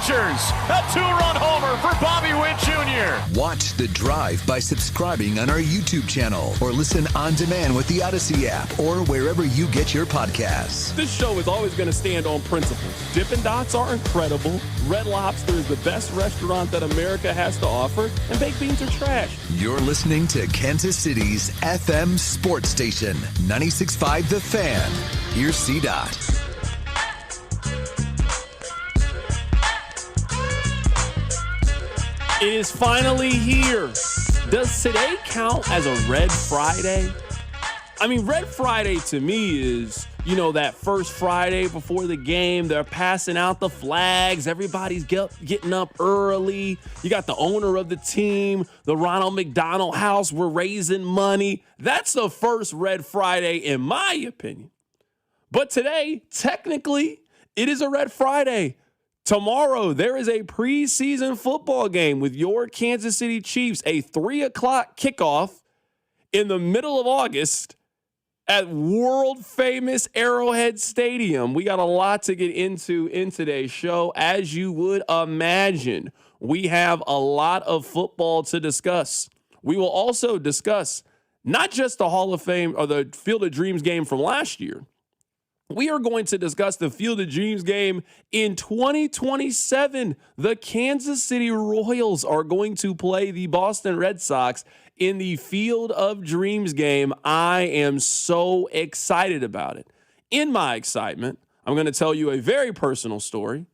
Dodgers. A 2-run homer for Bobby Witt Jr. Watch The Drive by subscribing on our YouTube channel or listen on demand with the Odyssey app or wherever you get your podcasts. This show is always going to stand on principles. Dippin' Dots are incredible. Red Lobster is the best restaurant that America has to offer. And baked beans are trash. You're listening to Kansas City's FM sports station, 96.5 The Fan. Here's C-Dot. It is finally here. Does today count as a Red Friday? I mean, Red Friday to me is, that first Friday before the game. They're passing out the flags. Everybody's getting up early. You got the owner of the team, the Ronald McDonald House. We're raising money. That's the first Red Friday, in my opinion. But today, technically, it is a Red Friday. Tomorrow, there is a preseason football game with your Kansas City Chiefs, a 3 o'clock kickoff in the middle of August at world-famous Arrowhead Stadium. We got a lot to get into in today's show. As you would imagine, we have a lot of football to discuss. We will also discuss not just the Hall of Fame or the Field of Dreams game from last year. We are going to discuss the Field of Dreams game in 2027. The Kansas City Royals are going to play the Boston Red Sox in the Field of Dreams game. I am so excited about it. In my excitement, I'm going to tell you a very personal story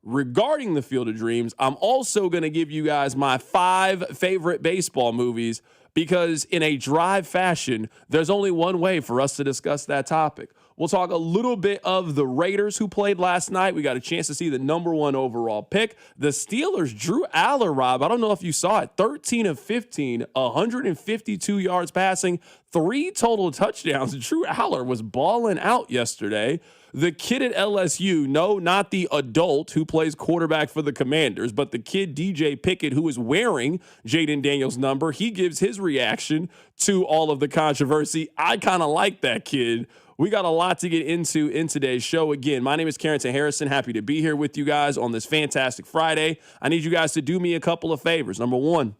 regarding the Field of Dreams. I'm also going to give you guys my 5 favorite baseball movies because in a drive fashion, there's only one way for us to discuss that topic. We'll talk a little bit of the Raiders who played last night. We got a chance to see the number 1 overall pick. The Steelers, Drew Aller, Rob, I don't know if you saw it, 13 of 15, 152 yards passing, 3 total touchdowns. Drew Aller was balling out yesterday. The kid at LSU, no, not the adult who plays quarterback for the Commanders, but the kid DJ Pickett who is wearing Jaden Daniels' number, he gives his reaction to all of the controversy. I kind of like that kid. We got a lot to get into in today's show. Again, my name is Carrington Harrison. Happy to be here with you guys on this fantastic Friday. I need you guys to do me a couple of favors. Number 1,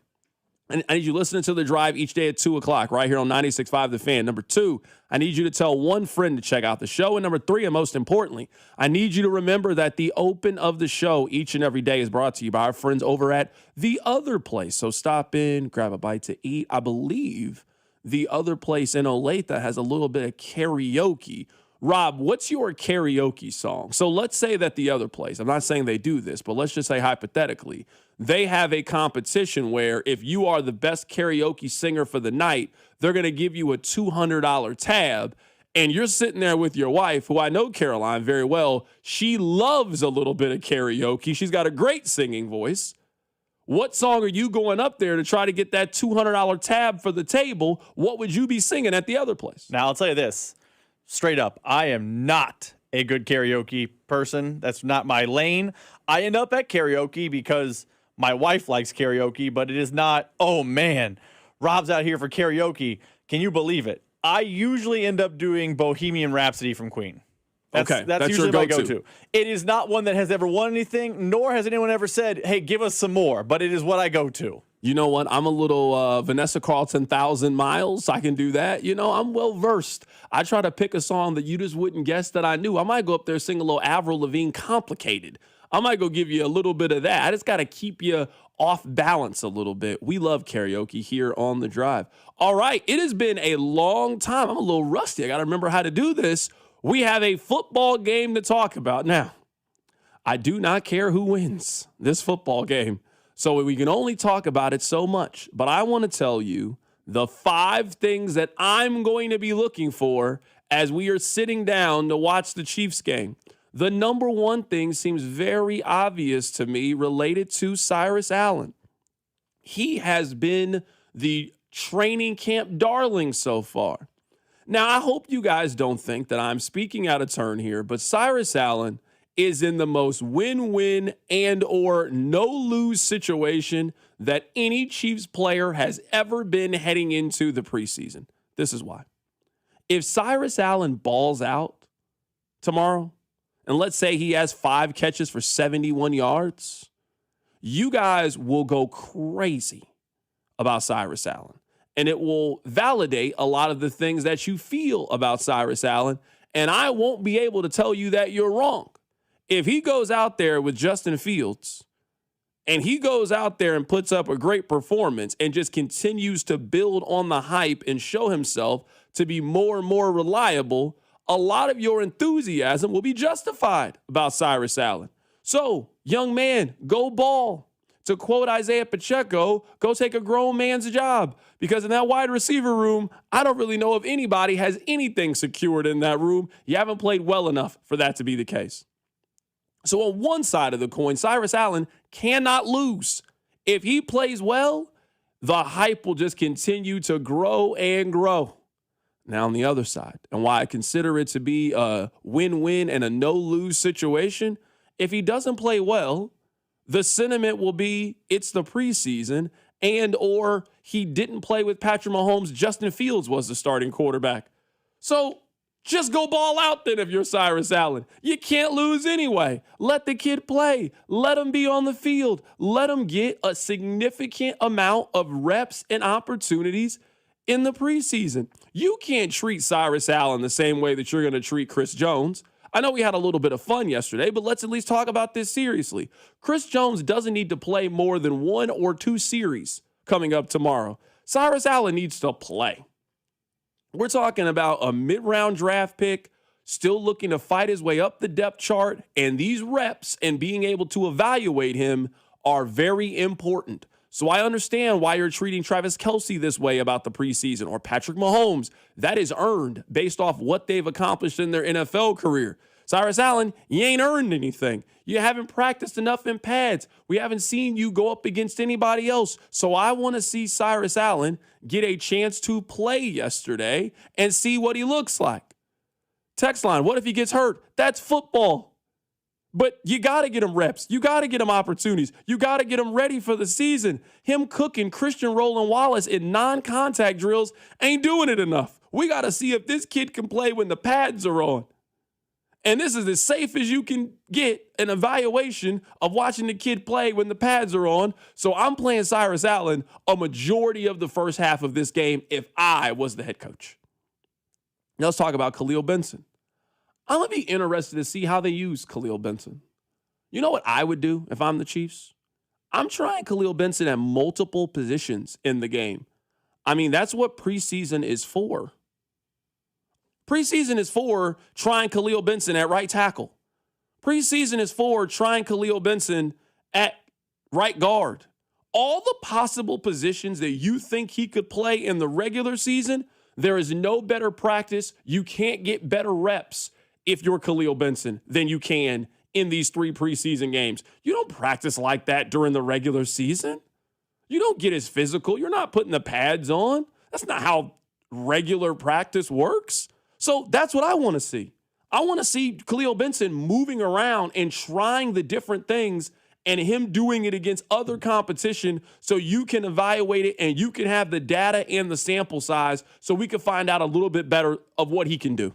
I need you listening to The Drive each day at 2 o'clock right here on 96.5 The Fan. Number 2, I need you to tell one friend to check out the show. And number 3, and most importantly, I need you to remember that the open of the show each and every day is brought to you by our friends over at The Other Place. So stop in, grab a bite to eat. I believe The Other Place in Olathe has a little bit of karaoke. Rob, what's your karaoke song? So let's say that The Other Place, I'm not saying they do this, but let's just say hypothetically, they have a competition where if you are the best karaoke singer for the night, they're going to give you a $200 tab. And you're sitting there with your wife, who I know Caroline very well. She loves a little bit of karaoke. She's got a great singing voice. What song are you going up there to try to get that $200 tab for the table? What would you be singing at The Other Place? Now, I'll tell you this, straight up, I am not a good karaoke person. That's not my lane. I end up at karaoke because my wife likes karaoke, but it is not, oh man, Rob's out here for karaoke. Can you believe it? I usually end up doing Bohemian Rhapsody from Queen. That's usually my go-to. It is not one that has ever won anything, nor has anyone ever said, hey, give us some more, but it is what I go to. You know what? I'm a little Vanessa Carlton, 1,000 Miles. I can do that. I'm well-versed. I try to pick a song that you just wouldn't guess that I knew. I might go up there and sing a little Avril Lavigne, Complicated. I might go give you a little bit of that. I just got to keep you off balance a little bit. We love karaoke here on The Drive. All right, it has been a long time. I'm a little rusty. I got to remember how to do this. We have a football game to talk about. Now, I do not care who wins this football game, so we can only talk about it so much. But I want to tell you the 5 things that I'm going to be looking for as we are sitting down to watch the Chiefs game. The number 1 thing seems very obvious to me related to Cyrus Allen. He has been the training camp darling so far. Now, I hope you guys don't think that I'm speaking out of turn here, but Cyrus Allen is in the most win-win and or no-lose situation that any Chiefs player has ever been heading into the preseason. This is why. If Cyrus Allen balls out tomorrow, and let's say he has 5 catches for 71 yards, you guys will go crazy about Cyrus Allen. And it will validate a lot of the things that you feel about Cyrus Allen. And I won't be able to tell you that you're wrong. If he goes out there with Justin Fields and he goes out there and puts up a great performance and just continues to build on the hype and show himself to be more and more reliable, a lot of your enthusiasm will be justified about Cyrus Allen. So, young man, go ball. To quote Isaiah Pacheco, go take a grown man's job. Because in that wide receiver room, I don't really know if anybody has anything secured in that room. You haven't played well enough for that to be the case. So on one side of the coin, Cyrus Allen cannot lose. If he plays well, the hype will just continue to grow and grow. Now on the other side, and why I consider it to be a win-win and a no-lose situation, if he doesn't play well, the sentiment will be it's the preseason and or he didn't play with Patrick Mahomes. Justin Fields was the starting quarterback. So just go ball out then if you're Cyrus Allen. You can't lose anyway. Let the kid play. Let him be on the field. Let him get a significant amount of reps and opportunities in the preseason. You can't treat Cyrus Allen the same way that you're going to treat Chris Jones. I know we had a little bit of fun yesterday, but let's at least talk about this seriously. Chris Jones doesn't need to play more than 1 or 2 series coming up tomorrow. Cyrus Allen needs to play. We're talking about a mid-round draft pick, still looking to fight his way up the depth chart, and these reps and being able to evaluate him are very important. So I understand why you're treating Travis Kelce this way about the preseason or Patrick Mahomes. That is earned based off what they've accomplished in their NFL career. Cyrus Allen, you ain't earned anything. You haven't practiced enough in pads. We haven't seen you go up against anybody else. So I want to see Cyrus Allen get a chance to play yesterday and see what he looks like. Text line, what if he gets hurt? That's football. But you got to get him reps. You got to get him opportunities. You got to get him ready for the season. Him cooking Christian Roland Wallace in non-contact drills ain't doing it enough. We got to see if this kid can play when the pads are on. And this is as safe as you can get an evaluation of watching the kid play when the pads are on. So I'm playing Cyrus Allen a majority of the first half of this game if I was the head coach. Now let's talk about Khalil Benson. I'm going to be interested to see how they use Khalil Benson. You know what I would do if I'm the Chiefs? I'm trying Khalil Benson at multiple positions in the game. I mean, that's what preseason is for. Preseason is for trying Khalil Benson at right tackle. Preseason is for trying Khalil Benson at right guard. All the possible positions that you think he could play in the regular season, there is no better practice. You can't get better reps if you're Khalil Benson than you can in these 3 preseason games. You don't practice like that during the regular season. You don't get as physical. You're not putting the pads on. That's not how regular practice works. So that's what I want to see. I want to see Khalil Benson moving around and trying the different things and him doing it against other competition so you can evaluate it and you can have the data and the sample size so we can find out a little bit better of what he can do.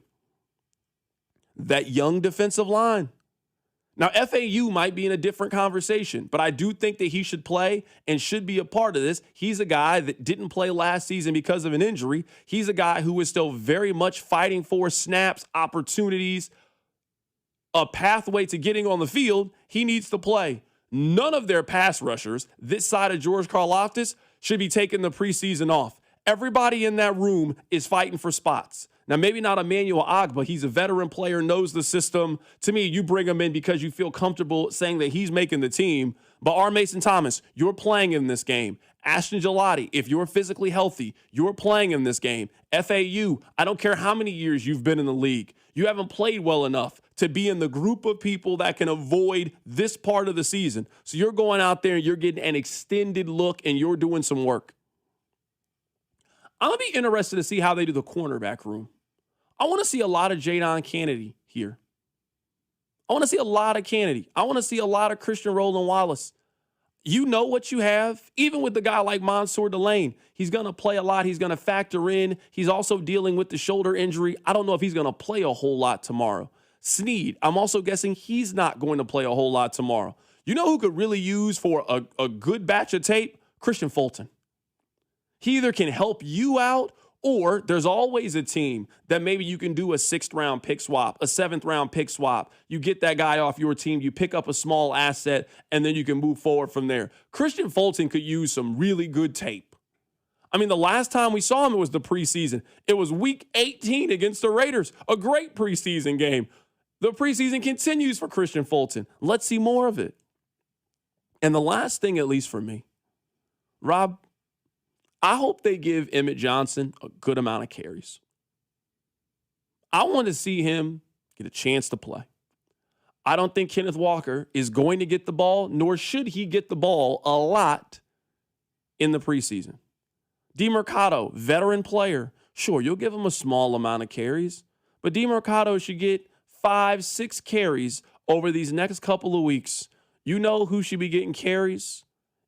That young defensive line. Now, FAU might be in a different conversation, but I do think that he should play and should be a part of this. He's a guy that didn't play last season because of an injury. He's a guy who is still very much fighting for snaps, opportunities, a pathway to getting on the field. He needs to play. None of their pass rushers this side of George Karlaftis should be taking the preseason off. Everybody in that room is fighting for spots. Now, maybe not Emmanuel Ogbah. He's a veteran player, knows the system. To me, you bring him in because you feel comfortable saying that he's making the team. But R. Mason Thomas, you're playing in this game. Ashton Gelati, if you're physically healthy, you're playing in this game. FAU, I don't care how many years you've been in the league. You haven't played well enough to be in the group of people that can avoid this part of the season. So you're going out there and you're getting an extended look and you're doing some work. I'm going to be interested to see how they do the cornerback room. I want to see a lot of Jadon Kennedy here. I want to see a lot of Kennedy. I want to see a lot of Christian Roland Wallace. You know what you have, even with the guy like Mansour Delane. He's going to play a lot. He's going to factor in. He's also dealing with the shoulder injury. I don't know if he's going to play a whole lot tomorrow. Snead, I'm also guessing he's not going to play a whole lot tomorrow. You know who could really use for a good batch of tape? Christian Fulton. He either can help you out, or there's always a team that maybe you can do a 6th-round pick swap, a 7th-round pick swap. You get that guy off your team, you pick up a small asset, and then you can move forward from there. Christian Fulton could use some really good tape. I mean, the last time we saw him, it was the preseason. It was week 18 against the Raiders, a great preseason game. The preseason continues for Christian Fulton. Let's see more of it. And the last thing, at least for me, Rob, I hope they give Emmett Johnson a good amount of carries. I want to see him get a chance to play. I don't think Kenneth Walker is going to get the ball, nor should he get the ball a lot in the preseason. DeMercado, veteran player. Sure, you'll give him a small amount of carries, but DeMercado should get 5-6 carries over these next couple of weeks. You know who should be getting carries?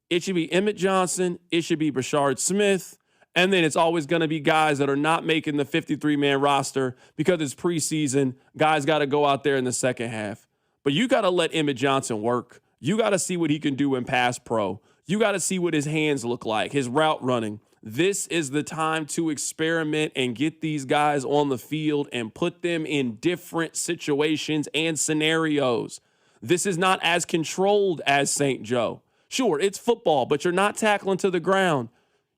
It should be Emmett Johnson. It should be Brashard Smith. And then it's always going to be guys that are not making the 53-man roster because it's preseason. Guys got to go out there in the second half. But you got to let Emmett Johnson work. You got to see what he can do in pass pro. You got to see what his hands look like, his route running. This is the time to experiment and get these guys on the field and put them in different situations and scenarios. This is not as controlled as St. Joe. Sure, it's football, but you're not tackling to the ground.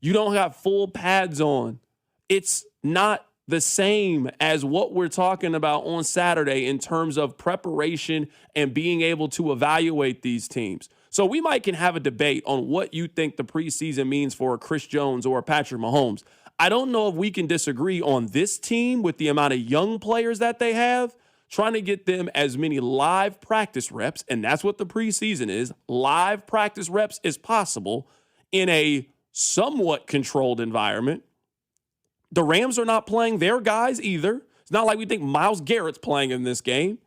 You don't have full pads on. It's not the same as what we're talking about on Saturday in terms of preparation and being able to evaluate these teams. So we can have a debate on what you think the preseason means for a Chris Jones or a Patrick Mahomes. I don't know if we can disagree on this team with the amount of young players that they have, trying to get them as many live practice reps, and that's what the preseason is, live practice reps as possible in a somewhat controlled environment. The Rams are not playing their guys either. It's not like we think Myles Garrett's playing in this game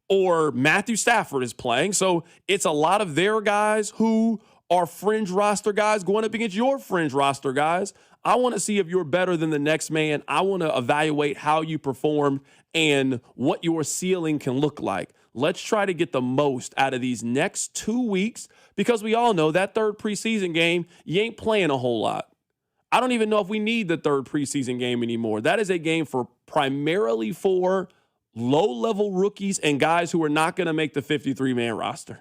or Matthew Stafford is playing. So it's a lot of their guys who are fringe roster guys going up against your fringe roster guys. I want to see if you're better than the next man. I want to evaluate how you performed and what your ceiling can look like. Let's try to get the most out of these next 2 weeks because we all know that third preseason game, you ain't playing a whole lot. I don't even know if we need the third preseason game anymore. That is a game primarily for low-level rookies and guys who are not going to make the 53-man roster.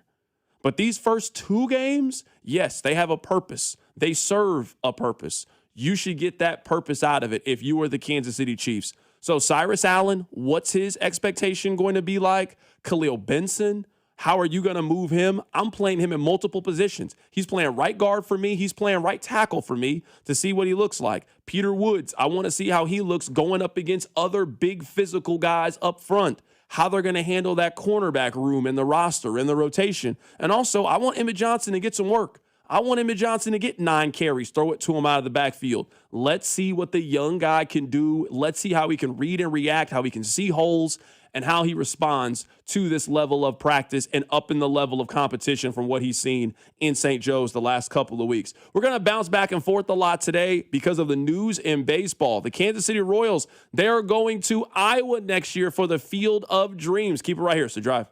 But these first 2 games, yes, they have a purpose. They serve a purpose. You should get that purpose out of it if you are the Kansas City Chiefs. So Cyrus Allen, what's his expectation going to be like? Khalil Benson, how are you going to move him? I'm playing him in multiple positions. He's playing right guard for me. He's playing right tackle for me to see what he looks like. Peter Woods, I want to see how he looks going up against other big physical guys up front, how they're going to handle that cornerback room in the roster, in the rotation. And also, I want Emmett Johnson to get some work. I want Emmett Johnson to get 9 carries, throw it to him out of the backfield. Let's see what the young guy can do. Let's see how he can read and react, how he can see holes, and how he responds to this level of practice and up in the level of competition from what he's seen in St. Joe's the last couple of weeks. We're going to bounce back and forth a lot today because of the news in baseball. The Kansas City Royals, they are going to Iowa next year for the Field of Dreams. Keep it right here. It's The Drive.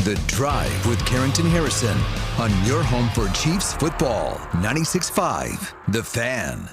The Drive with Carrington Harrison on your home for Chiefs football. 96.5 The Fan.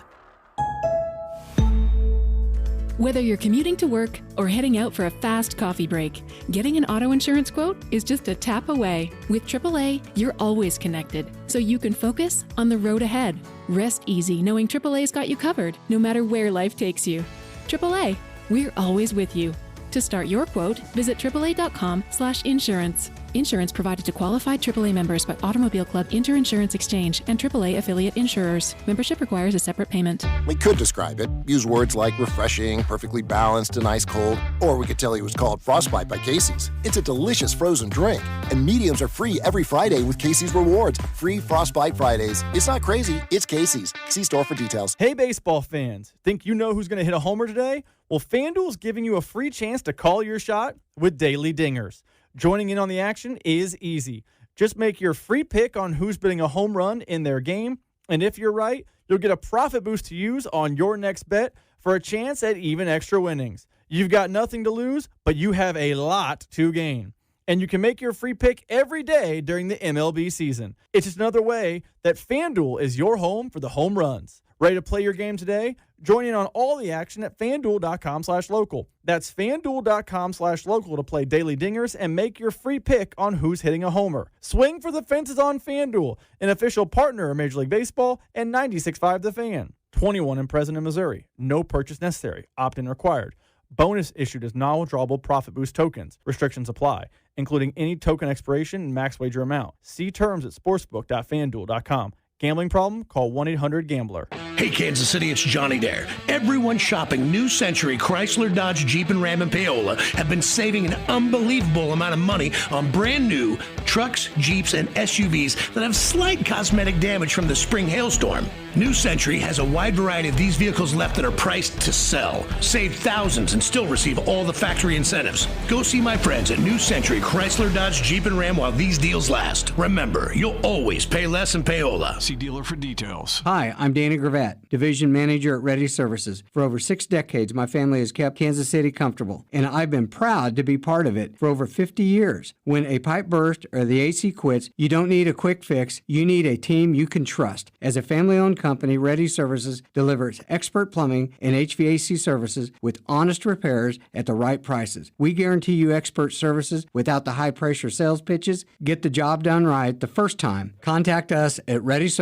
Whether you're commuting to work or heading out for a fast coffee break, getting an auto insurance quote is just a tap away. With AAA, you're always connected, so you can focus on the road ahead. Rest easy knowing AAA's got you covered, no matter where life takes you. AAA, we're always with you. To start your quote, visit AAA.com/insurance. Insurance provided to qualified AAA members by Automobile Club Inter-Insurance Exchange and AAA affiliate insurers. Membership requires a separate payment. We could describe it. Use words like refreshing, perfectly balanced, and ice cold. Or we could tell you it was called Frostbite by Casey's. It's a delicious frozen drink. And mediums are free every Friday with Casey's Rewards. Free Frostbite Fridays. It's not crazy. It's Casey's. See store for details. Hey, baseball fans. Think you know who's going to hit a homer today? Well, FanDuel's giving you a free chance to call your shot with Daily Dingers. Joining in on the action is easy. Just make your free pick on who's hitting a home run in their game, and if you're right, you'll get a profit boost to use on your next bet for a chance at even extra winnings. You've got nothing to lose, but you have a lot to gain. And you can make your free pick every day during the MLB season. It's just another way that FanDuel is your home for the home runs. Ready to play your game today? Join in on all the action at FanDuel.com/local. That's FanDuel.com/local to play daily dingers and make your free pick on who's hitting a homer. Swing for the fences on FanDuel, an official partner of Major League Baseball and 96.5 The Fan. 21 and present in Missouri. No purchase necessary. Opt-in required. Bonus issued as non-withdrawable profit boost tokens. Restrictions apply, including any token expiration and max wager amount. See terms at sportsbook.fanduel.com. Gambling problem? Call 1-800-GAMBLER. Hey, Kansas City, it's Johnny Dare. Everyone shopping New Century Chrysler, Dodge, Jeep, and Ram in Paola have been saving an unbelievable amount of money on brand new trucks, Jeeps, and SUVs that have slight cosmetic damage from the spring hailstorm. New Century has a wide variety of these vehicles left that are priced to sell. Save thousands and still receive all the factory incentives. Go see my friends at New Century Chrysler, Dodge, Jeep, and Ram while these deals last. Remember, you'll always pay less in Paola. See dealer for details. Hi, I'm Danny Gravatt, Division Manager at Ready Services. For over 6 decades, my family has kept Kansas City comfortable, and I've been proud to be part of it for over 50 years. When a pipe bursts or the AC quits, you don't need a quick fix. You need a team you can trust. As a family-owned company, Ready Services delivers expert plumbing and HVAC services with honest repairs at the right prices. We guarantee you expert services without the high-pressure sales pitches. Get the job done right the first time. Contact us at ReadyServices.com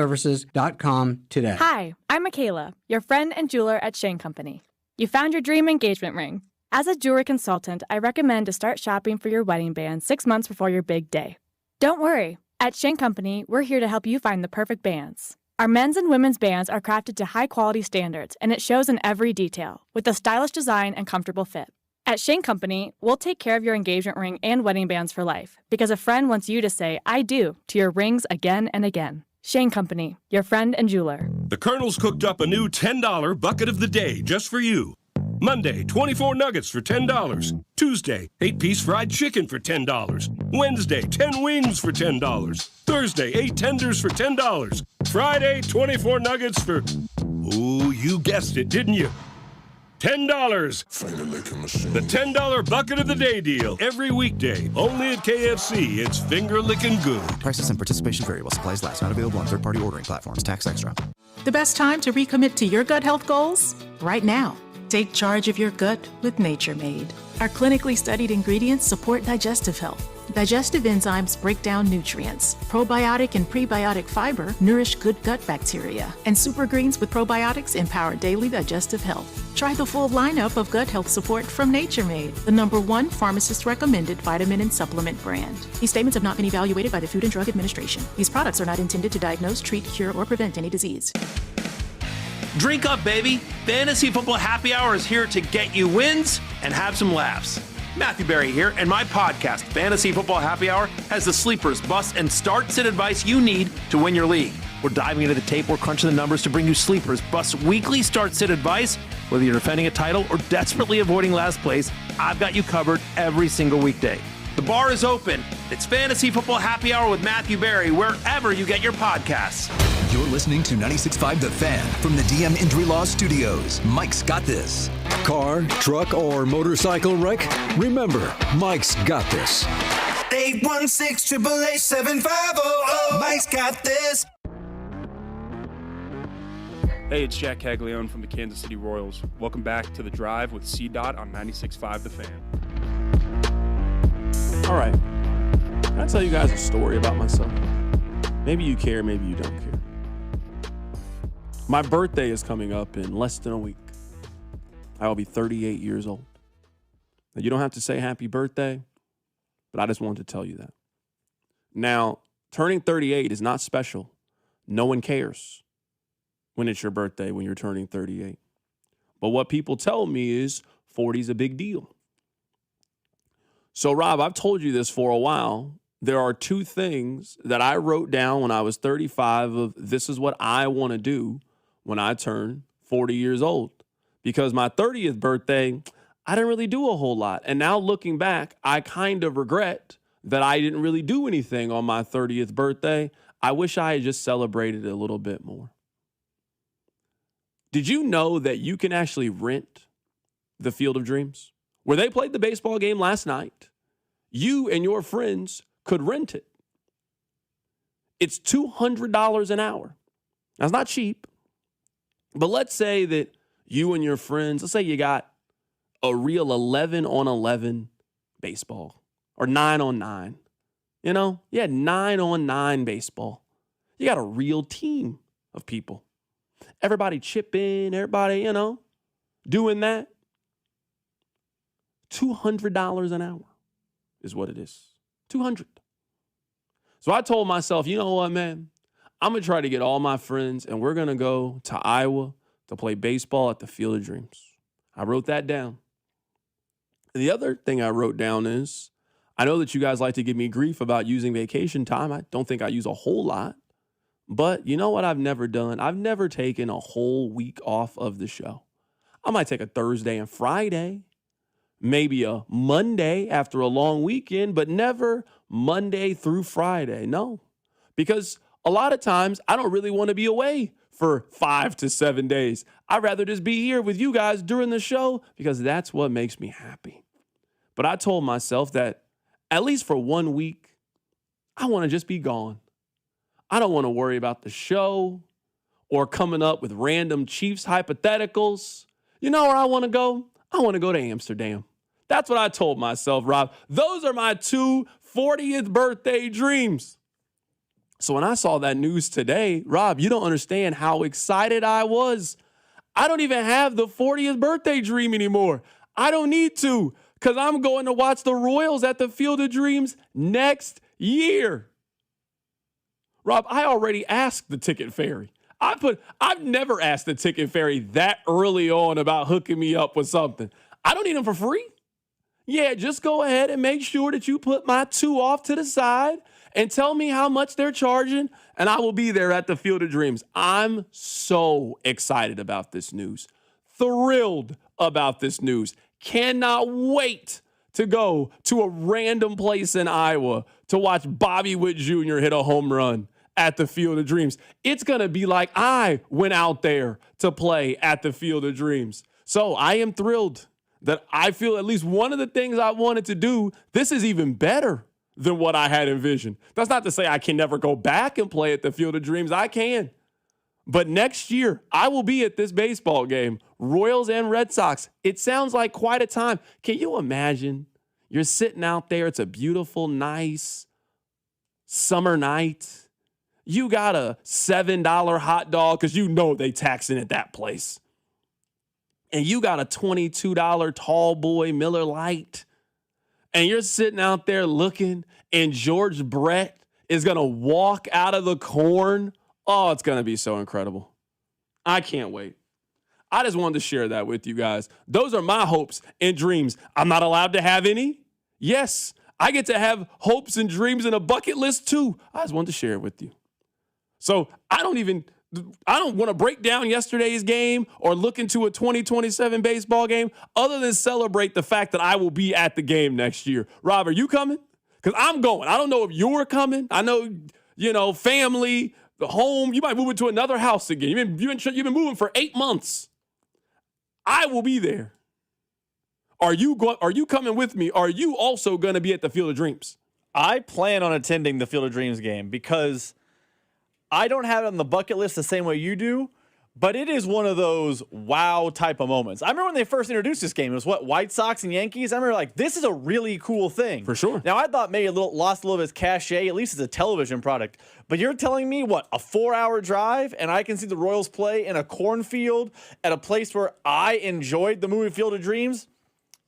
today. Hi, I'm Michaela, your friend and jeweler at Shane Company. You found your dream engagement ring. As a jewelry consultant, I recommend to start shopping for your wedding band 6 months before your big day. Don't worry. At Shane Company, we're here to help you find the perfect bands. Our men's and women's bands are crafted to high-quality standards, and it shows in every detail, with a stylish design and comfortable fit. At Shane Company, we'll take care of your engagement ring and wedding bands for life, because a friend wants you to say, "I do," to your rings again and again. Shane Company, your friend and jeweler. The Colonel's cooked up a new $10 bucket of the day just for you. Monday, 24 nuggets for $10. Tuesday, 8-piece fried chicken for $10. Wednesday, 10 wings for $10. Thursday, 8 tenders for $10. Friday, 24 nuggets for, ooh, you guessed it, didn't you? $10. The $10 bucket of the day deal. Every weekday, only at KFC. It's finger-licking good. Prices and participation vary while supplies last. Not available on third-party ordering platforms. Tax extra. The best time to recommit to your gut health goals? Right now. Take charge of your gut with Nature Made. Our clinically studied ingredients support digestive health. Digestive enzymes break down nutrients. Probiotic and prebiotic fiber nourish good gut bacteria. And super greens with probiotics empower daily digestive health. Try the full lineup of gut health support from Nature Made, the #1 pharmacist-recommended vitamin and supplement brand. These statements have not been evaluated by the Food and Drug Administration. These products are not intended to diagnose, treat, cure, or prevent any disease. Drink up, baby. Fantasy Football Happy Hour is here to get you wins and have some laughs. Matthew Berry here, and my podcast, Fantasy Football Happy Hour, has the sleepers, busts, and start-sit advice you need to win your league. We're diving into the tape, we're crunching the numbers to bring you sleepers, busts, weekly start-sit advice. Whether you're defending a title or desperately avoiding last place, I've got you covered every single weekday. The bar is open. It's Fantasy Football Happy Hour with Matthew Berry, wherever you get your podcasts. You're listening to 96.5 The Fan from the DM Injury Law Studios. Mike's got this. Car, truck, or motorcycle wreck? Remember, Mike's got this. 816-888-7500. Mike's got this. Hey, it's Jack Caglione from the Kansas City Royals. Welcome back to The Drive with C-Dot on 96.5 The Fan. All right. Can I tell you guys a story about myself? Maybe you care, maybe you don't care. My birthday is coming up in less than a week. I will be 38 years old. Now, you don't have to say happy birthday, but I just wanted to tell you that. Now, turning 38 is not special. No one cares when it's your birthday, when you're turning 38. But what people tell me is 40 is a big deal. So, Rob, I've told you this for a while. There are 2 things that I wrote down when I was 35 of this is what I want to do when I turn 40 years old. Because my 30th birthday, I didn't really do a whole lot. And now looking back, I kind of regret that I didn't really do anything on my 30th birthday. I wish I had just celebrated it a little bit more. Did you know that you can actually rent the Field of Dreams? where they played the baseball game last night, you and your friends could rent it. It's $200 an hour. Now, it's not cheap, but let's say that you and your friends, let's say you got a real 11-on-11 baseball or 9-on-9. You know, you had 9-on-9 baseball. You got a real team of people. Everybody chip in, everybody, you know, doing that. $200 an hour is what it is. $200. So I told myself, you know what, man? I'm going to try to get all my friends, and we're going to go to Iowa to play baseball at the Field of Dreams. I wrote that down. The other thing I wrote down is, I know that you guys like to give me grief about using vacation time. I don't think I use a whole lot. But you know what I've never done? I've never taken a whole week off of the show. I might take a Thursday and Friday, maybe a Monday after a long weekend, but never Monday through Friday. No, because a lot of times I don't really want to be away for 5 to 7 days. I'd rather just be here with you guys during the show because that's what makes me happy. But I told myself that at least for 1 week, I want to just be gone. I don't want to worry about the show or coming up with random Chiefs hypotheticals. You know where I want to go? I want to go to Amsterdam. That's what I told myself, Rob. Those are my 2 40th birthday dreams. So when I saw that news today, Rob, you don't understand how excited I was. I don't even have the 40th birthday dream anymore. I don't need to because I'm going to watch the Royals at the Field of Dreams next year. Rob, I already asked the Ticket Fairy. I've never asked the Ticket Fairy that early on about hooking me up with something. I don't need them for free. Yeah, just go ahead and make sure that you put my 2 off to the side and tell me how much they're charging, and I will be there at the Field of Dreams. I'm so excited about this news. Thrilled about this news. Cannot wait to go to a random place in Iowa to watch Bobby Witt Jr. hit a home run at the Field of Dreams. It's going to be like I went out there to play at the Field of Dreams. So I am thrilled that I feel at least one of the things I wanted to do, this is even better than what I had envisioned. That's not to say I can never go back and play at the Field of Dreams. I can. But next year, I will be at this baseball game, Royals and Red Sox. It sounds like quite a time. Can you imagine? You're sitting out there. It's a beautiful, nice summer night. You got a $7 hot dog because you know they taxing at that place. And you got a $22 tall boy Miller Lite. And you're sitting out there looking, and George Brett is going to walk out of the corn. Oh, it's going to be so incredible. I can't wait. I just wanted to share that with you guys. Those are my hopes and dreams. I'm not allowed to have any. Yes, I get to have hopes and dreams in a bucket list too. I just wanted to share it with you. So I don't want to break down yesterday's game or look into a 2027 baseball game other than celebrate the fact that I will be at the game next year. Rob, are you coming? Because I'm going. I don't know if you're coming. I know, family, the home. You might move into another house again. You've been moving for 8 months. I will be there. Are you coming with me? Are you also going to be at the Field of Dreams? I plan on attending the Field of Dreams game because I don't have it on the bucket list the same way you do, but it is one of those wow type of moments. I remember when they first introduced this game, it was White Sox and Yankees. I remember this is a really cool thing. For sure. Now, I thought maybe lost a little bit of its cachet, at least as a television product. But you're telling me, a 4-hour drive, and I can see the Royals play in a cornfield at a place where I enjoyed the movie Field of Dreams?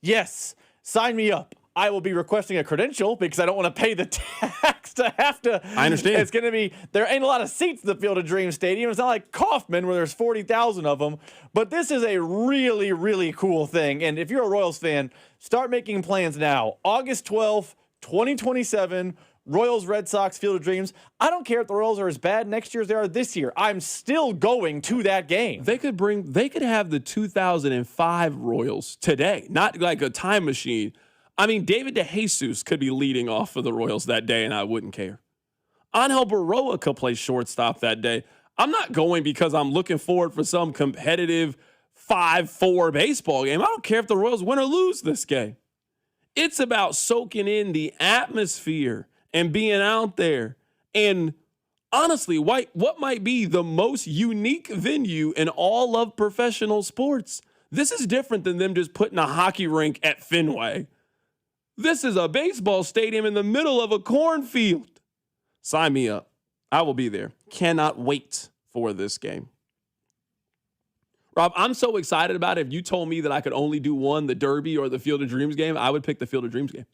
Yes, sign me up. I will be requesting a credential because I don't want to pay the tax to have to. I understand. It's going to be, there ain't a lot of seats at the Field of Dreams Stadium. It's not like Kauffman where there's 40,000 of them. But this is a really, really cool thing. And if you're a Royals fan, start making plans now. August 12th, 2027, Royals, Red Sox, Field of Dreams. I don't care if the Royals are as bad next year as they are this year. I'm still going to that game. They could have the 2005 Royals today, not like a time machine. I mean, David DeJesus could be leading off for the Royals that day, and I wouldn't care. Angel Baroa could play shortstop that day. I'm not going because I'm looking forward for some competitive 5-4 baseball game. I don't care if the Royals win or lose this game. It's about soaking in the atmosphere and being out there. And honestly, what might be the most unique venue in all of professional sports? This is different than them just putting a hockey rink at Fenway. This is a baseball stadium in the middle of a cornfield. Sign me up. I will be there. Cannot wait for this game. Rob, I'm so excited about it. If you told me that I could only do one, the Derby or the Field of Dreams game, I would pick the Field of Dreams game.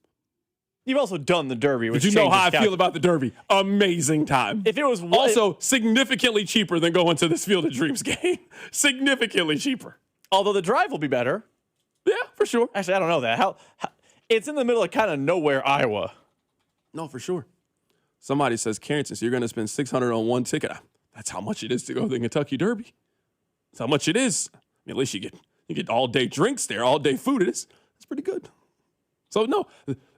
You've also done the Derby. But you know how I feel about the Derby. Amazing time. If it was also significantly cheaper than going to this Field of Dreams game. Significantly cheaper. Although the drive will be better. Yeah, for sure. Actually, I don't know that. How it's in the middle of kind of nowhere, Iowa. No, for sure. Somebody says, Carrington, so you're going to spend $600 on one ticket. That's how much it is to go to the Kentucky Derby. That's how much it is. I mean, at least you get all day drinks there, all day food. It's pretty good. So no,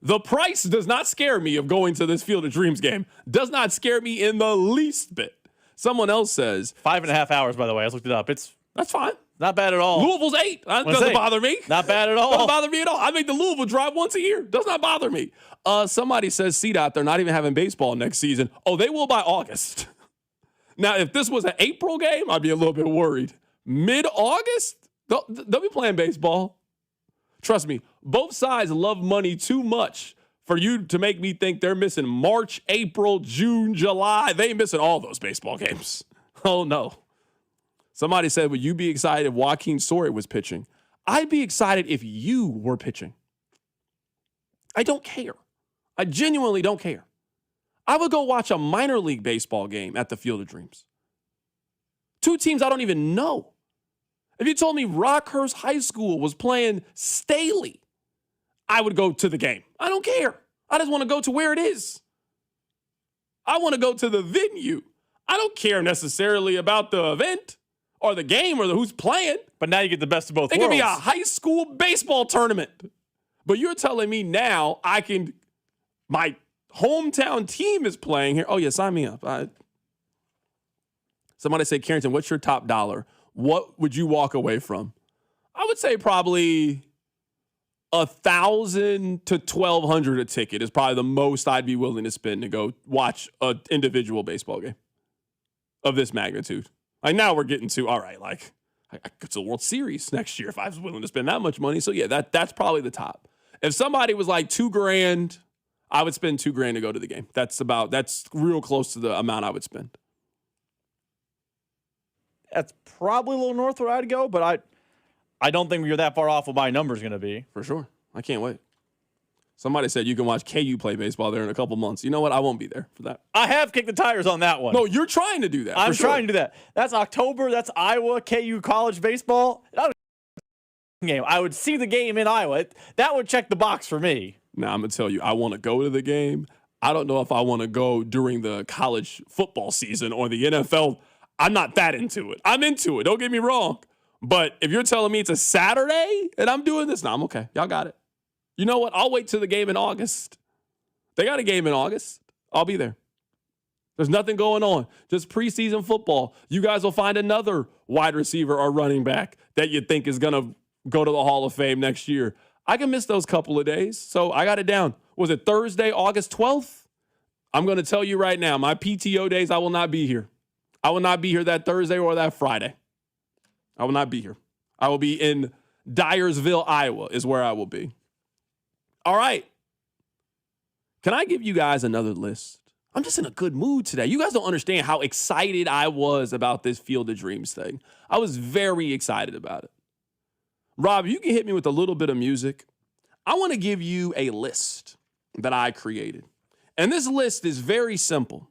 the price does not scare me of going to this Field of Dreams game. Does not scare me in the least bit. Someone else says 5.5 hours. By the way, I looked it up. That's fine. Not bad at all. Louisville's 8. That doesn't bother me. Not bad at all. Doesn't bother me at all. I make the Louisville drive once a year. Does not bother me. Somebody says CDOT, they're not even having baseball next season. Oh, they will by August. Now, if this was an April game, I'd be a little bit worried. Mid-August, they'll be playing baseball. Trust me, both sides love money too much for you to make me think they're missing March, April, June, July. They ain't missing all those baseball games. Oh, no. Somebody said, would you be excited if Joaquin Soria was pitching? I'd be excited if you were pitching. I don't care. I genuinely don't care. I would go watch a minor league baseball game at the Field of Dreams. Two teams I don't even know. If you told me Rockhurst High School was playing Staley, I would go to the game. I don't care. I just want to go to where it is. I want to go to the venue. I don't care necessarily about the event or the game or who's playing. But now you get the best of both worlds. It could be a high school baseball tournament. But you're telling me now my hometown team is playing here. Oh, yeah, sign me up. Somebody said, Carrington, what's your top dollar? What would you walk away from? I would say probably $1,000 to $1,200 a ticket is probably the most I'd be willing to spend to go watch an individual baseball game of this magnitude. Like now we're getting to, all right, like it's a World Series next year if I was willing to spend that much money. So yeah, that's probably the top. If somebody was like $2,000, I would spend $2,000 to go to the game. That's real close to the amount I would spend. That's probably a little north where I'd go, but I don't think you're that far off what my number's going to be. For sure. I can't wait. Somebody said you can watch KU play baseball there in a couple months. You know what? I won't be there for that. I have kicked the tires on that one. No, you're trying to do that. I'm trying to do that. That's October. That's Iowa, KU college baseball. Game. I would see the game in Iowa. That would check the box for me. Now, I'm going to tell you, I want to go to the game. I don't know if I want to go during the college football season or the NFL. I'm not that into it. I'm into it. Don't get me wrong. But if you're telling me it's a Saturday and I'm doing this, I'm okay. Y'all got it. You know what? I'll wait till the game in August. They got a game in August. I'll be there. There's nothing going on. Just preseason football. You guys will find another wide receiver or running back that you think is going to go to the Hall of Fame next year. I can miss those couple of days. So I got it down. Was it Thursday, August 12th? I'm going to tell you right now, my PTO days, I will not be here. I will not be here that Thursday or that Friday. I will not be here. I will be in Dyersville, Iowa is where I will be. All right. Can I give you guys another list? I'm just in a good mood today. You guys don't understand how excited I was about this Field of Dreams thing. I was very excited about it. Rob, you can hit me with a little bit of music. I want to give you a list that I created. And this list is very simple.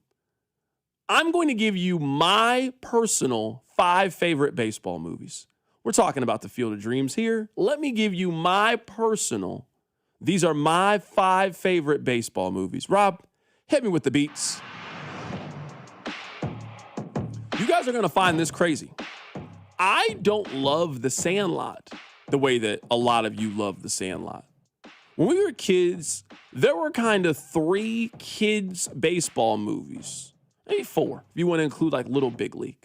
I'm going to give you my personal 5 favorite baseball movies. We're talking about the Field of Dreams here. Let me give you these are my 5 favorite baseball movies. Rob, hit me with the beats. You guys are going to find this crazy. I don't love The Sandlot the way that a lot of you love The Sandlot. When we were kids, there were kind of 3 kids baseball movies. Maybe 4, if you want to include like Little Big League.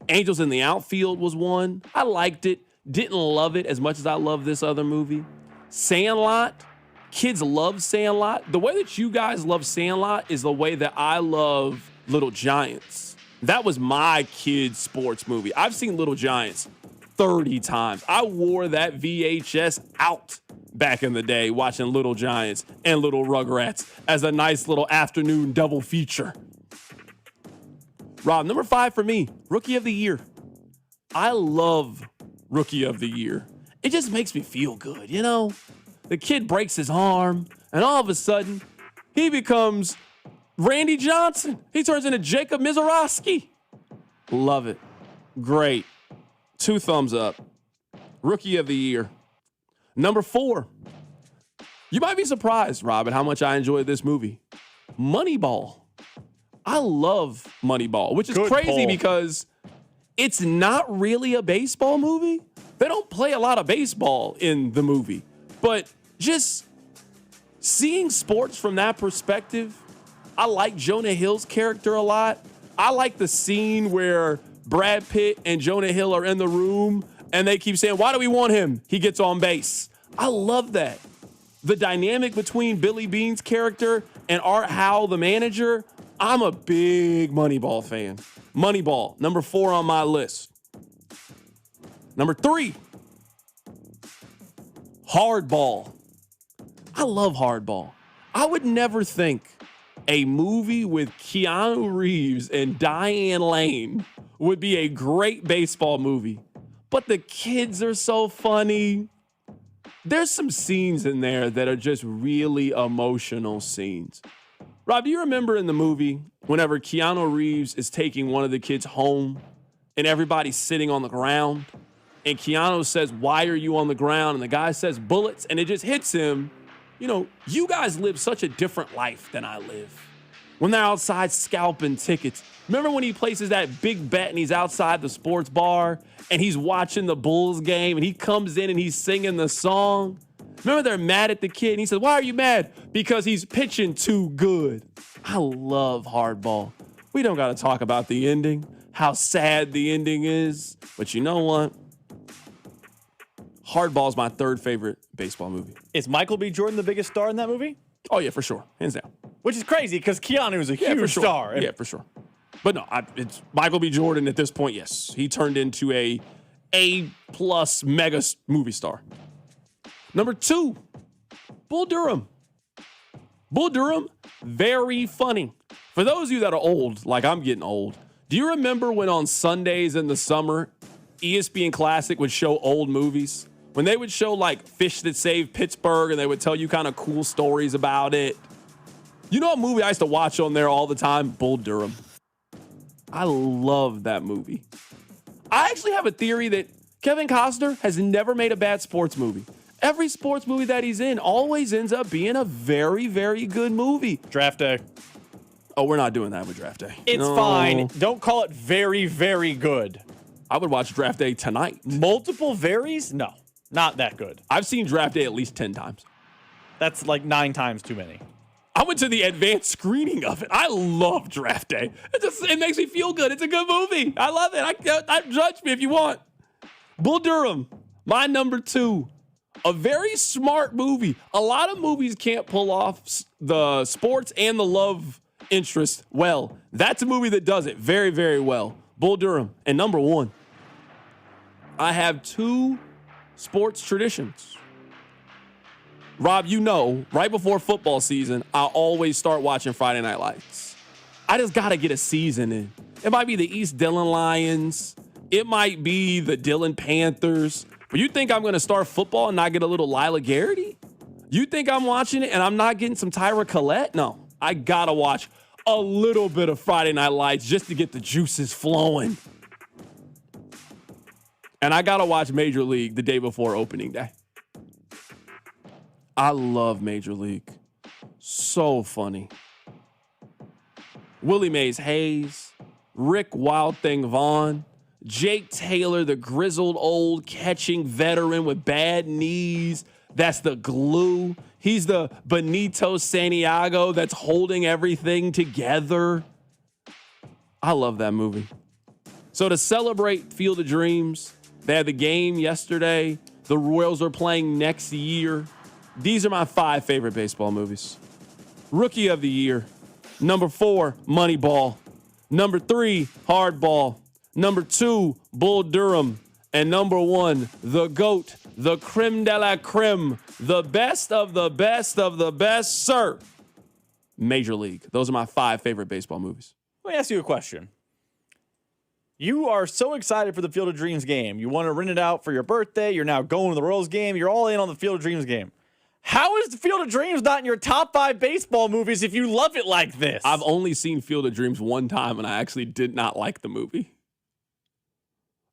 Angels in the Outfield was one. I liked it. Didn't love it as much as I love this other movie. Sandlot. Kids love Sandlot. The way that you guys love Sandlot is the way that I love Little Giants. That was my kids' sports movie. I've seen Little Giants 30 times. I wore that VHS out back in the day watching Little Giants and Little Rugrats as a nice little afternoon double feature. Rob, number 5 for me, Rookie of the Year. I love Rookie of the Year. It just makes me feel good, you know? The kid breaks his arm, and all of a sudden, he becomes Randy Johnson. He turns into Jacob Mizorowski. Love it. Great. 2 thumbs up. Rookie of the Year. Number 4. You might be surprised, Rob, at how much I enjoyed this movie. Moneyball. I love Moneyball, which is crazy because it's not really a baseball movie. They don't play a lot of baseball in the movie. But just seeing sports from that perspective, I like Jonah Hill's character a lot. I like the scene where Brad Pitt and Jonah Hill are in the room and they keep saying, why do we want him? He gets on base. I love that. The dynamic between Billy Bean's character and Art Howell, the manager, I'm a big Moneyball fan. Moneyball, number 4 on my list. Number 3. Hardball. I love Hardball. I would never think a movie with Keanu Reeves and Diane Lane would be a great baseball movie. But the kids are so funny. There's some scenes in there that are just really emotional scenes. Rob, do you remember in the movie whenever Keanu Reeves is taking one of the kids home and everybody's sitting on the ground? And Keanu says, why are you on the ground? And the guy says, bullets. And it just hits him. You know, you guys live such a different life than I live. When they're outside scalping tickets. Remember when he places that big bet and he's outside the sports bar and he's watching the Bulls game and he comes in and he's singing the song? Remember they're mad at the kid and he says, why are you mad? Because he's pitching too good. I love Hardball. We don't got to talk about the ending, how sad the ending is. But you know what? Hardball is my 3rd favorite baseball movie. Is Michael B. Jordan the biggest star in that movie? Oh, yeah, for sure. Hands down. Which is crazy because Keanu is a huge star. Yeah, for sure. But no, it's Michael B. Jordan at this point, yes. He turned into a A-plus mega movie star. Number 2, Bull Durham. Bull Durham, very funny. For those of you that are old, like I'm getting old, do you remember when on Sundays in the summer, ESPN Classic would show old movies? When they would show like Fish That Saved Pittsburgh and they would tell you kind of cool stories about it. You know a movie I used to watch on there all the time? Bull Durham. I love that movie. I actually have a theory that Kevin Costner has never made a bad sports movie. Every sports movie that he's in always ends up being a very, very good movie. Draft Day. Oh, we're not doing that with Draft Day. It's fine. Don't call it very, very good. I would watch Draft Day tonight. Multiple varies? No, not that good. I've seen Draft Day at least 10 times. That's like 9 times too many. I went to the advanced screening of it. I love Draft Day. It makes me feel good. It's a good movie. I love it. I judge me if you want. Bull Durham, my number 2. A very smart movie. A lot of movies can't pull off the sports and the love interest well. That's a movie that does it very, very well. Bull Durham. And number 1, I have 2 sports traditions. Rob, you know, right before football season, I always start watching Friday Night Lights. I just got to get a season in. It might be the East Dillon Lions. It might be the Dillon Panthers. But you think I'm going to start football and not get a little Lila Garrity? You think I'm watching it and I'm not getting some Tyra Collette? No, I got to watch a little bit of Friday Night Lights just to get the juices flowing. And I got to watch Major League the day before opening day. I love Major League. So funny. Willie Mays Hayes, Rick Wild Thing Vaughn, Jake Taylor, the grizzled old catching veteran with bad knees. That's the glue. He's the Benito Santiago that's holding everything together. I love that movie. So to celebrate Field of Dreams, they had the game yesterday. The Royals are playing next year. These are my 5 favorite baseball movies. Rookie of the Year. Number 4, Moneyball. Number 3, Hardball. Number 2, Bull Durham. And number 1, the GOAT, the creme de la creme, the best of the best of the best, sir. Major League. Those are my 5 favorite baseball movies. Let me ask you a question. You are so excited for the Field of Dreams game. You want to rent it out for your birthday. You're now going to the Royals game. You're all in on the Field of Dreams game. How is the Field of Dreams not in your top 5 baseball movies if you love it like this? I've only seen Field of Dreams one time, and I actually did not like the movie.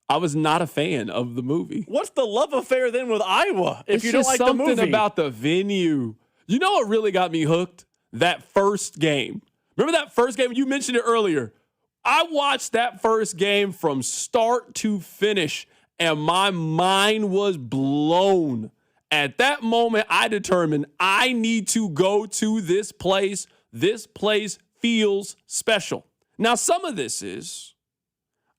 I was not a fan of the movie. What's the love affair then with Iowa if you don't like the movie? It's something about the venue. You know what really got me hooked? That first game. Remember that first game? You mentioned it earlier. I watched that first game from start to finish, and my mind was blown. At that moment, I determined I need to go to this place. This place feels special. Now, some of this is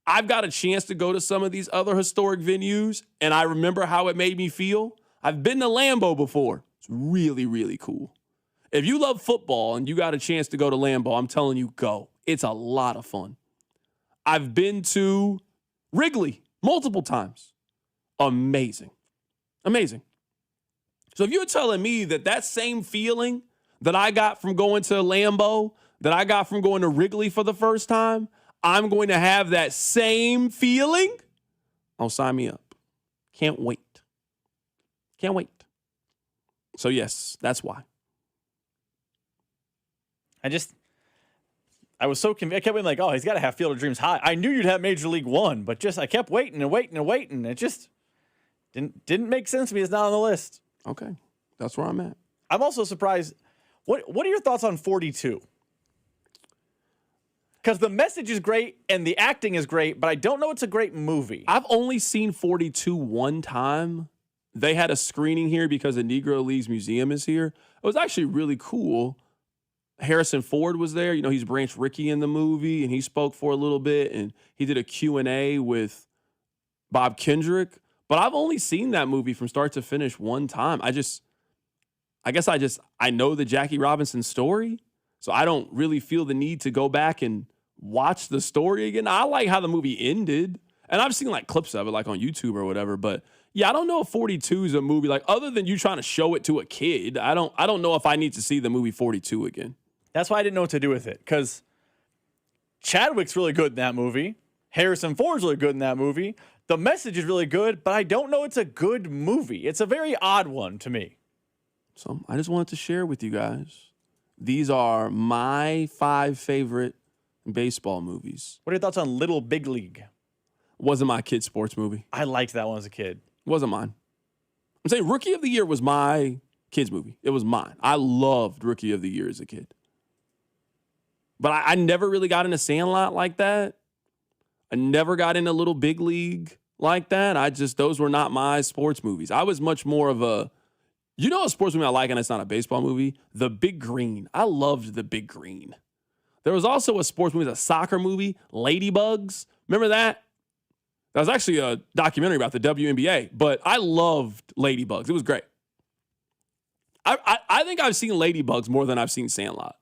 I've got a chance to go to some of these other historic venues, and I remember how it made me feel. I've been to Lambeau before. It's really, really cool. If you love football and you got a chance to go to Lambeau, I'm telling you, go. It's a lot of fun. I've been to Wrigley multiple times. Amazing. Amazing. So if you're telling me that same feeling that I got from going to Lambeau, that I got from going to Wrigley for the first time, I'm going to have that same feeling, oh, sign me up. Can't wait. Can't wait. So yes, that's why. I was so convinced. I kept being like, oh, he's got to have Field of Dreams high. I knew you'd have Major League 1, but I kept waiting and waiting and waiting. It just didn't make sense to me. It's not on the list. Okay. That's where I'm at. I'm also surprised. What are your thoughts on 42? Because the message is great and the acting is great, but I don't know it's a great movie. I've only seen 42 one time. They had a screening here because the Negro Leagues Museum is here. It was actually really cool. Harrison Ford was there. You know, he's Branch Rickey in the movie, and he spoke for a little bit, and he did a Q&A with Bob Kendrick. But I've only seen that movie from start to finish one time. I know the Jackie Robinson story, so I don't really feel the need to go back and watch the story again. I like how the movie ended, and I've seen like clips of it like on YouTube or whatever, but yeah, I don't know if 42 is a movie, like other than you trying to show it to a kid, I don't know if I need to see the movie 42 again. That's why I didn't know what to do with it, because Chadwick's really good in that movie. Harrison Ford's really good in that movie. The message is really good, but I don't know it's a good movie. It's a very odd one to me. So I just wanted to share with you guys. These are my 5 favorite baseball movies. What are your thoughts on Little Big League? Wasn't my kid's sports movie. I liked that one as a kid. Wasn't mine. I'm saying Rookie of the Year was my kid's movie. It was mine. I loved Rookie of the Year as a kid. But I never really got into Sandlot like that. I never got into Little Big League like that. Those were not my sports movies. I was much more of a sports movie I like, and it's not a baseball movie? The Big Green. I loved The Big Green. There was also a sports movie, a soccer movie, Ladybugs. Remember that? That was actually a documentary about the WNBA, but I loved Ladybugs. It was great. I think I've seen Ladybugs more than I've seen Sandlot.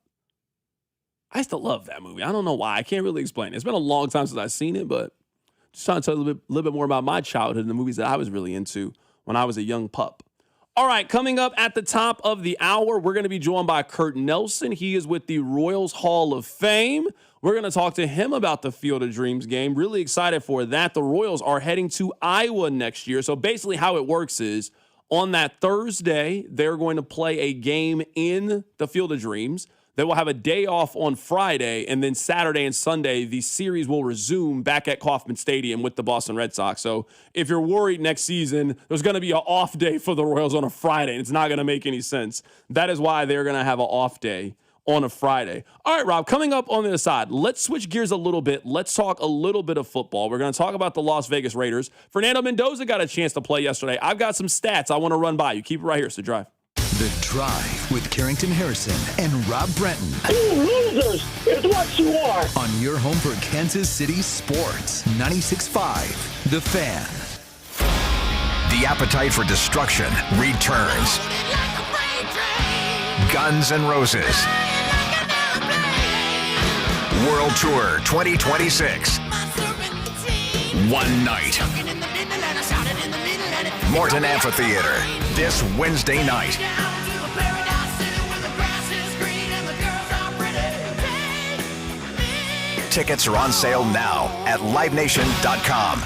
I used to love that movie. I don't know why. I can't really explain it. It's been a long time since I've seen it, but just trying to tell you a little bit more about my childhood and the movies that I was really into when I was a young pup. All right, coming up at the top of the hour, we're going to be joined by Kurt Nelson. He is with the Royals Hall of Fame. We're going to talk to him about the Field of Dreams game. Really excited for that. The Royals are heading to Iowa next year. So basically how it works is on that Thursday, they're going to play a game in the Field of Dreams. They will have a day off on Friday, and then Saturday and Sunday, the series will resume back at Kauffman Stadium with the Boston Red Sox. So if you're worried next season, there's going to be an off day for the Royals on a Friday, and it's not going to make any sense. That is why they're going to have an off day on a Friday. All right, Rob, coming up on the other side, let's switch gears a little bit. Let's talk a little bit of football. We're going to talk about the Las Vegas Raiders. Fernando Mendoza got a chance to play yesterday. I've got some stats I want to run by you. Keep it right here, so drive. The Drive with Carrington Harrison and Rob Brenton. You losers is what you are. On your home for Kansas City sports. 96.5 The Fan. The appetite for destruction returns. Guns N' Roses. World Tour 2026. One night. Morton Amphitheater. This Wednesday night. Tickets are on sale now at livenation.com.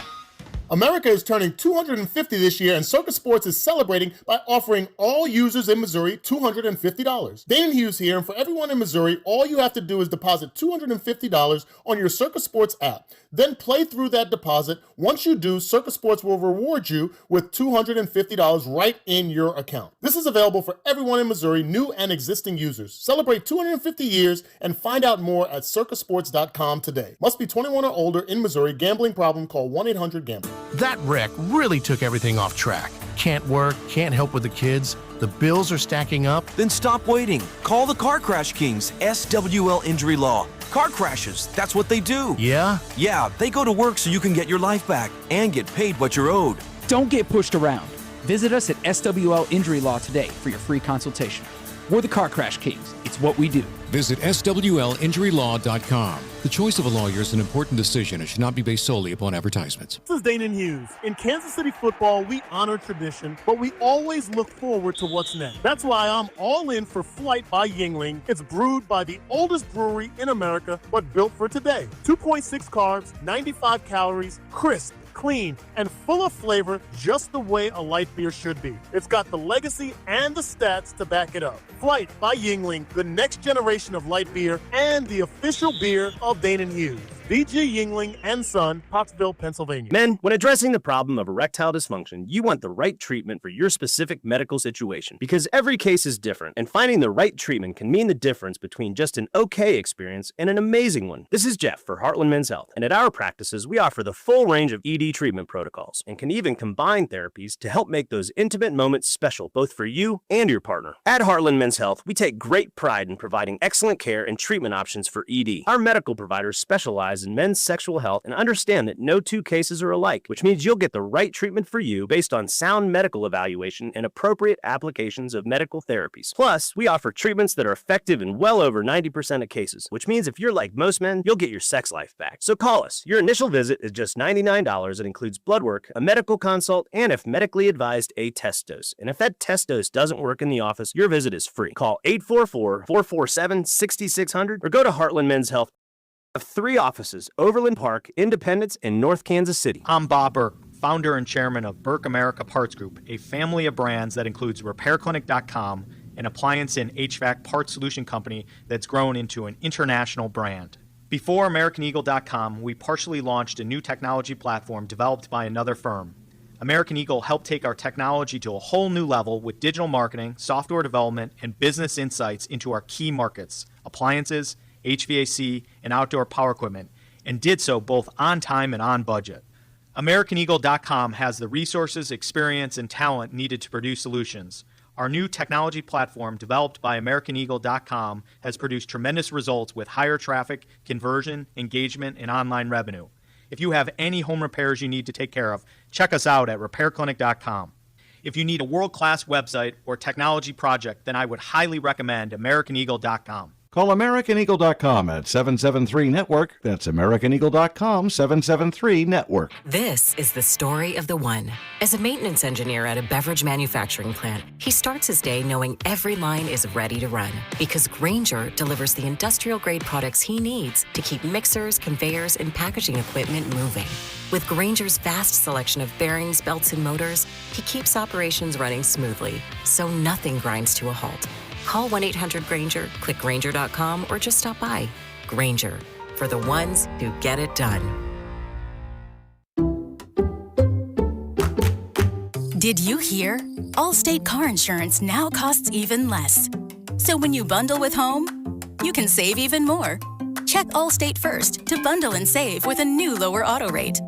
America is turning 250 this year, and Circus Sports is celebrating by offering all users in Missouri $250. Dane Hughes here, and for everyone in Missouri, all you have to do is deposit $250 on your Circus Sports app. Then play through that deposit. Once you do, Circus Sports will reward you with $250 right in your account. This is available for everyone in Missouri, new and existing users. Celebrate 250 years and find out more at circusports.com today. Must be 21 or older in Missouri. Gambling problem? Call 1-800-GAMBLER. That wreck really took everything off track. Can't work, can't help with the kids. The bills are stacking up. Then stop waiting. Call the Car Crash Kings, SWL Injury Law. Car crashes, that's what they do. Yeah? Yeah, they go to work so you can get your life back and get paid what you're owed. Don't get pushed around. Visit us at SWL Injury Law today for your free consultation. We're the Car Crash Kings. It's what we do. Visit SWLinjurylaw.com. The choice of a lawyer is an important decision and should not be based solely upon advertisements. This is Dane Hughes. In Kansas City football, we honor tradition, but we always look forward to what's next. That's why I'm all in for Flight by Yingling. It's brewed by the oldest brewery in America, but built for today. 2.6 carbs, 95 calories, crisp, clean, and full of flavor, just the way a light beer should be. It's got the legacy and the stats to back it up. Flight by Yingling, the next generation of light beer and the official beer of Dane Hughes. D.G. Yingling and Son, Pottsville, Pennsylvania. Men, when addressing the problem of erectile dysfunction, you want the right treatment for your specific medical situation because every case is different, and finding the right treatment can mean the difference between just an okay experience and an amazing one. This is Jeff for Heartland Men's Health, and at our practices, we offer the full range of ED treatment protocols and can even combine therapies to help make those intimate moments special both for you and your partner. At Heartland Men's Health, we take great pride in providing excellent care and treatment options for ED. Our medical providers specialize in men's sexual health and understand that no two cases are alike, which means you'll get the right treatment for you based on sound medical evaluation and appropriate applications of medical therapies. Plus, we offer treatments that are effective in well over 90% of cases, which means if you're like most men, you'll get your sex life back. So call us. Your initial visit is just $99 and includes blood work, a medical consult, and if medically advised, a test dose. And if that test dose doesn't work in the office, your visit is free. Call 844-447-6600 or go to Heartland Men's Health. Of 3 offices, Overland Park, Independence, and North Kansas City. I'm Bob Burke, founder and chairman of Burke America Parts Group, a family of brands that includes RepairClinic.com, an appliance and HVAC parts solution company that's grown into an international brand. Before AmericanEagle.com, we partially launched a new technology platform developed by another firm. American Eagle helped take our technology to a whole new level with digital marketing, software development, and business insights into our key markets, appliances, HVAC, and outdoor power equipment, and did so both on time and on budget. AmericanEagle.com has the resources, experience, and talent needed to produce solutions. Our new technology platform, developed by AmericanEagle.com, has produced tremendous results with higher traffic, conversion, engagement, and online revenue. If you have any home repairs you need to take care of, check us out at RepairClinic.com. If you need a world-class website or technology project, then I would highly recommend AmericanEagle.com. Call AmericanEagle.com at 773-NETWORK. That's AmericanEagle.com, 773-NETWORK. This is the story of the one. As a maintenance engineer at a beverage manufacturing plant, he starts his day knowing every line is ready to run because Grainger delivers the industrial-grade products he needs to keep mixers, conveyors, and packaging equipment moving. With Grainger's vast selection of bearings, belts, and motors, he keeps operations running smoothly, so nothing grinds to a halt. Call 1-800-GRAINGER, click Grainger.com, or just stop by. Grainger, for the ones who get it done. Did you hear? Allstate car insurance now costs even less. So when you bundle with home, you can save even more. Check Allstate first to bundle and save with a new lower auto rate.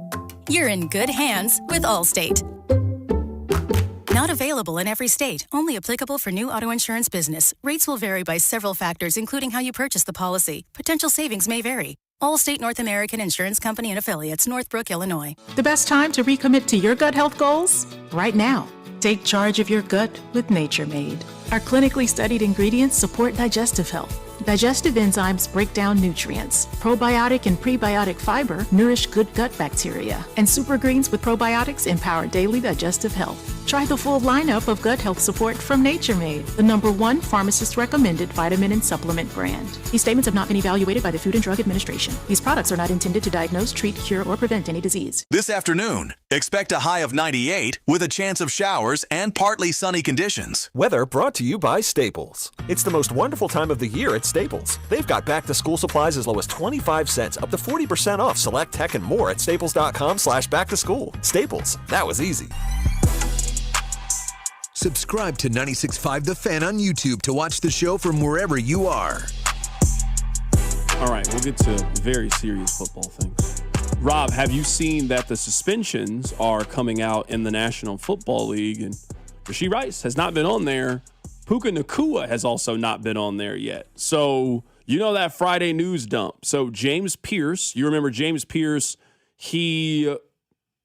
You're in good hands with Allstate. Not available in every state. Only applicable for new auto insurance business. Rates will vary by several factors, including how you purchase the policy. Potential savings may vary. Allstate North American Insurance Company and Affiliates, Northbrook, Illinois. The best time to recommit to your gut health goals? Right now. Take charge of your gut with Nature Made. Our clinically studied ingredients support digestive health. Digestive enzymes break down nutrients. Probiotic and prebiotic fiber nourish good gut bacteria. And super greens with probiotics empower daily digestive health. Try the full lineup of gut health support from Nature Made, the #1 pharmacist-recommended vitamin and supplement brand. These statements have not been evaluated by the Food and Drug Administration. These products are not intended to diagnose, treat, cure, or prevent any disease. This afternoon, expect a high of 98 with a chance of showers and partly sunny conditions. Weather brought to you by Staples. It's the most wonderful time of the year at Staples. They've got back-to-school supplies as low as 25 cents, up to 40% off select tech and more at staples.com/back-to-school. Staples, that was easy. Subscribe to 96.5 The Fan on YouTube to watch the show from wherever you are. All right, we'll get to very serious football things. Rob, have you seen that the suspensions are coming out in the National Football League? And Rashee Rice has not been on there. Puka Nacua has also not been on there yet. So, you know that Friday news dump. So, James Pierce, you remember James Pierce, he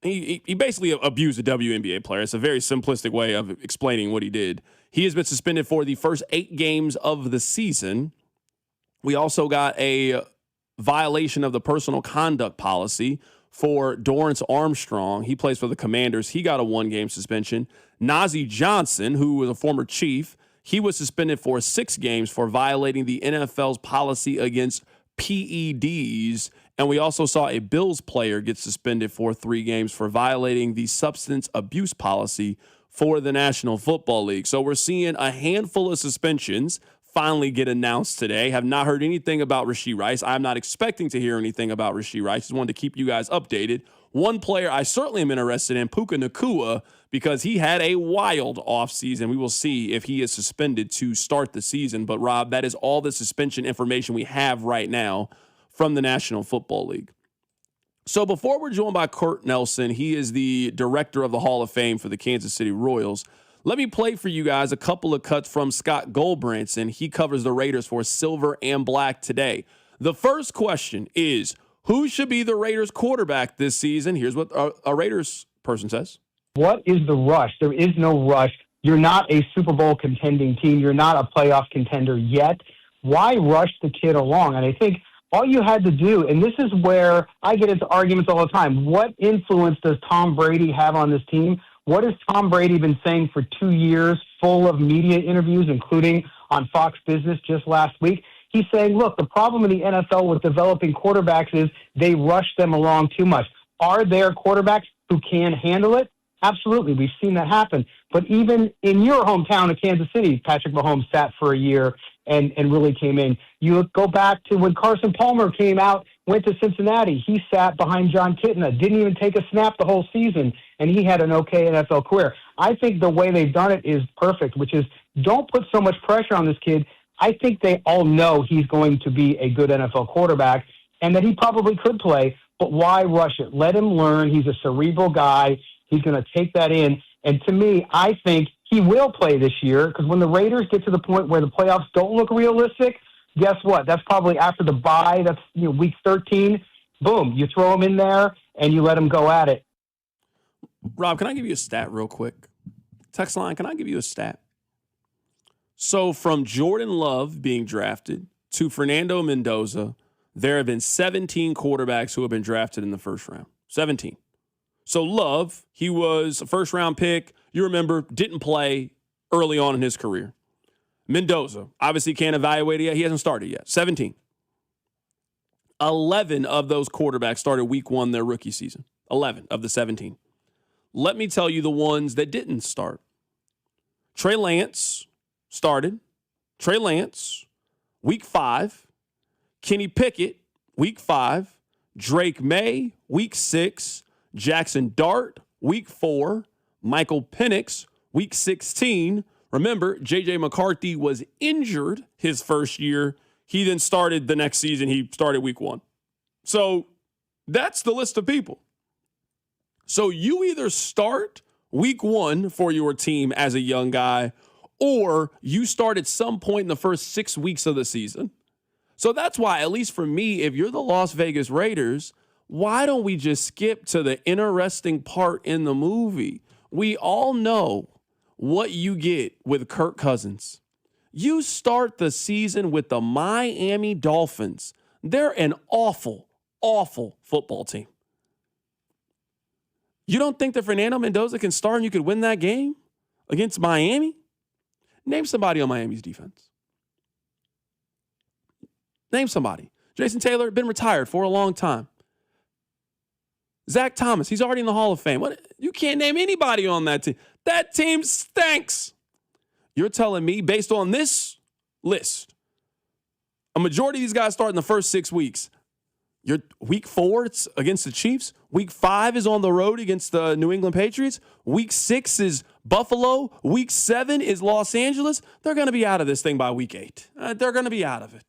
basically abused a WNBA player. It's a very simplistic way of explaining what he did. He has been suspended for the first 8 games of the season. We also got a violation of the personal conduct policy for Dorrance Armstrong. He plays for the Commanders. He got a 1-game suspension. Nazeeh Johnson, who was a former Chief, he was suspended for 6 games for violating the NFL's policy against PEDs. And we also saw a Bills player get suspended for 3 games for violating the substance abuse policy for the National Football League. So we're seeing a handful of suspensions finally get announced today. Have not heard anything about Rashee Rice. I'm not expecting to hear anything about Rashee Rice. Just wanted to keep you guys updated. One player I certainly am interested in, Puka Nacua, because he had a wild offseason. We will see if he is suspended to start the season. But, Rob, that is all the suspension information we have right now from the National Football League. So before we're joined by Kurt Nelson, he is the director of the Hall of Fame for the Kansas City Royals. Let me play for you guys a couple of cuts from Scott Goldbranson. He covers the Raiders for Silver and Black today. The first question is, who should be the Raiders quarterback this season? Here's what a Raiders person says. What is the rush? There is no rush. You're not a Super Bowl contending team. You're not a playoff contender yet. Why rush the kid along? And I think all you had to do, and this is where I get into arguments all the time, what influence does Tom Brady have on this team? What has Tom Brady been saying for 2 years, full of media interviews, including on Fox Business just last week? He's saying, look, the problem in the NFL with developing quarterbacks is they rush them along too much. Are there quarterbacks who can handle it? Absolutely. We've seen that happen. But even in your hometown of Kansas City, Patrick Mahomes sat for a year and really came in. You go back to when Carson Palmer came out, went to Cincinnati. He sat behind John Kitna, didn't even take a snap the whole season, and he had an okay NFL career. I think the way they've done it is perfect, which is don't put so much pressure on this kid. I think they all know he's going to be a good NFL quarterback and that he probably could play, but why rush it? Let him learn. He's a cerebral guy. He's going to take that in. And to me, I think he will play this year because when the Raiders get to the point where the playoffs don't look realistic, guess what? That's probably after the bye. That's week 13. Boom, you throw him in there and you let him go at it. Rob, can I give you a stat real quick? Text line, can I give you a stat? So from Jordan Love being drafted to Fernando Mendoza, there have been 17 quarterbacks who have been drafted in the first round. 17. So Love, he was a first-round pick. You remember, didn't play early on in his career. Mendoza, obviously can't evaluate it yet. He hasn't started yet. 17. 11 of those quarterbacks started week 1 their rookie season. 11 of the 17. Let me tell you the ones that didn't start. Trey Lance started. Trey Lance, week 5. Kenny Pickett, week 5. Drake May, week 6. Jackson Dart, week 4. Michael Penix, week 16. Remember, J.J. McCarthy was injured his first year. He then started the next season. He started week 1. So that's the list of people. So you either start week 1 for your team as a young guy, or you start at some point in the first 6 weeks of the season. So that's why, at least for me, if you're the Las Vegas Raiders, why don't we just skip to the interesting part in the movie? We all know what you get with Kirk Cousins. You start the season with the Miami Dolphins. They're an awful, awful football team. You don't think that Fernando Mendoza can start and you could win that game against Miami? Name somebody on Miami's defense. Name somebody. Jason Taylor, been retired for a long time. Zach Thomas, he's already in the Hall of Fame. What? You can't name anybody on that team. That team stinks. You're telling me, based on this list, a majority of these guys start in the first 6 weeks. You're week 4, it's against the Chiefs. Week 5 is on the road against the New England Patriots. Week 6 is Buffalo. Week 7 is Los Angeles. They're going to be out of this thing by week 8. They're going to be out of it.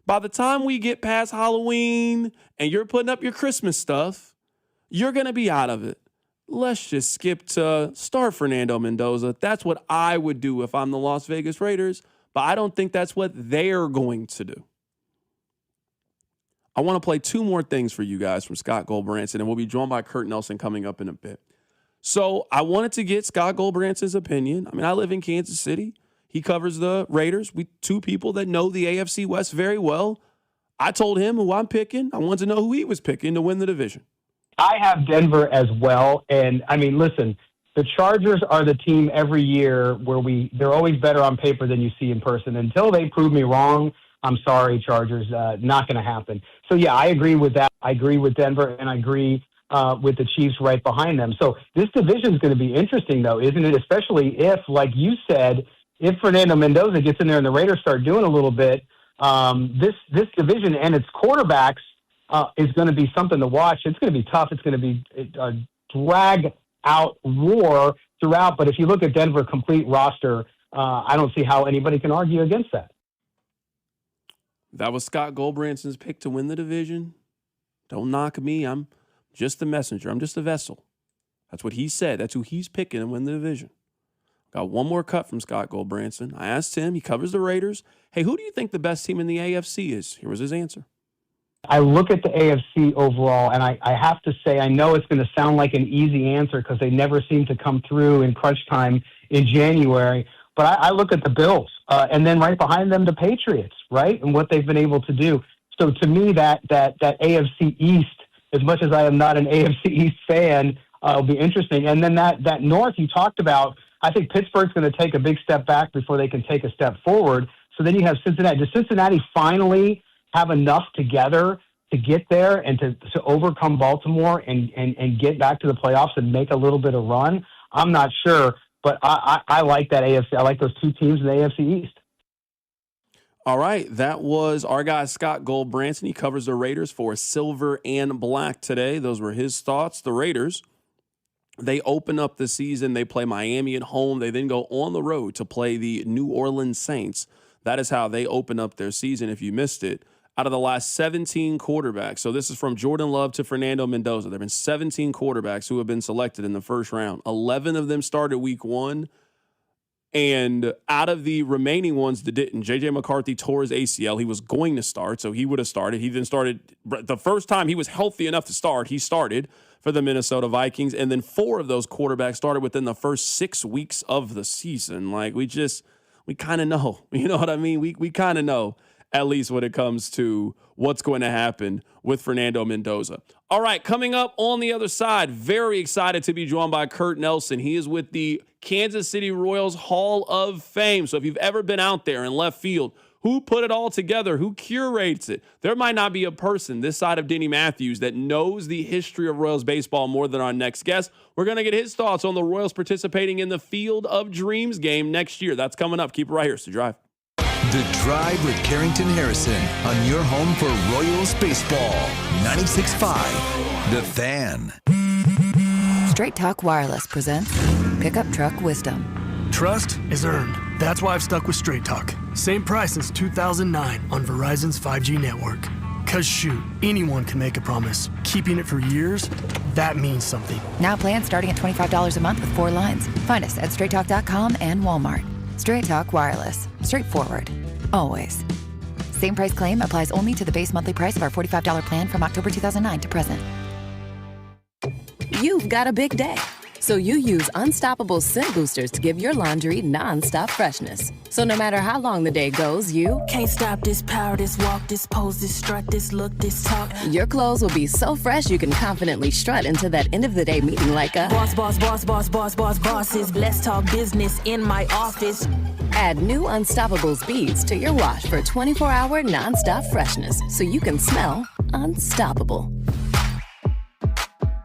By the time we get past Halloween and you're putting up your Christmas stuff, you're going to be out of it. Let's just skip to start Fernando Mendoza. That's what I would do if I'm the Las Vegas Raiders, but I don't think that's what they're going to do. I want to play 2 more things for you guys from Scott Goldbranson, and we'll be joined by Kurt Nelson coming up in a bit. So I wanted to get Scott Goldbranson's opinion. I mean, I live in Kansas City. He covers the Raiders. We 2 people that know the AFC West very well. I told him who I'm picking. I wanted to know who he was picking to win the division. I have Denver as well. And, I mean, listen, the Chargers are the team every year where they're always better on paper than you see in person. Until they prove me wrong, I'm sorry, Chargers, not going to happen. So, yeah, I agree with that. I agree with Denver, and I agree with the Chiefs right behind them. So this division is going to be interesting, though, isn't it? Especially if, like you said, if Fernando Mendoza gets in there and the Raiders start doing a little bit, this division and its quarterbacks is going to be something to watch. It's going to be tough. It's going to be a drag-out war throughout. But if you look at Denver complete roster, I don't see how anybody can argue against that. That was Scott Goldbranson's pick to win the division. Don't knock me. I'm just the messenger. I'm just a vessel. That's what he said. That's who he's picking to win the division. Got one more cut from Scott Goldbranson. I asked him. He covers the Raiders. Hey, who do you think the best team in the AFC is? Here was his answer. I look at the AFC overall, and I have to say, I know it's going to sound like an easy answer because they never seem to come through in crunch time in January. But I look at the Bills, and then right behind them, the Patriots, right, and what they've been able to do. So to me, that AFC East, as much as I am not an AFC East fan, will be interesting. And then that North you talked about, I think Pittsburgh's going to take a big step back before they can take a step forward. So then you have Cincinnati. Does Cincinnati finally have enough together to get there and to overcome Baltimore and get back to the playoffs and make a little bit of run? I'm not sure, but I like that AFC. I like those 2 teams in the AFC East. All right, that was our guy Scott Goldbranson. He covers the Raiders for Silver and Black today. Those were his thoughts. The Raiders, they open up the season. They play Miami at home. They then go on the road to play the New Orleans Saints. That is how they open up their season, if you missed it. Out of the last 17 quarterbacks, so this is from Jordan Love to Fernando Mendoza, there have been 17 quarterbacks who have been selected in the first round. 11 of them started week 1, and out of the remaining ones that didn't, J.J. McCarthy tore his ACL. He was going to start, so he would have started. He then started the first time he was healthy enough to start. He started for the Minnesota Vikings, and then 4 of those quarterbacks started within the first 6 weeks of the season. Like, we kind of know. You know what I mean? We kind of know, at least when it comes to what's going to happen with Fernando Mendoza. All right, coming up on the other side, very excited to be joined by Kurt Nelson. He is with the Kansas City Royals Hall of Fame. So if you've ever been out there in left field, who put it all together? Who curates it? There might not be a person this side of Denny Matthews that knows the history of Royals baseball more than our next guest. We're going to get his thoughts on the Royals participating in the Field of Dreams game next year. That's coming up. Keep it right here. It's The Drive. The Drive with Carrington Harrison on your home for Royals baseball. 96.5 The Fan. Straight Talk Wireless presents Pickup Truck Wisdom. Trust is earned. That's why I've stuck with Straight Talk. Same price since 2009 on Verizon's 5G network. Because shoot, anyone can make a promise. Keeping it for years, that means something. Now plans starting at $25 a month with 4 lines. Find us at straighttalk.com and Walmart. Straight Talk Wireless. Straightforward. Always. Same price claim applies only to the base monthly price of our $45 plan from October 2009 to present. You've got a big day, so you use Unstoppable scent boosters to give your laundry non-stop freshness. So no matter how long the day goes, you can't stop this power, this walk, this pose, this strut, this look, this talk. Your clothes will be so fresh you can confidently strut into that end of the day meeting like a boss, boss, boss, boss, boss, boss, bosses. Let's talk business in my office. Add new Unstoppables beads to your wash for 24-hour non-stop freshness so you can smell unstoppable.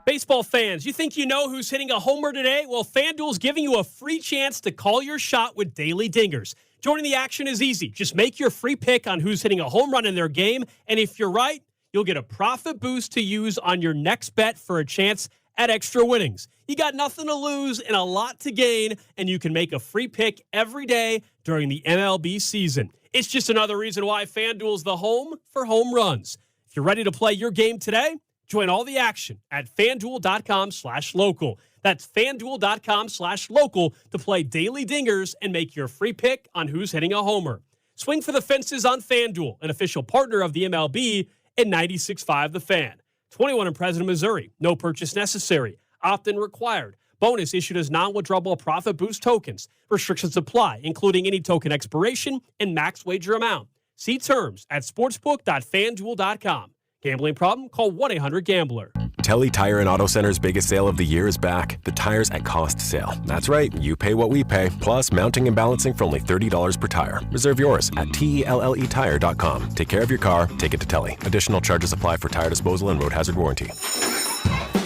Baseball fans, you think you know who's hitting a homer today? Well, FanDuel's giving you a free chance to call your shot with Daily Dingers. Joining the action is easy. Just make your free pick on who's hitting a home run in their game, and if you're right, you'll get a profit boost to use on your next bet for a chance at extra winnings. You got nothing to lose and a lot to gain, and you can make a free pick every day during the MLB season. It's just another reason why FanDuel's the home for home runs. If you're ready to play your game today, join all the action at FanDuel.com/local. That's FanDuel.com/local to play Daily Dingers and make your free pick on who's hitting a homer. Swing for the fences on FanDuel, an official partner of the MLB and 96.5 The Fan. 21 in President, Missouri. No purchase necessary. Opt-in required. Bonus issued as non-withdrawable profit boost tokens. Restrictions apply, including any token expiration and max wager amount. See terms at sportsbook.fanduel.com. Gambling problem? Call 1-800-GAMBLER. Telly Tire and Auto Center's biggest sale of the year is back. The Tires at Cost sale. That's right. You pay what we pay, plus mounting and balancing for only $30 per tire. Reserve yours at TELLETire.com. Take care of your car. Take it to Telly. Additional charges apply for tire disposal and road hazard warranty.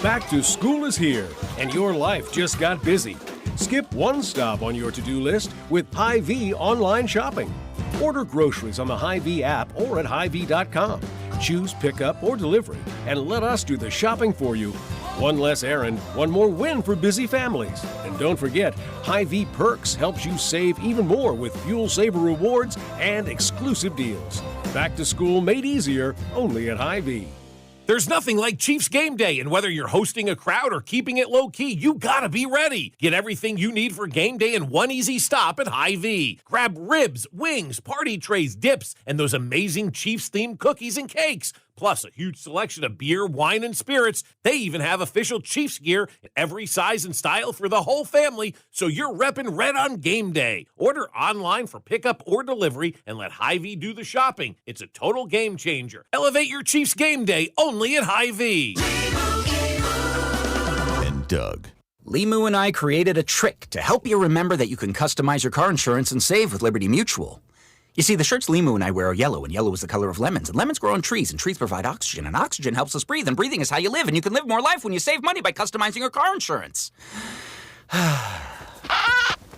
Back to school is here, and your life just got busy. Skip one stop on your to-do list with Hy-Vee online shopping. Order groceries on the Hy-Vee app or at Hy-Vee.com. Choose pickup or delivery, and let us do the shopping for you. One less errand, one more win for busy families. And don't forget, Hy-Vee Perks helps you save even more with Fuel Saver rewards and exclusive deals. Back to school made easier, only at Hy-Vee. There's nothing like Chiefs game day, and whether you're hosting a crowd or keeping it low-key, you gotta be ready. Get everything you need for game day in one easy stop at Hy-Vee. Grab ribs, wings, party trays, dips, and those amazing Chiefs-themed cookies and cakes. Plus a huge selection of beer, wine, and spirits. They even have official Chiefs gear in every size and style for the whole family, so you're repping red on game day. Order online for pickup or delivery and let Hy-Vee do the shopping. It's a total game changer. Elevate your Chiefs game day only at Hy-Vee. And Doug. Limu and I created a trick to help you remember that you can customize your car insurance and save with Liberty Mutual. You see, the shirts Limu and I wear are yellow, and yellow is the color of lemons, and lemons grow on trees, and trees provide oxygen, and oxygen helps us breathe, and breathing is how you live, and you can live more life when you save money by customizing your car insurance. I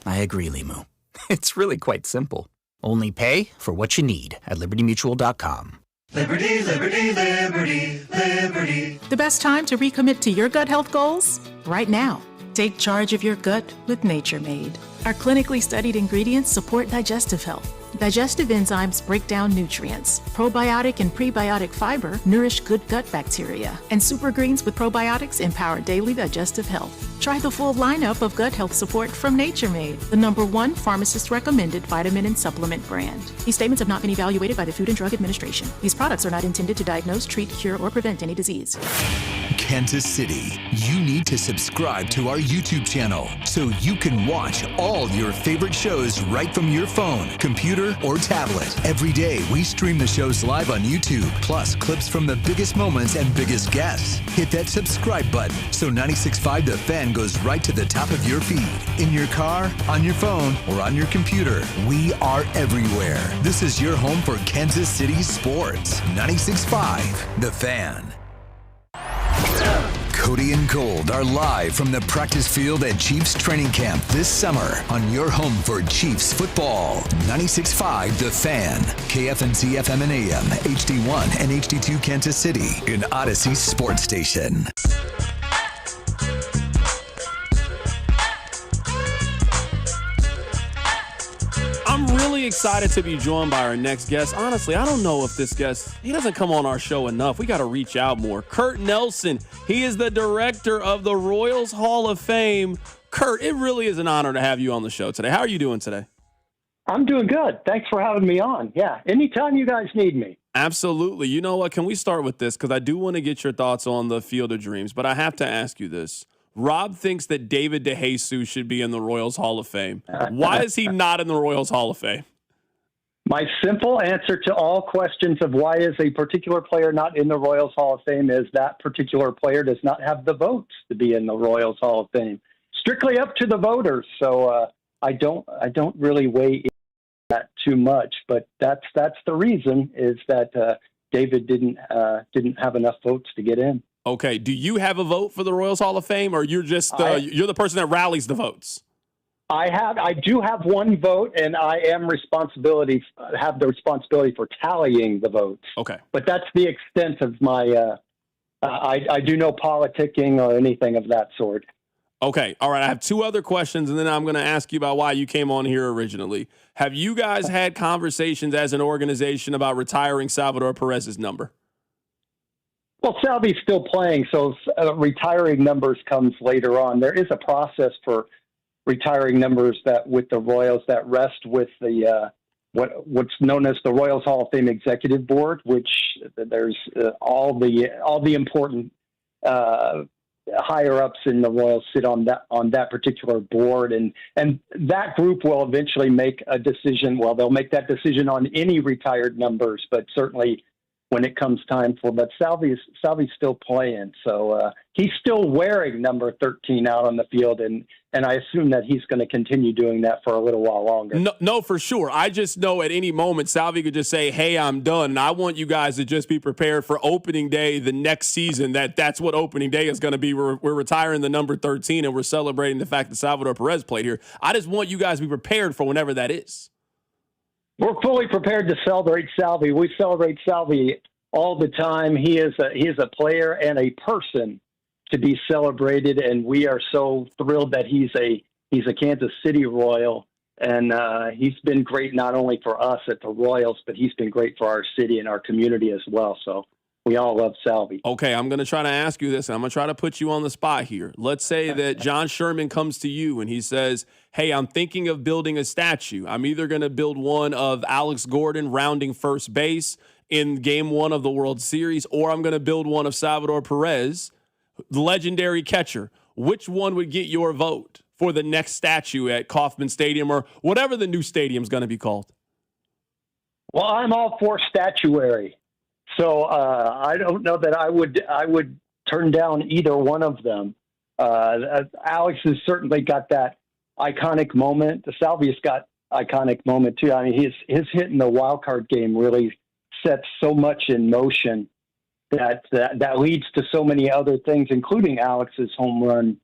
agree, Limu. It's really quite simple. Only pay for what you need at LibertyMutual.com. Liberty, liberty, liberty, liberty. The best time to recommit to your gut health goals? Right now. Take charge of your gut with Nature Made. Our clinically studied ingredients support digestive health. Digestive enzymes break down nutrients. Probiotic and prebiotic fiber nourish good gut bacteria. And super greens with probiotics empower daily digestive health. Try the full lineup of gut health support from Nature Made, the #1 pharmacist-recommended vitamin and supplement brand. These statements have not been evaluated by the Food and Drug Administration. These products are not intended to diagnose, treat, cure, or prevent any disease. Kansas City, you need to subscribe to our YouTube channel so you can watch all your favorite shows right from your phone, computer, or tablet. Every day, we stream the shows live on YouTube, plus clips from the biggest moments and biggest guests. Hit that subscribe button so 96.5 The Fan goes right to the top of your feed. In your car, on your phone, or on your computer, we are everywhere. This is your home for Kansas City sports. 96.5 The Fan. Cody and Gold are live from the practice field at Chiefs training camp this summer on your home for Chiefs football. 96.5 The Fan, KFNC FM and AM, HD1 and HD2 Kansas City, an Odyssey sports station. I'm really really excited to be joined by our next guest. Honestly, I don't know if this guest, he doesn't come on our show enough. We got to reach out more. Kurt Nelson, he is the director of the Royals Hall of Fame. Kurt, it really is an honor to have you on the show today. How are you doing today? I'm doing good. Thanks for having me on. Yeah, anytime you guys need me. Absolutely. You know what? Can we start with this? Because I do want to get your thoughts on the Field of Dreams, but I have to ask you this. Rob thinks that David DeJesus should be in the Royals Hall of Fame. Why is he not in the Royals Hall of Fame? My simple answer to all questions of why is a particular player not in the Royals Hall of Fame is that particular player does not have the votes to be in the Royals Hall of Fame. Strictly up to the voters. So I don't really weigh in that too much, but that's the reason is that David didn't have enough votes to get in. Okay. Do you have a vote for the Royals Hall of Fame, or you're just you're the person that rallies the votes? I do have one vote, and I have the responsibility for tallying the votes. Okay. But that's the extent of my. I do no politicking or anything of that sort. Okay. All right. I have two other questions, and then I'm going to ask you about why you came on here originally. Have you guys had conversations as an organization about retiring Salvador Perez's number? Well, Salvi's still playing, so retiring numbers comes later on. There is a process for retiring numbers that with the Royals that rest with the what's known as the Royals Hall of Fame Executive Board, which there's all the important higher ups in the Royals sit on that particular board, and that group will eventually make a decision. Well, they'll make that decision on any retired numbers, but certainly when it comes time for. But Salvi's still playing, so he's still wearing number 13 out on the field, and I assume that he's going to continue doing that for a little while longer. No, for sure. I just know at any moment Salvi could just say, "Hey, I'm done." And I want you guys to just be prepared for opening day the next season. That's what opening day is going to be. We're retiring the number 13, and we're celebrating the fact that Salvador Perez played here. I just want you guys to be prepared for whenever that is. We're fully prepared to celebrate Salvi. We celebrate Salvi all the time. He is a player and a person to be celebrated, and we are so thrilled that he's a Kansas City Royal, and he's been great not only for us at the Royals, but he's been great for our city and our community as well. So we all love Salvi. Okay, I'm going to try to ask you this, and I'm going to try to put you on the spot here. Let's say that John Sherman comes to you and he says, "Hey, I'm thinking of building a statue. I'm either going to build one of Alex Gordon rounding first base in Game 1 of the World Series, or I'm going to build one of Salvador Perez, the legendary catcher." Which one would get your vote for the next statue at Kauffman Stadium or whatever the new stadium's going to be called? Well, I'm all for statuary. So I don't know that I would turn down either one of them. Alex has certainly got that iconic moment. Salvi's got iconic moment too. I mean, his hit in the wild card game really sets so much in motion that leads to so many other things, including Alex's home run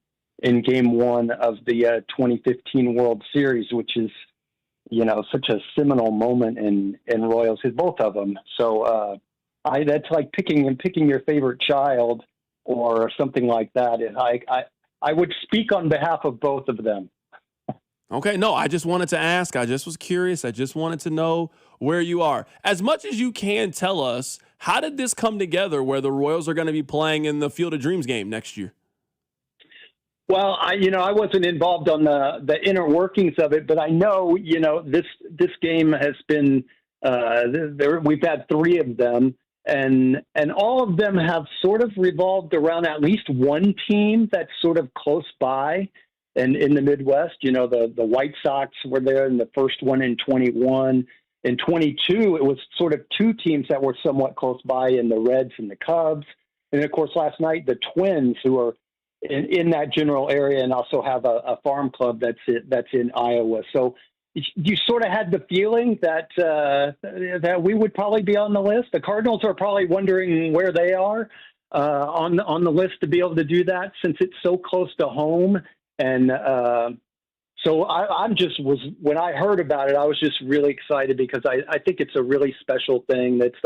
in Game 1 of the 2015 World Series, which is such a seminal moment in Royals. Both of them. So. That's like picking your favorite child or something like that. And I would speak on behalf of both of them. Okay, no, I just wanted to ask. I just was curious. I just wanted to know where you are. As much as you can tell us, how did this come together where the Royals are going to be playing in the Field of Dreams game next year? Well, I wasn't involved on the inner workings of it, but I know, this game has been we've had 3 of them. And all of them have sort of revolved around at least one team that's sort of close by. And in the Midwest, the White Sox were there in the first one in 21. In 22, it was sort of 2 teams that were somewhat close by in the Reds and the Cubs. And, of course, last night, the Twins, who are in that general area and also have a farm club that's in Iowa. So you sort of had the feeling that we would probably be on the list. The Cardinals are probably wondering where they are on the list to be able to do that since it's so close to home. And so when I heard about it, I was just really excited because I think it's a really special thing. That's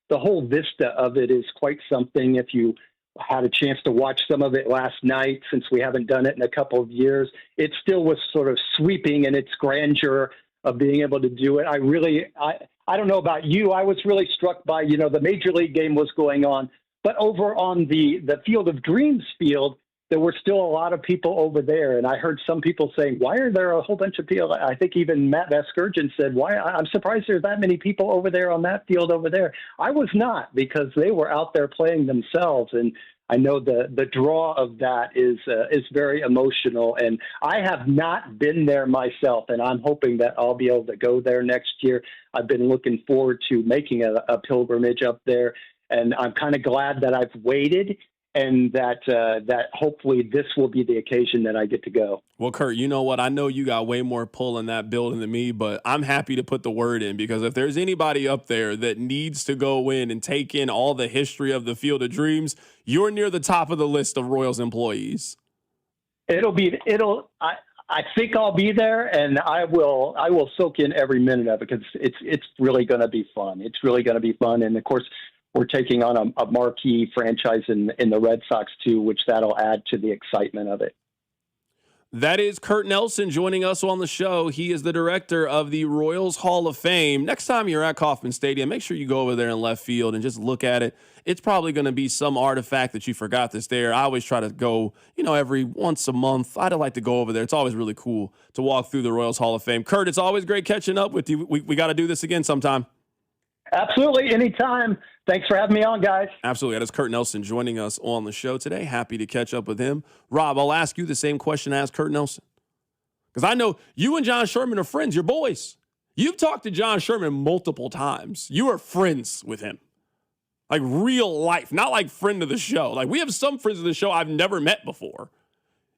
the whole vista of it is quite something. If you had a chance to watch some of it last night, since we haven't done it in a couple of years, it still was sort of sweeping in its grandeur of being able to do it. I don't know about you. I was really struck by, the Major League game was going on, but over on the Field of Dreams field, there were still a lot of people over there. And I heard some people saying, why are there a whole bunch of people? I think even Matt Vasgersian said, I'm surprised there's that many people over there on that field over there. I was not, because they were out there playing themselves. And I know the draw of that is very emotional. And I have not been there myself, and I'm hoping that I'll be able to go there next year. I've been looking forward to making a pilgrimage up there. And I'm kind of glad that I've waited, and that hopefully this will be the occasion that I get to go. Well, Kurt, you know what? I know you got way more pull in that building than me, but I'm happy to put the word in, because if there's anybody up there that needs to go in and take in all the history of the Field of Dreams, you're near the top of the list of Royals employees. I think I'll be there, and I will soak in every minute of it, because it's really going to be fun. It's really going to be fun, and of course, we're taking on a marquee franchise in the Red Sox, too, which that'll add to the excitement of it. That is Kurt Nelson joining us on the show. He is the director of the Royals Hall of Fame. Next time you're at Kauffman Stadium, make sure you go over there in left field and just look at it. It's probably going to be some artifact that you forgot that's there. I always try to go, every once a month. I'd like to go over there. It's always really cool to walk through the Royals Hall of Fame. Kurt, it's always great catching up with you. We got to do this again sometime. Absolutely. Anytime. Thanks for having me on, guys. Absolutely. That is Kurt Nelson joining us on the show today. Happy to catch up with him. Rob, I'll ask you the same question I asked Kurt Nelson, because I know you and John Sherman are friends. You're boys. You've talked to John Sherman multiple times. You are friends with him, like real life, not like friend of the show. Like, we have some friends of the show I've never met before.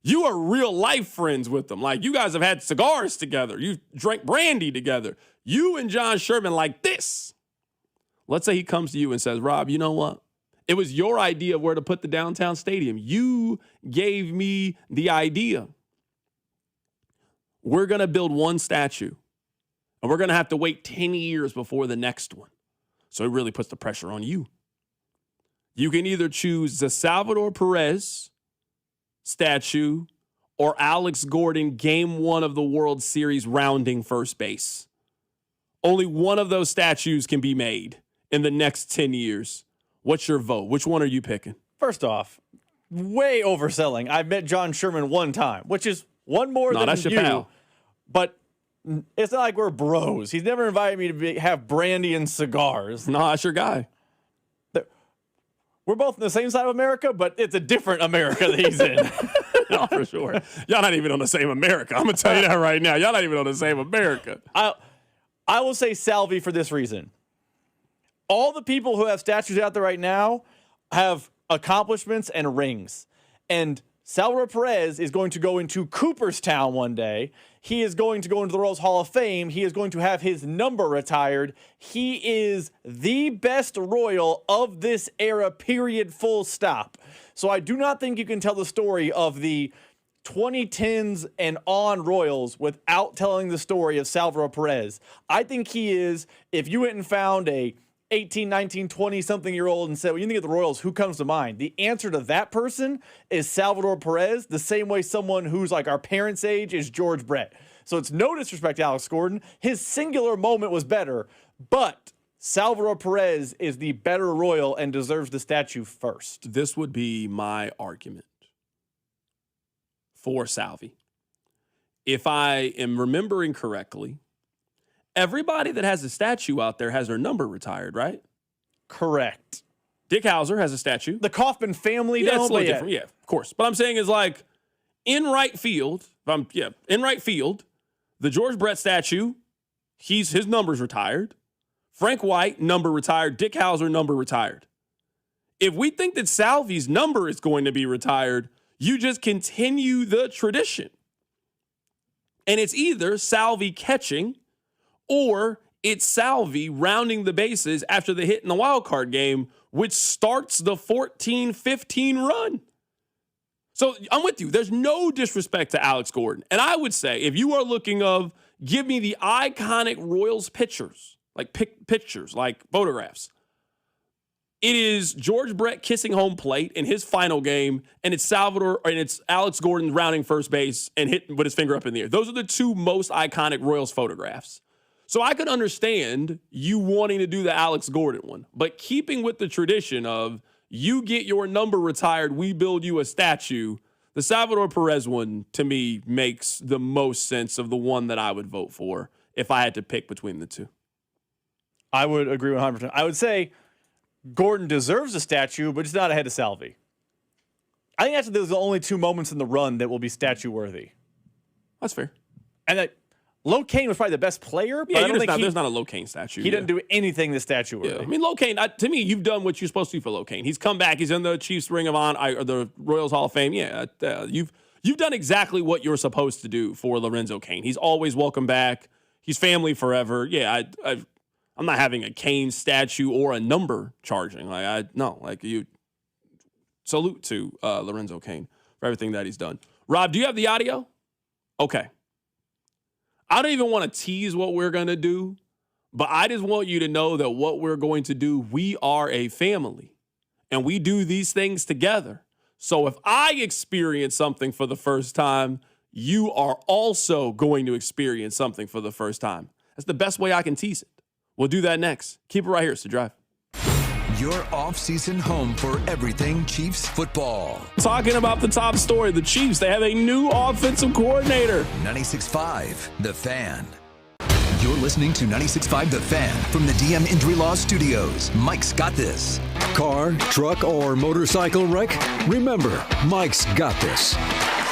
You are real life friends with them. Like, you guys have had cigars together. You drank brandy together. You and John Sherman like this. Let's say he comes to you and says, Rob, you know what? It was your idea of where to put the downtown stadium. You gave me the idea. We're going to build one statue, and we're going to have to wait 10 years before the next one. So it really puts the pressure on you. You can either choose the Salvador Perez statue or Alex Gordon Game 1 of the World Series rounding first base. Only one of those statues can be made in the next 10 years. What's your vote? Which one are you picking? First off, way overselling. I've met John Sherman one time, which is one more than that's you. Your pal. But it's not like we're bros. He's never invited me to have brandy and cigars. No, that's your guy. We're both on the same side of America, but it's a different America that he's in. No, for sure. Y'all not even on the same America. I'm going to tell you that right now. Y'all not even on the same America. I will say Salvi for this reason. All the people who have statues out there right now have accomplishments and rings. And Salvador Perez is going to go into Cooperstown one day. He is going to go into the Royals Hall of Fame. He is going to have his number retired. He is the best Royal of this era, period, full stop. So I do not think you can tell the story of the 2010s and on Royals without telling the story of Salvador Perez. I think he is, if you went and found a 18, 19, 20-something-year-old and said, when you think of the Royals, who comes to mind? The answer to that person is Salvador Perez, the same way someone who's like our parents' age is George Brett. So it's no disrespect to Alex Gordon. His singular moment was better, but Salvador Perez is the better Royal and deserves the statue first. This would be my argument for Salvi. If I am remembering correctly, everybody that has a statue out there has their number retired, right? Correct. Dick Hauser has a statue. The Kauffman family don't. It's a little different. Yeah, of course. But I'm saying is like in right field, the George Brett statue, his number's retired. Frank White, number retired. Dick Hauser, number retired. If we think that Salvi's number is going to be retired, you just continue the tradition. And it's either Salvi catching or it's Salvi rounding the bases after the hit in the wild card game, which starts the 14-15 run. So I'm with you. There's no disrespect to Alex Gordon. And I would say if you are looking of, give me the iconic Royals pictures, like pictures, like photographs, It is George Brett kissing home plate in his final game, and it's Alex Gordon rounding first base and hitting with his finger up in the air. Those are the two most iconic Royals photographs. So I could understand you wanting to do the Alex Gordon one, but keeping with the tradition of you get your number retired, we build you a statue, the Salvador Perez one, to me, makes the most sense of the one that I would vote for if I had to pick between the two. I would agree 100%. I would say Gordon deserves a statue, but it's not ahead of Salvi. I think actually those are the only two moments in the run that will be statue-worthy. That's fair. And Locaine was probably the best player, but I don't think there's not a Locaine statue. He didn't do anything that's statue-worthy. Yeah. I mean, Locaine, to me, you've done what you're supposed to do for Locaine. He's come back. He's in the Chiefs Ring of Honor, or the Royals Hall of Fame. Yeah, you've done exactly what you're supposed to do for Lorenzo Cain. He's always welcome back. He's family forever. Yeah, I'm not having a Cain statue or a number charging. You salute to Lorenzo Cain for everything that he's done. Rob, do you have the audio? Okay. I don't even want to tease what we're going to do, but I just want you to know that what we're going to do, we are a family, and we do these things together. So if I experience something for the first time, you are also going to experience something for the first time. That's the best way I can tease it. We'll do that next. Keep it right here. It's The Drive. Your off-season home for everything Chiefs football. Talking about the top story, the Chiefs, they have a new offensive coordinator. 96.5 The Fan. You're listening to 96.5 The Fan from the DM Injury Law Studios. Mike's got this. Car, truck, or motorcycle wreck? Remember, Mike's got this.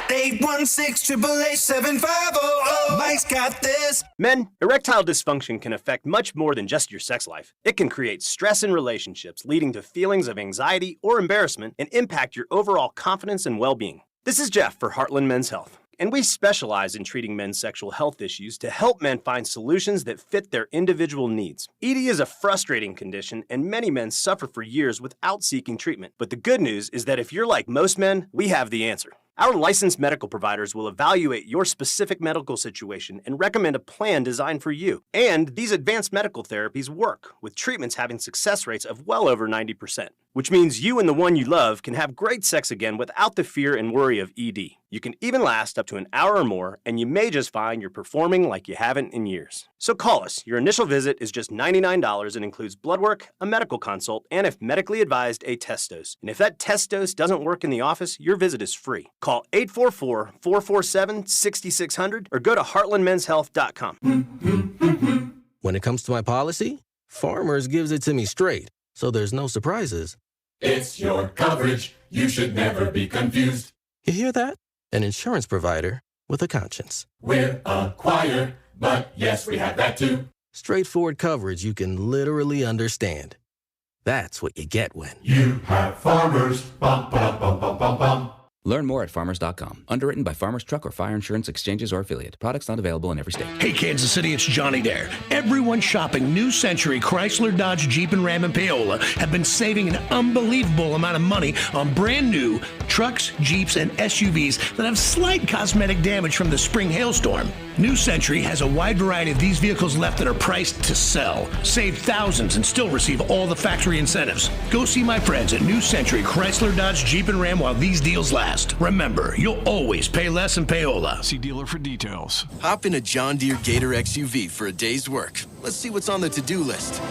816-888-7500. Mike's got this. Men, erectile dysfunction can affect much more than just your sex life. It can create stress in relationships, leading to feelings of anxiety or embarrassment, and impact your overall confidence and well-being. This is Jeff for Heartland Men's Health, and we specialize in treating men's sexual health issues to help men find solutions that fit their individual needs. ED is a frustrating condition, and many men suffer for years without seeking treatment. But the good news is that if you're like most men, we have the answer. Our licensed medical providers will evaluate your specific medical situation and recommend a plan designed for you. And these advanced medical therapies work, with treatments having success rates of well over 90%, which means you and the one you love can have great sex again without the fear and worry of ED. You can even last up to an hour or more, and you may just find you're performing like you haven't in years. So call us. Your initial visit is just $99 and includes blood work, a medical consult, and if medically advised, a test dose. And if that test dose doesn't work in the office, your visit is free. Call 844-447-6600 or go to heartlandmenshealth.com. When it comes to my policy, Farmers gives it to me straight, so there's no surprises. It's your coverage. You should never be confused. You hear that? An insurance provider with a conscience. We're a choir, but yes, we have that too. Straightforward coverage you can literally understand. That's what you get when you have Farmers. Bum, bum, bum, bum, bum, bum. Learn more at farmers.com. Underwritten by Farmers Truck or Fire Insurance Exchanges or Affiliate. Products not available in every state. Hey, Kansas City, it's Johnny Dare. Everyone shopping New Century Chrysler, Dodge, Jeep, and Ram in Paola have been saving an unbelievable amount of money on brand new trucks, Jeeps, and SUVs that have slight cosmetic damage from the spring hailstorm. New Century has a wide variety of these vehicles left that are priced to sell. Save thousands and still receive all the factory incentives. Go see my friends at New Century Chrysler, Dodge, Jeep, and Ram while these deals last. Remember, you'll always pay less in Paola. See dealer for details. Hop in a John Deere Gator XUV for a day's work. Let's see what's on the to-do list.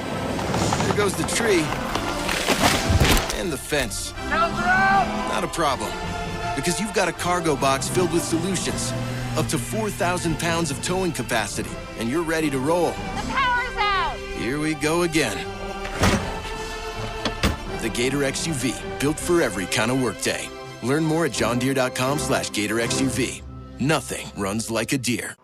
There goes the tree. And the fence. Not a problem. Because you've got a cargo box filled with solutions. Up to 4,000 pounds of towing capacity. And you're ready to roll. The power's out! Here we go again. The Gator XUV. Built for every kind of workday. Learn more at johndeere.com/GatorXUV. Nothing runs like a deer.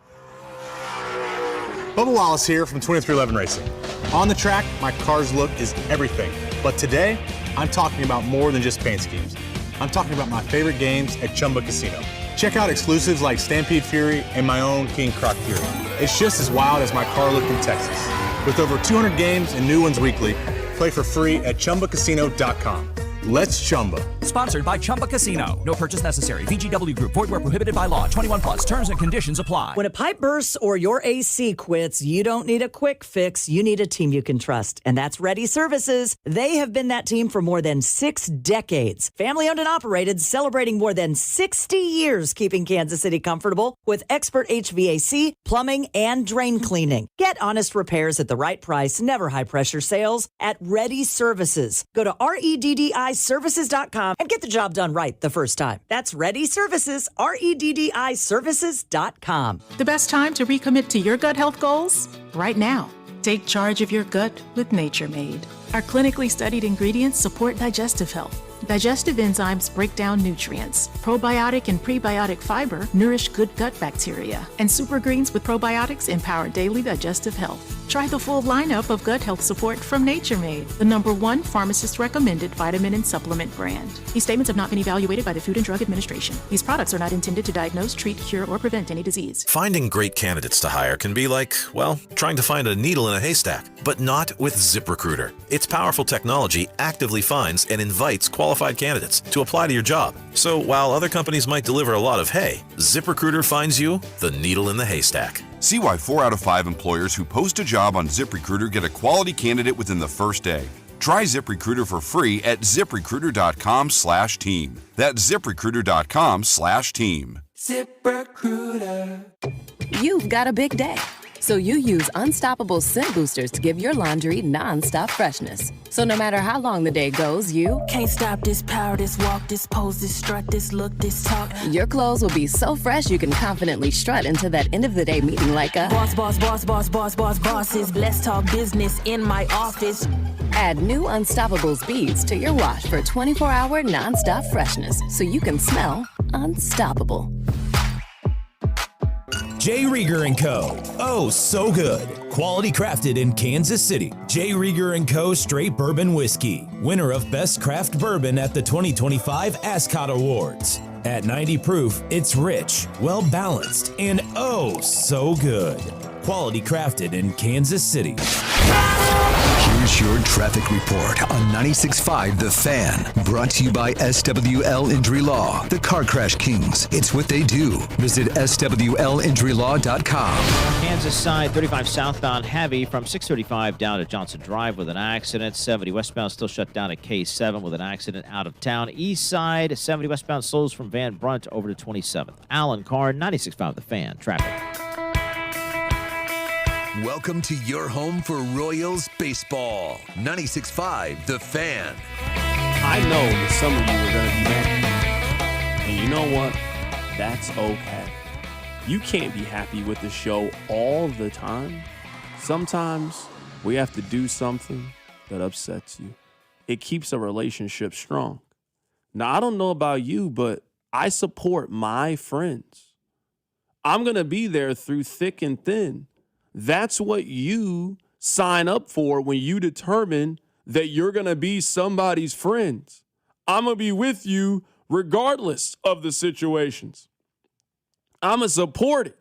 Bubba Wallace here from 2311 Racing. On the track, my car's look is everything. But today, I'm talking about more than just paint schemes. I'm talking about my favorite games at Chumba Casino. Check out exclusives like Stampede Fury and my own King Croc Fury. It's just as wild as my car look in Texas. With over 200 games and new ones weekly, play for free at ChumbaCasino.com. Let's Chumba. Sponsored by Chumba Casino. No purchase necessary. VGW Group. Void where prohibited by law. 21 plus. Terms and conditions apply. When a pipe bursts or your AC quits, you don't need a quick fix. You need a team you can trust. And that's Ready Services. They have been that team for more than 6 decades. Family owned and operated, celebrating more than 60 years keeping Kansas City comfortable with expert HVAC, plumbing, and drain cleaning. Get honest repairs at the right price, never high pressure sales at Ready Services. Go to REDDIservices.com and get the job done right the first time. That's Ready Services, REDDIservices.com. The best time to recommit to your gut health goals? Right now. Take charge of your gut with Nature Made. Our clinically studied ingredients support digestive health. Digestive enzymes break down nutrients. Probiotic and prebiotic fiber nourish good gut bacteria. And super greens with probiotics empower daily digestive health. Try the full lineup of gut health support from Nature Made, the #1 pharmacist-recommended vitamin and supplement brand. These statements have not been evaluated by the Food and Drug Administration. These products are not intended to diagnose, treat, cure, or prevent any disease. Finding great candidates to hire can be like, well, trying to find a needle in a haystack, but not with ZipRecruiter. Its powerful technology actively finds and invites qualified candidates to apply to your job. So while other companies might deliver a lot of hay, ZipRecruiter finds you the needle in the haystack. See why 4 out of 5 employers who post a job on ZipRecruiter get a quality candidate within the first day. Try ZipRecruiter for free at ZipRecruiter.com/team. That's ZipRecruiter.com/team. ZipRecruiter. You've got a big day, so you use Unstoppable scent boosters to give your laundry non-stop freshness. So no matter how long the day goes, you can't stop this power, this walk, this pose, this strut, this look, this talk. Your clothes will be so fresh you can confidently strut into that end of the day meeting like a boss, boss, boss, boss, boss, boss, bosses. Let's talk business in my office. Add new Unstoppables beads to your wash for 24-hour non-stop freshness so you can smell unstoppable. J. Rieger & Co. Oh, so good. Quality crafted in Kansas City. J. Rieger & Co. Straight Bourbon Whiskey. Winner of Best Craft Bourbon at the 2025 Ascot Awards. At 90 proof, it's rich, well-balanced, and oh, so good. Quality crafted in Kansas City. Here's your traffic report on 96.5 The Fan. Brought to you by SWL Injury Law, the Car Crash Kings. It's what they do. Visit SWLInjuryLaw.com. Kansas side, 35 southbound heavy from 635 down to Johnson Drive with an accident. 70 westbound still shut down at K7 with an accident out of town. East side, 70 westbound slows from Van Brunt over to 27th. Alan Carr, 96.5 The Fan. Traffic. Welcome to your home for Royals baseball. 96.5 The Fan. I know that some of you are going to be happy. And you know what? That's okay. You can't be happy with the show all the time. Sometimes we have to do something that upsets you. It keeps a relationship strong. Now, I don't know about you, but I support my friends. I'm going to be there through thick and thin. That's what you sign up for when you determine that you're going to be somebody's friends. I'm going to be with you regardless of the situations. I'm going to support it.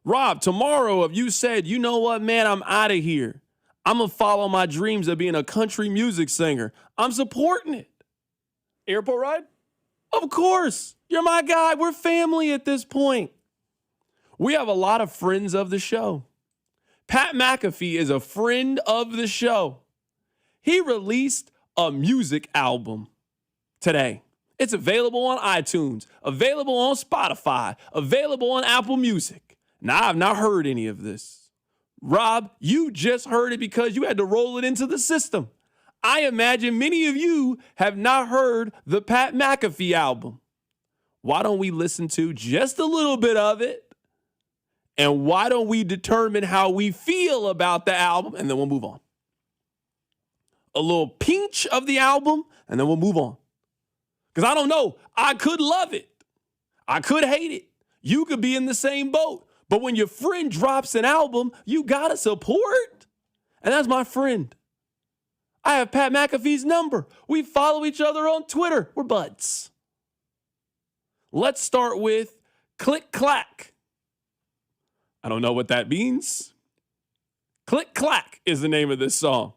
Rob, tomorrow, if you said, you know what, man, I'm out of here. I'm going to follow my dreams of being a country music singer. I'm supporting it. Airport ride? Of course. You're my guy. We're family at this point. We have a lot of friends of the show. Pat McAfee is a friend of the show. He released a music album today. It's available on iTunes, available on Spotify, available on Apple Music. Now, I've not heard any of this. Rob, you just heard it because you had to roll it into the system. I imagine many of you have not heard the Pat McAfee album. Why don't we listen to just a little bit of it? And why don't we determine how we feel about the album, and then we'll move on. A little pinch of the album, and then we'll move on. Because I don't know. I could love it. I could hate it. You could be in the same boat. But when your friend drops an album, you got to support. And that's my friend. I have Pat McAfee's number. We follow each other on Twitter. We're buds. Let's start with Click Clack. I don't know what that means. Click Clack is the name of this song.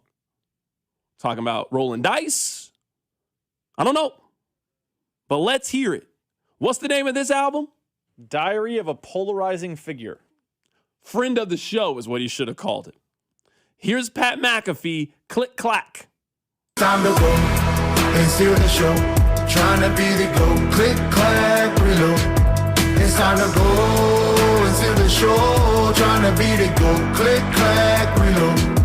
Talking about rolling dice, I don't know. But let's hear it. What's the name of this album? Diary of a Polarizing Figure. Friend of the show is what he should have called it. Here's Pat McAfee, Click Clack. Time to go and steal the show. Trying to be the GOAT. Click, clack, reload. It's time to go and steal the show. Trying to be the GOAT. Click, clack, reload.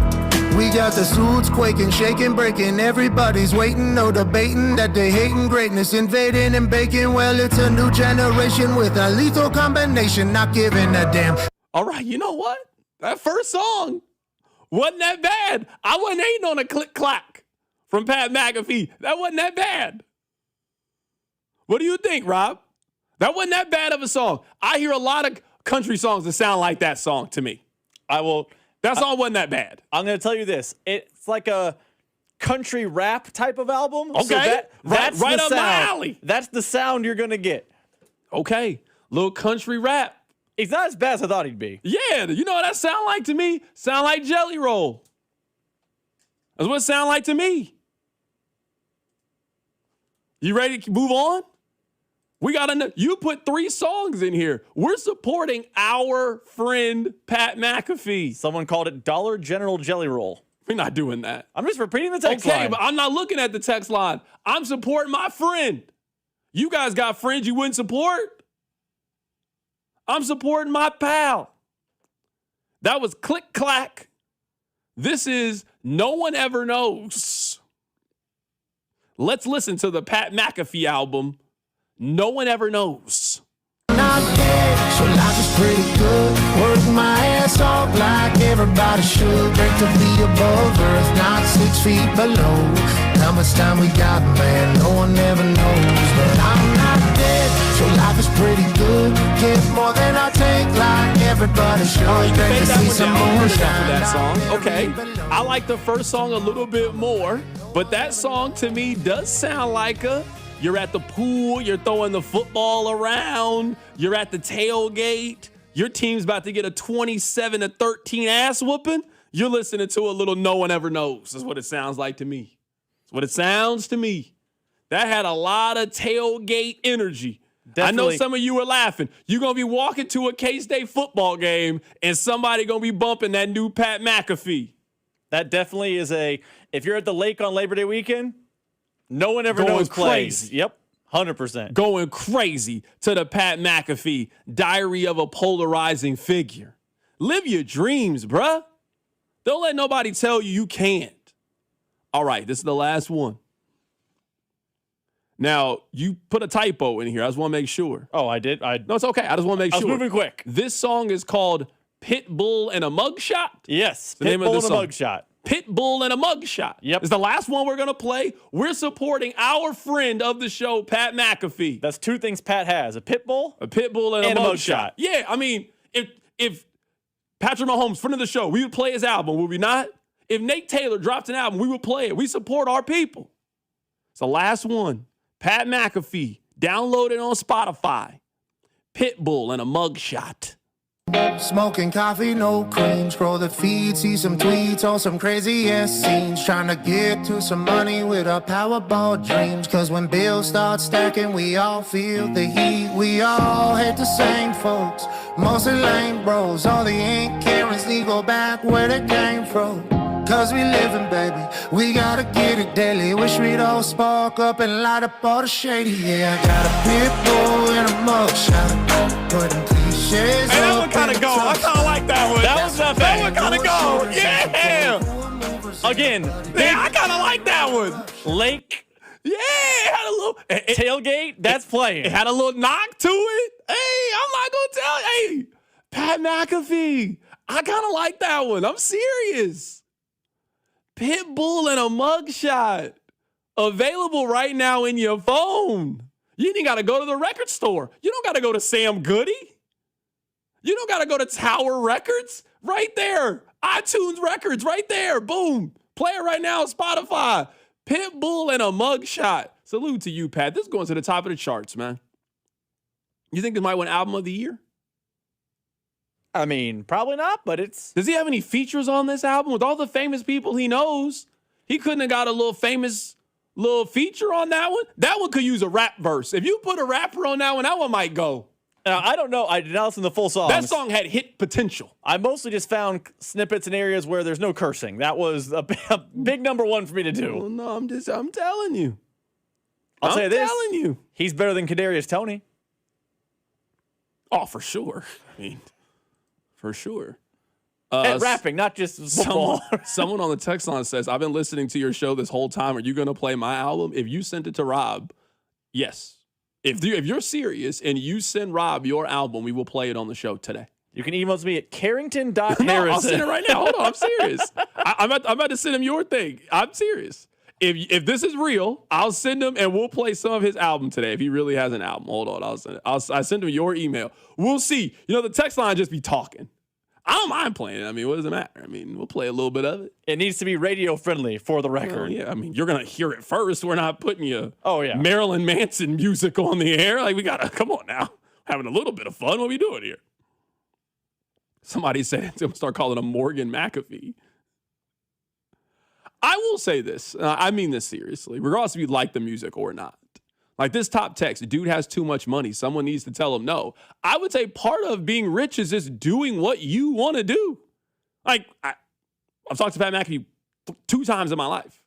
We got the suits quaking, shaking, breaking. Everybody's waiting, no debating that they hating greatness, invading and baking. Well, it's a new generation with a lethal combination, not giving a damn. All right, you know what? That first song wasn't that bad. I wasn't hating on a Click Clack from Pat McAfee. That wasn't that bad. What do you think, Rob? That wasn't that bad of a song. I hear a lot of country songs that sound like that song to me. That song wasn't that bad. I'm going to tell you this. It's like a country rap type of album. Okay. So that's right the up sound. my alley. That's the sound you're going to get. Okay. Little country rap. He's not as bad as I thought he'd be. Yeah. You know what that sound like to me? Sound like Jelly Roll. That's what it sound like to me. You ready to move on? We got to know. You put 3 songs in here. We're supporting our friend Pat McAfee. Someone called it Dollar General Jelly Roll. We're not doing that. I'm just repeating the text line. Okay, but I'm not looking at the text line. I'm supporting my friend. You guys got friends you wouldn't support? I'm supporting my pal. That was Click Clack. This is No One Ever Knows. Let's listen to the Pat McAfee album, No One Ever Knows. Not dead, so life is pretty good. Work my ass off like everybody should. Break to be above earth, not 6 feet below. How much time we got, man, no one ever knows. But I'm not dead, so life is pretty good. Get more than I take like everybody should. Great to see some moonshine. That song. Okay. I like the first song a little bit more, but that song to me does sound like you're at the pool, you're throwing the football around, you're at the tailgate, your team's about to get a 27-13 ass whooping. You're listening to a little No One Ever Knows. That's what it sounds like to me. That's what it sounds to me. That had a lot of tailgate energy. Definitely. I know some of you were laughing. You're going to be walking to a K-State football game and somebody going to be bumping that new Pat McAfee. That definitely is if you're at the lake on Labor Day weekend, No One Ever Knows plays. Yep, 100%. Going crazy to the Pat McAfee, Diary of a Polarizing Figure. Live your dreams, bruh. Don't let nobody tell you you can't. All right, this is the last one. Now, you put a typo in here. I just want to make sure. Oh, I did? No, it's okay. I just want to make sure. I was moving quick. This song is called Pitbull and a Mugshot? Yes, the name of Pitbull the and song. a Mugshot. Pitbull and a Mugshot. Yep. It's the last one we're going to play. We're supporting our friend of the show, Pat McAfee. That's 2 things Pat has, a Pitbull and a Mugshot. Yeah, I mean, if Patrick Mahomes, friend of the show, we would play his album, would we not? If Nate Taylor dropped an album, we would play it. We support our people. It's the last one. Pat McAfee, download it on Spotify. Pitbull and a Mugshot. Smoking coffee, no cream. Scroll the feed, see some tweets on some crazy ass scenes. Trying to get to some money with our Powerball dreams. Cause when bills start stacking, we all feel the heat. We all hate the same folks, mostly lame bros. All the ain't Karens need go back where they came from. Cause we living, baby, we gotta get it daily. Wish we'd all spark up and light up all the shady. Yeah, I got a Pitbull and a Mugshot, putting cliches. Hey, that one kind of gone. I kind of like that one. That was not bad. That one kind of gone. Yeah. Again, I kind of like that one. Lake. Yeah, it had a little tailgate. That's playing. It had a little knock to it. Hey, I'm not gonna tell. Hey, Pat McAfee. I kind of like that one. I'm serious. Pitbull and a Mugshot. Available right now in your phone. You ain't got to go to the record store. You don't got to go to Sam Goody. You don't got to go to Tower Records. Right there. iTunes Records right there. Boom. Play it right now on Spotify. Pitbull and a Mugshot. Salute to you, Pat. This is going to the top of the charts, man. You think this might win Album of the Year? I mean, probably not, but it's... Does he have any features on this album? With all the famous people he knows, he couldn't have got a little famous little feature on that one. That one could use a rap verse. If you put a rapper on that one might go. I don't know. I did not listen to the full song. That song had hit potential. I mostly just found snippets in areas where there's no cursing. That was a big number one for me to do. Well, no, I'm telling you. I'll say this. I'm telling you. He's better than Kadarius Toney. Oh, for sure. I mean, for sure. And rapping, not just football. Someone on the text line says, I've been listening to your show this whole time. Are you going to play my album? If you sent it to Rob, yes. If you're serious and you send Rob your album, we will play it on the show today. You can email me at Carrington.Harrison. No, I'll send it right now. Hold on, I'm serious. I'm about to send him your thing. I'm serious. If this is real, I'll send him and we'll play some of his album today. If he really has an album, hold on, I'll send it. I send him your email. We'll see. The text line just be talking. I don't mind playing it. I mean, what does it matter? I mean, we'll play a little bit of it. It needs to be radio friendly for the record. Well, yeah, I mean, you're going to hear it first. We're not putting yeah. Marilyn Manson music on the air. Like, we got to, come on now. Having a little bit of fun. What are we doing here? Somebody said, I'm going to start calling him Morgan McAfee. I will say this. I mean this seriously. Regardless if you like the music or not. Like this top text, dude has too much money. Someone needs to tell him no. I would say part of being rich is just doing what you want to do. Like, I've talked to Pat McAfee 2 times in my life.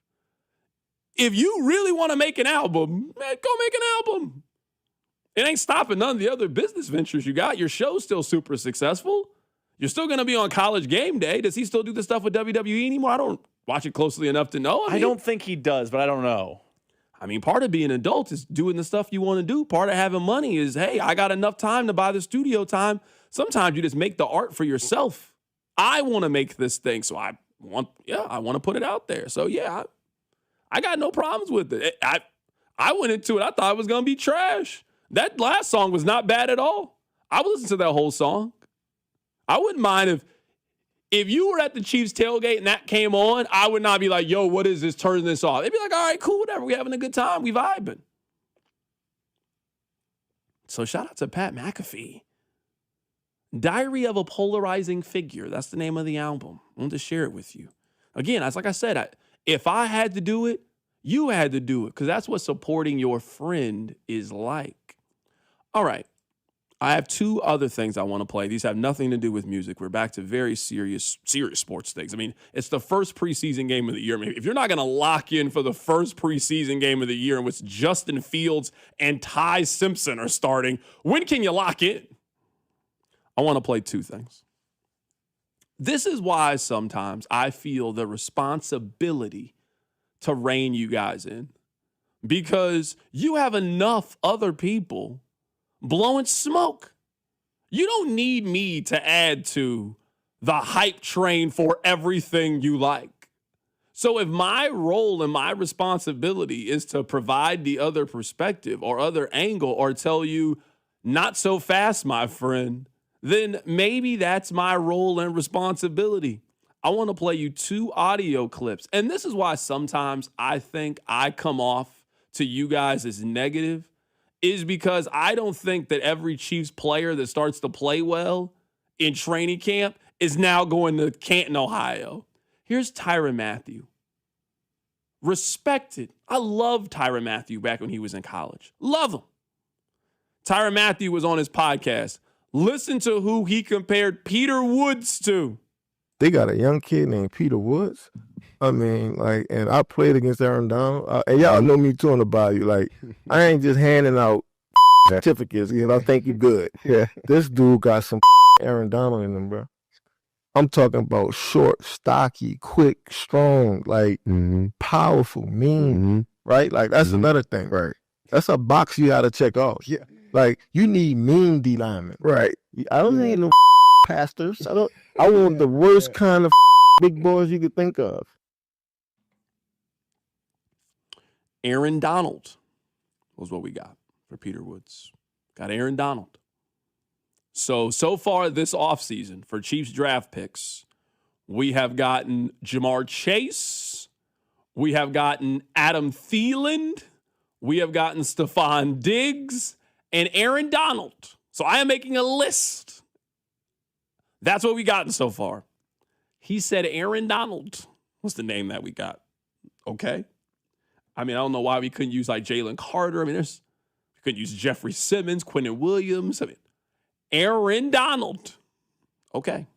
If you really want to make an album, man, go make an album. It ain't stopping none of the other business ventures you got. Your show's still super successful. You're still going to be on College Game Day. Does he still do the stuff with WWE anymore? I don't watch it closely enough to know. I don't think he does, but I don't know. I mean, part of being an adult is doing the stuff you want to do. Part of having money is, hey, I got enough time to buy the studio time. Sometimes you just make the art for yourself. I want to make this thing, so I want to put it out there. So, yeah, I got no problems with it. I went into it. I thought it was going to be trash. That last song was not bad at all. I would listen to that whole song. I wouldn't mind if you were at the Chiefs tailgate and that came on, I would not be like, yo, what is this? Turn this off. They'd be like, all right, cool, whatever. We having a good time. We vibing. So shout out to Pat McAfee. Diary of a Polarizing Figure. That's the name of the album. I wanted to share it with you. Again, like I said, if I had to do it, you had to do it because that's what supporting your friend is like. All right. I have 2 other things I want to play. These have nothing to do with music. We're back to very serious sports things. I mean, it's the first preseason game of the year. Maybe if you're not going to lock in for the first preseason game of the year in which Justin Fields and Ty Simpson are starting, when can you lock in? I want to play 2 things. This is why sometimes I feel the responsibility to rein you guys in because you have enough other people blowing smoke. You don't need me to add to the hype train for everything you like. So if my role and my responsibility is to provide the other perspective or other angle or tell you not so fast, my friend, then maybe that's my role and responsibility. I want to play you 2 audio clips. And this is why sometimes I think I come off to you guys as negative. Is because I don't think that every Chiefs player that starts to play well in training camp is now going to Canton, Ohio. Here's Tyrann Mathieu. Respected. I loved Tyrann Mathieu back when he was in college. Love him. Tyrann Mathieu was on his podcast. Listen to who he compared Peter Woods to. They got a young kid named Peter Woods. I mean, and I played against Aaron Donald. And y'all know me too on the bayou. Like, I ain't just handing out certificates because I think you're good. Yeah. This dude got some Aaron Donald in him, bro. I'm talking about short, stocky, quick, strong, powerful, mean, right? Like, that's another thing. Right. That's a box you got to check off. Yeah. Like, you need mean D linemen. Right. I don't need no pastors. I want the worst kind of big boys you could think of. Aaron Donald was what we got for Peter Woods. Got Aaron Donald. So far this offseason for Chiefs draft picks, we have gotten Jamar Chase. We have gotten Adam Thielen. We have gotten Stephon Diggs and Aaron Donald. So I am making a list. That's what we gotten so far. He said Aaron Donald was the name that we got. Okay. I mean, I don't know why we couldn't use like Jalen Carter. I mean, we couldn't use Jeffrey Simmons, Quentin Williams. I mean, Aaron Donald. Okay.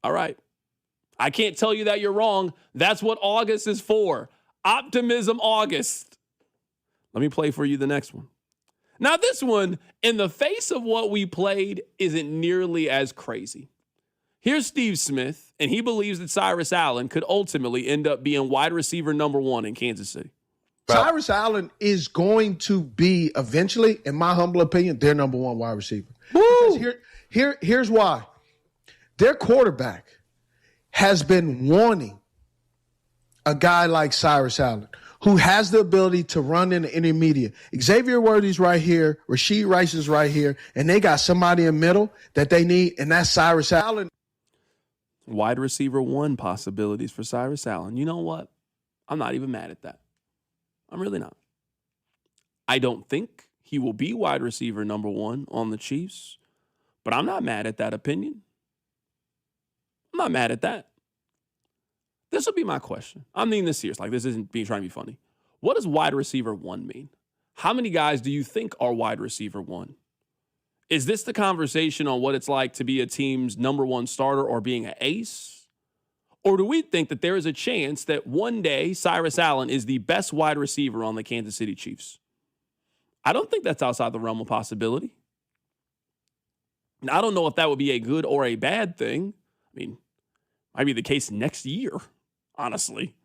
All right. I can't tell you that you're wrong. That's what August is for. Optimism August. Let me play for you the next one. Now, this one, in the face of what we played, isn't nearly as crazy. Here's Steve Smith, and he believes that Cyrus Allen could ultimately end up being wide receiver number 1 in Kansas City. Cyrus Allen is going to be eventually, in my humble opinion, their number 1 wide receiver. Because here's why. Their quarterback has been wanting a guy like Cyrus Allen, who has the ability to run in the intermediate. Xavier Worthy's right here, Rashee Rice is right here, and they got somebody in the middle that they need, and that's Cyrus Allen. Wide receiver 1 possibilities for Cyrus Allen. You know what? I'm not even mad at that. I'm really not. I don't think he will be wide receiver number 1 on the Chiefs, but I'm not mad at that opinion. I'm not mad at that. This will be my question. I'm meaning this serious. Like, this isn't trying to be funny. What does wide receiver 1 mean? How many guys do you think are wide receiver 1? Is this the conversation on what it's like to be a team's number 1 starter or being an ace? Or do we think that there is a chance that one day Cyrus Allen is the best wide receiver on the Kansas City Chiefs? I don't think that's outside the realm of possibility. Now, I don't know if that would be a good or a bad thing. I mean, might be the case next year, honestly.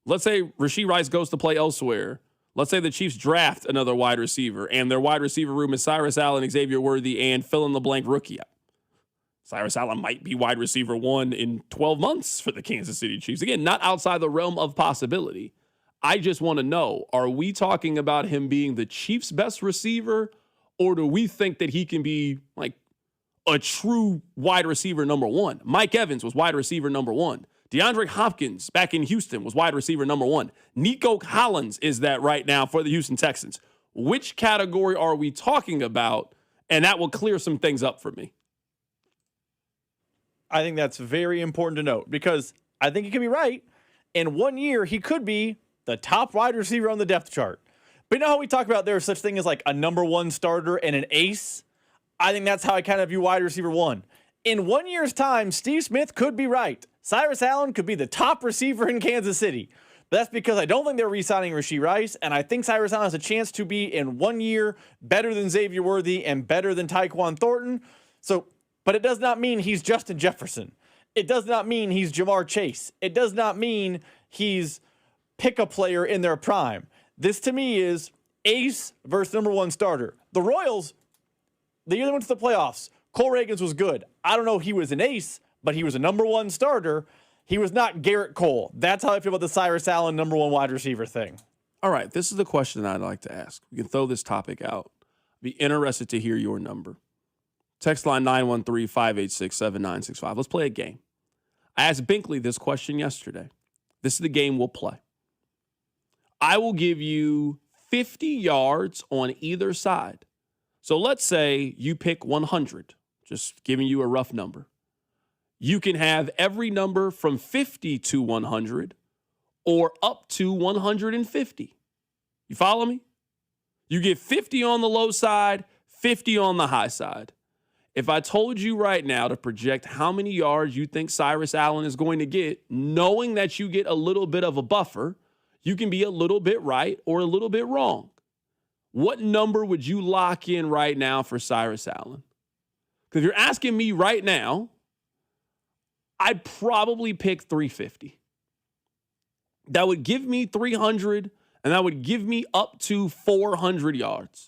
Let's say Rashee Rice goes to play elsewhere. Let's say the Chiefs draft another wide receiver, and their wide receiver room is Cyrus Allen, Xavier Worthy, and fill-in-the-blank rookie. Cyrus Allen might be wide receiver 1 in 12 months for the Kansas City Chiefs. Again, not outside the realm of possibility. I just want to know, are we talking about him being the Chiefs' best receiver, or do we think that he can be like a true wide receiver number 1? Mike Evans was wide receiver number 1. DeAndre Hopkins back in Houston was wide receiver number 1. Nico Collins is that right now for the Houston Texans. Which category are we talking about? And that will clear some things up for me. I think that's very important to note because I think you could be right. In 1 year, he could be the top wide receiver on the depth chart. But you know how we talk about there's such thing as like a number 1 starter and an ace? I think that's how I kind of view wide receiver 1. In 1 year's time, Steve Smith could be right. Cyrus Allen could be the top receiver in Kansas City. But that's because I don't think they're re-signing Rashee Rice, and I think Cyrus Allen has a chance to be, in 1 year, better than Xavier Worthy and better than Tyquan Thornton. But it does not mean he's Justin Jefferson. It does not mean he's Jamar Chase. It does not mean he's pick a player in their prime. This, to me, is ace versus number 1 starter. The Royals, the year they went to the playoffs, Cole Reagans was good. I don't know if he was an ace, but he was a number 1 starter. He was not Garrett Cole. That's how I feel about the Cyrus Allen number 1 wide receiver thing. All right, this is the question I'd like to ask. We can throw this topic out. Be interested to hear your number. Text line 913-586-7965. Let's play a game. I asked Binkley this question yesterday. This is the game we'll play. I will give you 50 yards on either side. So let's say you pick 100, just giving you a rough number. You can have every number from 50 to 100 or up to 150. You follow me? You get 50 on the low side, 50 on the high side. If I told you right now to project how many yards you think Cyrus Allen is going to get, knowing that you get a little bit of a buffer, you can be a little bit right or a little bit wrong. What number would you lock in right now for Cyrus Allen? Because if you're asking me right now, I'd probably pick 350. That would give me 300, and that would give me up to 400 yards.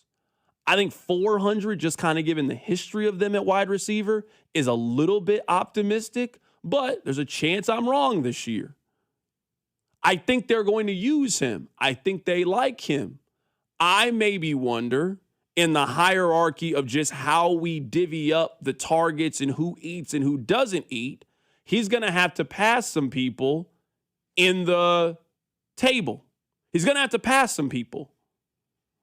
I think 400, just kind of given the history of them at wide receiver, is a little bit optimistic, but there's a chance I'm wrong this year. I think they're going to use him. I think they like him. I maybe wonder, in the hierarchy of just how we divvy up the targets and who eats and who doesn't eat, he's going to have to pass some people in the table. He's going to have to pass some people.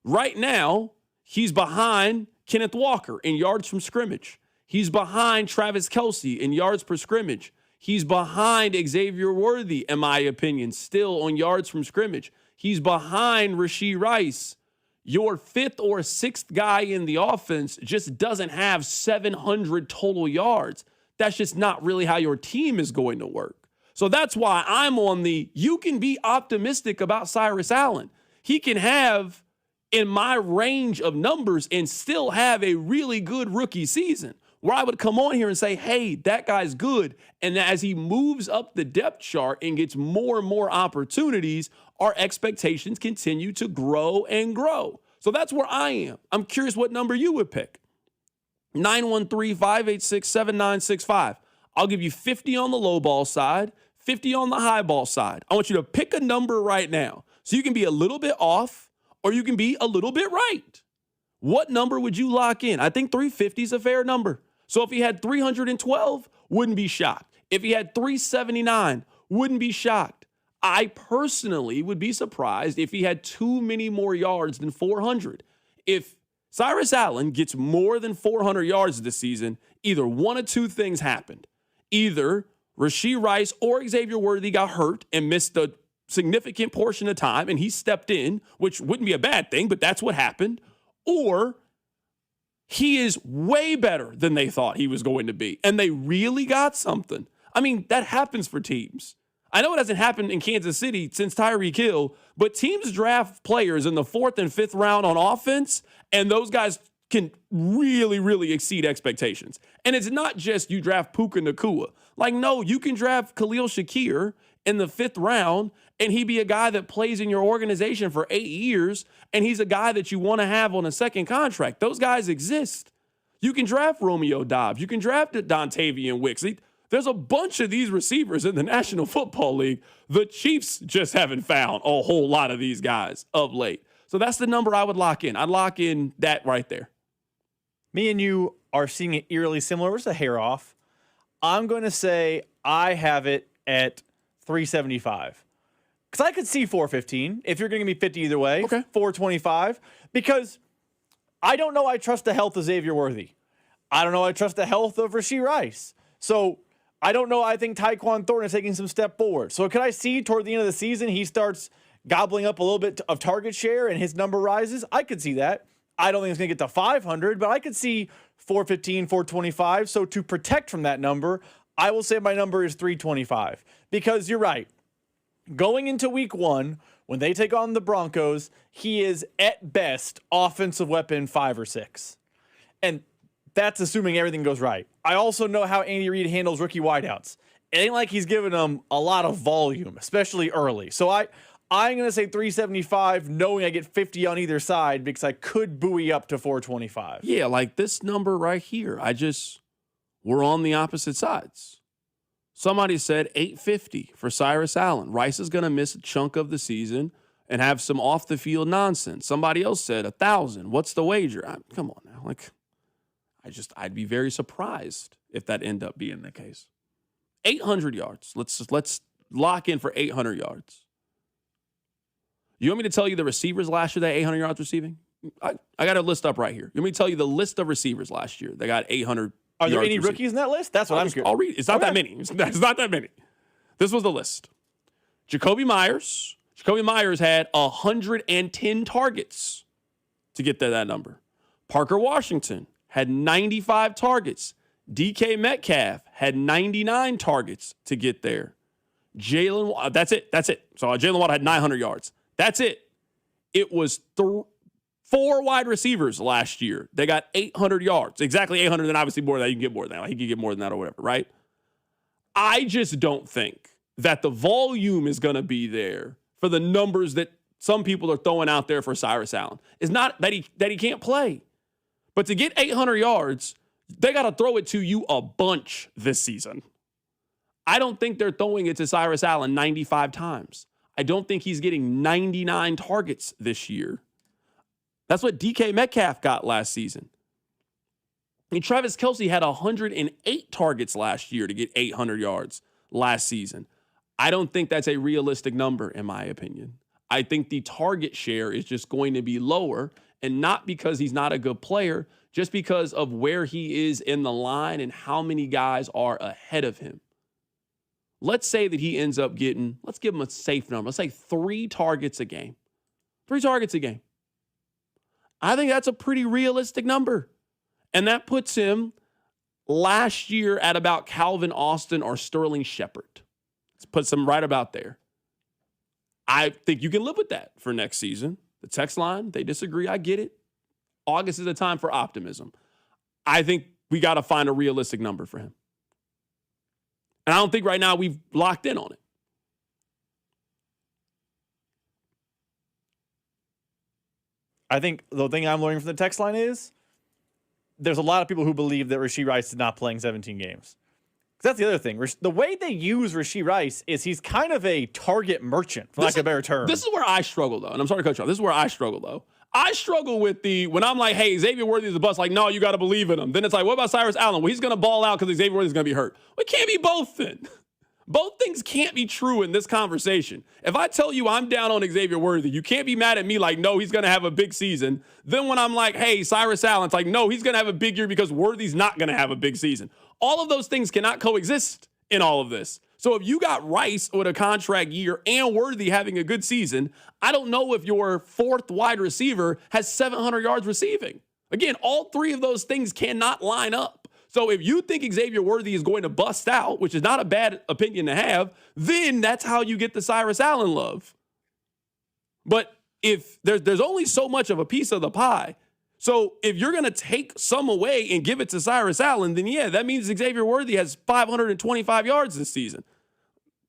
Right now, he's behind Kenneth Walker in yards from scrimmage. He's behind Travis Kelce in yards per scrimmage. He's behind Xavier Worthy, in my opinion, still on yards from scrimmage. He's behind Rashee Rice. Your fifth or sixth guy in the offense just doesn't have 700 total yards. That's just not really how your team is going to work. So that's why I'm on you can be optimistic about Cyrus Allen. He can have in my range of numbers and still have a really good rookie season where I would come on here and say, hey, that guy's good. And as he moves up the depth chart and gets more and more opportunities, our expectations continue to grow and grow. So that's where I am. I'm curious what number you would pick. 913-586-7965. I'll give you 50 on the low ball side, 50 on the high ball side. I want you to pick a number right now. So you can be a little bit off or you can be a little bit right. What number would you lock in? I think 350 is a fair number. So if he had 312, wouldn't be shocked. If he had 379, wouldn't be shocked. I personally would be surprised if he had too many more yards than 400. If Cyrus Allen gets more than 400 yards this season, either one of two things happened. Either Rashee Rice or Xavier Worthy got hurt and missed a significant portion of time, and he stepped in, which wouldn't be a bad thing, but that's what happened. Or he is way better than they thought he was going to be, and they really got something. I mean, that happens for teams. I know it hasn't happened in Kansas City since Tyreek Hill, but teams draft players in the 4th and 5th round on offense, and those guys can really, really exceed expectations. And it's not just you draft Puka Nacua. Like, no, you can draft Khalil Shakir in the 5th round, and he be a guy that plays in your organization for 8 years, and he's a guy that you want to have on a second contract. Those guys exist. You can draft Romeo Dobbs. You can draft Dontavian Wicks. There's a bunch of these receivers in the National Football League. The Chiefs just haven't found a whole lot of these guys of late. So that's the number I would lock in. I'd lock in that right there. Me and you are seeing it eerily similar. We're just a hair off. I'm going to say I have it at 375. Because I could see 415 if you're going to give me 50 either way. Okay. 425. Because I don't know I trust the health of Xavier Worthy. I don't know I trust the health of Rashee Rice. So I don't know. I think Tyquan Thornton is taking some step forward. So could I see toward the end of the season he starts gobbling up a little bit of target share and his number rises? I could see that. I don't think it's going to get to 500, but I could see 415, 425. So to protect from that number, I will say my number is 325. Because you're right. Going into week 1, when they take on the Broncos, he is at best offensive weapon 5 or 6. And that's assuming everything goes right. I also know how Andy Reid handles rookie wideouts. It ain't like he's giving them a lot of volume, especially early. So I'm going to say 375, knowing I get 50 on either side because I could buoy up to 425. Yeah, like this number right here. We're on the opposite sides. Somebody said 850 for Cyrus Allen. Rice is going to miss a chunk of the season and have some off-the-field nonsense. Somebody else said 1,000. What's the wager? Come on now. I'd be very surprised if that ended up being the case. 800 yards. Let's lock in for 800 yards. You want me to tell you the receivers last year that 800 yards receiving? I got a list up right here. You want me to tell you the list of receivers last year that got 800 Are there any receiving? rookies in that list? That's what I'm curious. I'll read. It's not that many. It's not that many. This was the list. Jacoby Myers. Jacoby Myers had 110 targets to get to that number. Parker Washington had 95 targets. DK Metcalf had 99 targets to get there. That's it. So Jalen Waddle had 900 yards. That's it. It was 4 wide receivers last year. They got 800 yards. Exactly 800, then obviously more than that. You can get more than that. He can get more than that or whatever, right? I just don't think that the volume is going to be there for the numbers that some people are throwing out there for Cyrus Allen. It's not that he can't play. But to get 800 yards, they got to throw it to you a bunch this season. I don't think they're throwing it to Cyrus Allen 95 times. I don't think he's getting 99 targets this year. That's what DK Metcalf got last season. And Travis Kelce had 108 targets last year to get 800 yards last season. I don't think that's a realistic number, in my opinion. I think the target share is just going to be lower, and not because he's not a good player, just because of where he is in the line and how many guys are ahead of him. let's say that he ends up getting, let's give him a safe number. Let's say 3 targets a game. 3 targets a game. I think that's a pretty realistic number. And that puts him last year at about Calvin Austin or Sterling Shepard. Let's put him right about there. I think you can live with that for next season. The text line, they disagree. I get it. August is a time for optimism. I think we got to find a realistic number for him. And I don't think right now we've locked in on it. I think the thing I'm learning from the text line is there's a lot of people who believe that Rashee Rice is not playing 17 games. That's the other thing. The way they use Rashee Rice is he's kind of a target merchant, for lack of a better term. This is where I struggle, though. And I'm sorry to cut you off. This is where I struggle, though. I struggle with when I'm like, hey, Xavier Worthy is a bust. Like, no, you got to believe in him. Then it's like, what about Cyrus Allen? Well, he's going to ball out because Xavier Worthy is going to be hurt. Well, it can't be both then. Both things can't be true in this conversation. If I tell you I'm down on Xavier Worthy, you can't be mad at me like, no, he's going to have a big season. Then when I'm like, hey, Cyrus Allen, it's like, no, he's going to have a big year because Worthy's not going to have a big season. All of those things cannot coexist in all of this. So if you got Rice with a contract year and Worthy having a good season, I don't know if your 4th wide receiver has 700 yards receiving. Again, all 3 of those things cannot line up. So if you think Xavier Worthy is going to bust out, which is not a bad opinion to have, then that's how you get the Cyrus Allen love. But if there's only so much of a piece of the pie. So if you're going to take some away and give it to Cyrus Allen, then yeah, that means Xavier Worthy has 525 yards this season.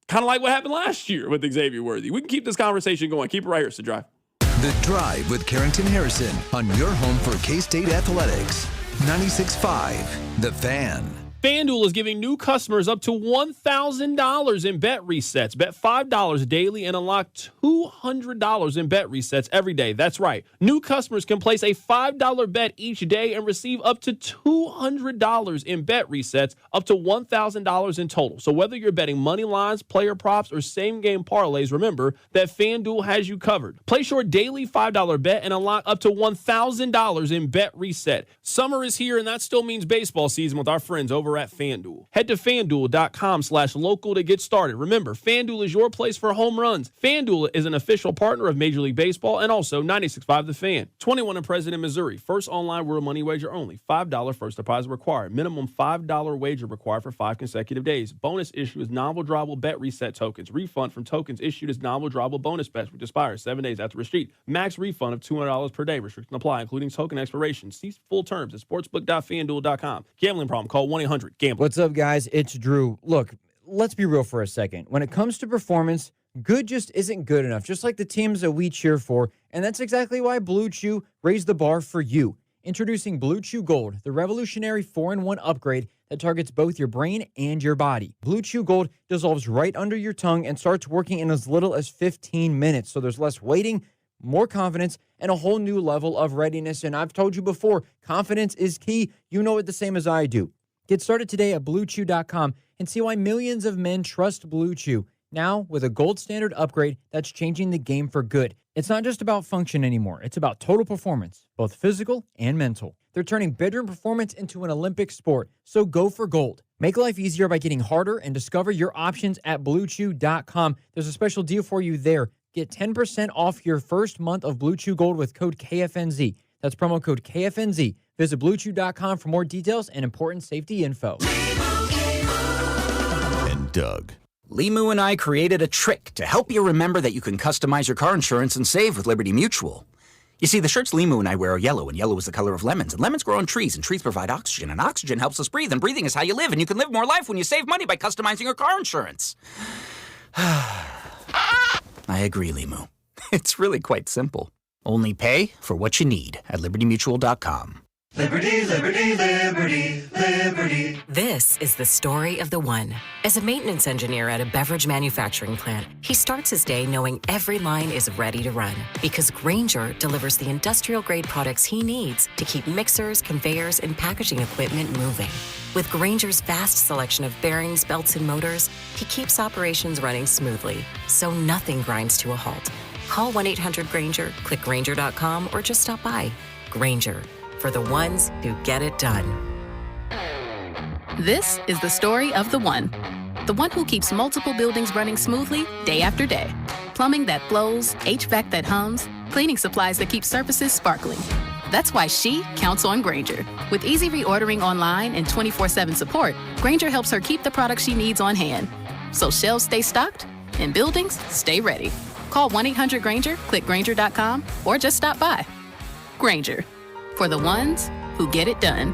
Kind of like what happened last year with Xavier Worthy. We can keep this conversation going. Keep it right here, it's The Drive. The Drive with Carrington Harrison on your home for K-State Athletics. 96.5, The Fan. FanDuel is giving new customers up to $1,000 in bet resets. Bet $5 daily and unlock $200 in bet resets every day. That's right. New customers can place a $5 bet each day and receive up to $200 in bet resets, up to $1,000 in total. So whether you're betting money lines, player props, or same-game parlays, remember that FanDuel has you covered. Place your daily $5 bet and unlock up to $1,000 in bet reset. Summer is here, and that still means baseball season with our friends over at FanDuel. Head to FanDuel.com/local to get started. Remember, FanDuel is your place for home runs. FanDuel is an official partner of Major League Baseball and also 96.5 The Fan. 21 and present in Missouri. First online real money wager only. $5 first deposit required. Minimum $5 wager required for 5 consecutive days. Bonus issue is novel drawable bet reset tokens. Refund from tokens issued as novel drawable bonus bets, which expires 7 days after receipt. Max refund of $200 per day. Restrictions apply, including token expiration. See full terms at sportsbook.fanduel.com. Gambling problem? Call 1-800-GAMBLER. What's up, guys? It's Drew. Look, let's be real for a second. When it comes to performance, good just isn't good enough, just like the teams that we cheer for, and that's exactly why Blue Chew raised the bar for you. Introducing Blue Chew Gold, the revolutionary 4-in-1 upgrade that targets both your brain and your body. Blue Chew Gold dissolves right under your tongue and starts working in as little as 15 minutes, so there's less waiting, more confidence, and a whole new level of readiness. And I've told you before, confidence is key. You know it the same as I do. Get started today at BlueChew.com and see why millions of men trust Blue Chew. Now, with a gold standard upgrade that's changing the game for good. It's not just about function anymore. It's about total performance, both physical and mental. They're turning bedroom performance into an Olympic sport, so go for gold. Make life easier by getting harder and discover your options at BlueChew.com. There's a special deal for you there. Get 10% off your first month of Blue Chew Gold with code KFNZ. That's promo code KFNZ. Visit BlueChew.com for more details and important safety info. And Doug. Limu and I created a trick to help you remember that you can customize your car insurance and save with Liberty Mutual. You see, the shirts Limu and I wear are yellow, and yellow is the color of lemons. And lemons grow on trees, and trees provide oxygen. And oxygen helps us breathe, and breathing is how you live. And you can live more life when you save money by customizing your car insurance. I agree, Limu. It's really quite simple. Only pay for what you need at LibertyMutual.com. Liberty, liberty, liberty, liberty. This is the story of the one. As a maintenance engineer at a beverage manufacturing plant, he starts his day knowing every line is ready to run because Grainger delivers the industrial-grade products he needs to keep mixers, conveyors, and packaging equipment moving. With Grainger's vast selection of bearings, belts, and motors, he keeps operations running smoothly, so nothing grinds to a halt. Call 1-800-GRAINGER, click Grainger.com, or just stop by. Grainger, for the ones who get it done. This is the story of the one. the one who keeps multiple buildings running smoothly day after day. Plumbing that flows, HVAC that hums, cleaning supplies that keep surfaces sparkling. That's why she counts on Grainger. With easy reordering online and 24/7 support, Grainger helps her keep the products she needs on hand. So shelves stay stocked and buildings stay ready. Call 1-800-GRAINGER, click Grainger.com, or just stop by. Grainger, for the ones who get it done.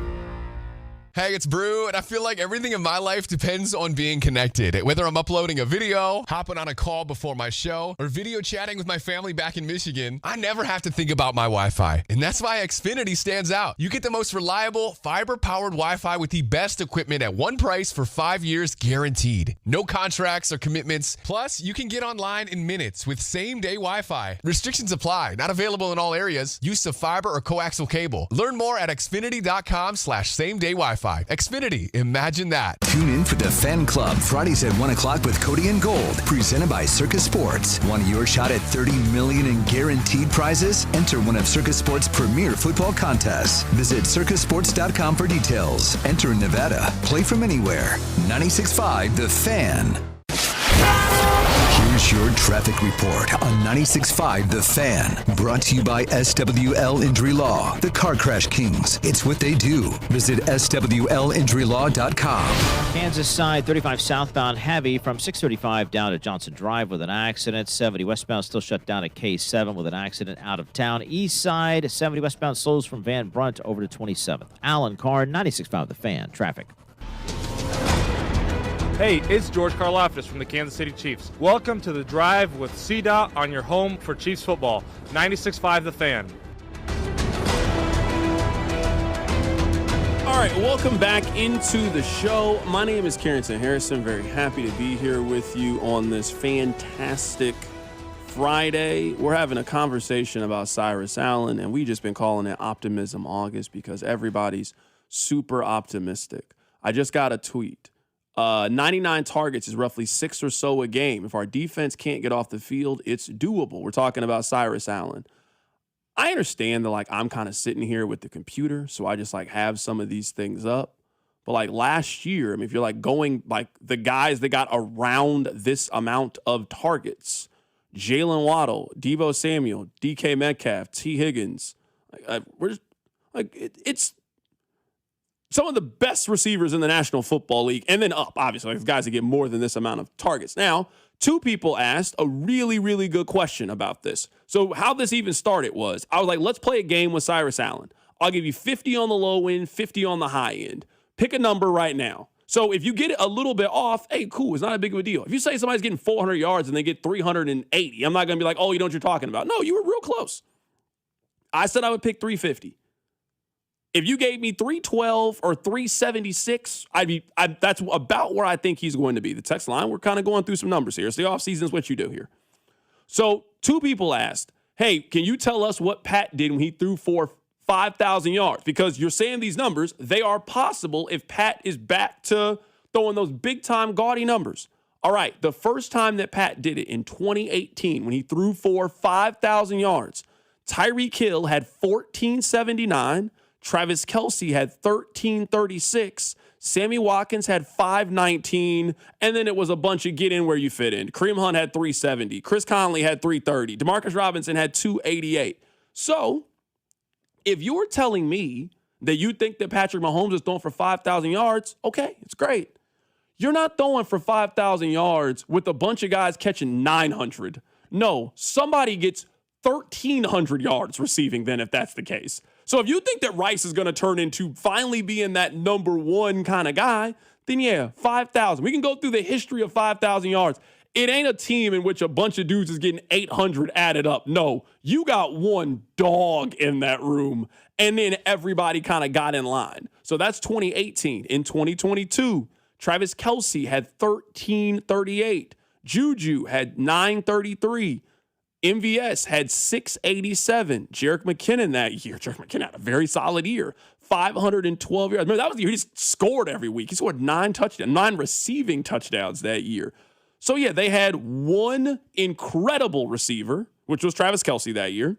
Hey, it's Brew, and I feel like everything in my life depends on being connected. Whether I'm uploading a video, hopping on a call before my show, or video chatting with my family back in Michigan, I never have to think about my Wi-Fi. And that's why Xfinity stands out. You get the most reliable, fiber-powered Wi-Fi with the best equipment at one price for 5 years guaranteed. No contracts or commitments. Plus, you can get online in minutes with same-day Wi-Fi. Restrictions apply. Not available in all areas. Use of fiber or coaxial cable. Learn more at xfinity.com/same-day Wi-Fi. Xfinity, imagine that. Tune in for the Fan Club Fridays at 1 o'clock with Cody and Gold, presented by Circus Sports. Want your shot at $30 million in guaranteed prizes? Enter one of Circus Sports' premier football contests. Visit circusports.com for details. Enter in Nevada. Play from anywhere. 96.5 The Fan. Here's your traffic report on 96.5 The Fan. Brought to you by SWL Injury Law, the Car Crash Kings. It's what they do. Visit SWLinjurylaw.com. Kansas side, 35 southbound heavy from 635 down to Johnson Drive with an accident. 70 westbound still shut down at K7 with an accident out of town. East side, 70 westbound slows from Van Brunt over to 27th. Allen Carr, 96.5 The Fan. Traffic. Hey, it's George Karlaftis from the Kansas City Chiefs. Welcome to The Drive with CDOT on your home for Chiefs football. 96.5 The Fan. All right, welcome back into the show. My name is Carrington Harrison. Very happy to be here with you on this fantastic Friday. We're having a conversation about Cyrus Allen, and we've just been calling it Optimism August because everybody's super optimistic. I just got a tweet. 99 targets is roughly 6 or so a game. If our defense can't get off the field, it's doable. We're talking about Cyrus Allen. I understand that, I'm kind of sitting here with the computer, so I just, have some of these things up. But, last year, if you're, going, the guys that got around this amount of targets, Jalen Waddle, Deebo Samuel, DK Metcalf, T. Higgins, it's some of the best receivers in the National Football League, and then up, obviously, guys that get more than this amount of targets. Now, 2 people asked a really, really good question about this. So how this even started was, I was like, let's play a game with Cyrus Allen. I'll give you 50 on the low end, 50 on the high end. Pick a number right now. So if you get it a little bit off, hey, cool, it's not a big of a deal. If you say somebody's getting 400 yards and they get 380, I'm not going to be like, oh, you know what you're talking about. No, you were real close. I said I would pick 350. If you gave me 312 or 376, that's about where I think he's going to be. The text line, we're kind of going through some numbers here. It's the offseason is what you do here. So 2 people asked, hey, can you tell us what Pat did when he threw for 5,000 yards? Because you're saying these numbers, they are possible if Pat is back to throwing those big-time gaudy numbers. All right, the first time that Pat did it in 2018 when he threw for 5,000 yards, Tyreek Hill had 1,479. Travis Kelce had 1,336. Sammy Watkins had 519. And then it was a bunch of get in where you fit in. Kareem Hunt had 370. Chris Conley had 330. Demarcus Robinson had 288. So if you're telling me that you think that Patrick Mahomes is throwing for 5,000 yards, okay, it's great. You're not throwing for 5,000 yards with a bunch of guys catching 900. No, somebody gets 1,300 yards receiving then if that's the case. So if you think that Rice is going to turn into finally being that number one kind of guy, then yeah, 5,000. We can go through the history of 5,000 yards. It ain't a team in which a bunch of dudes is getting 800 added up. No, you got one dog in that room, and then everybody kind of got in line. So that's 2018. In 2022, Travis Kelce had 1,338. Juju had 933. MVS had 687. Jerick McKinnon that year. Jerick McKinnon had a very solid year. 512 yards. Remember, that was the year he just scored every week. He scored 9 receiving touchdowns that year. So, yeah, they had one incredible receiver, which was Travis Kelce that year.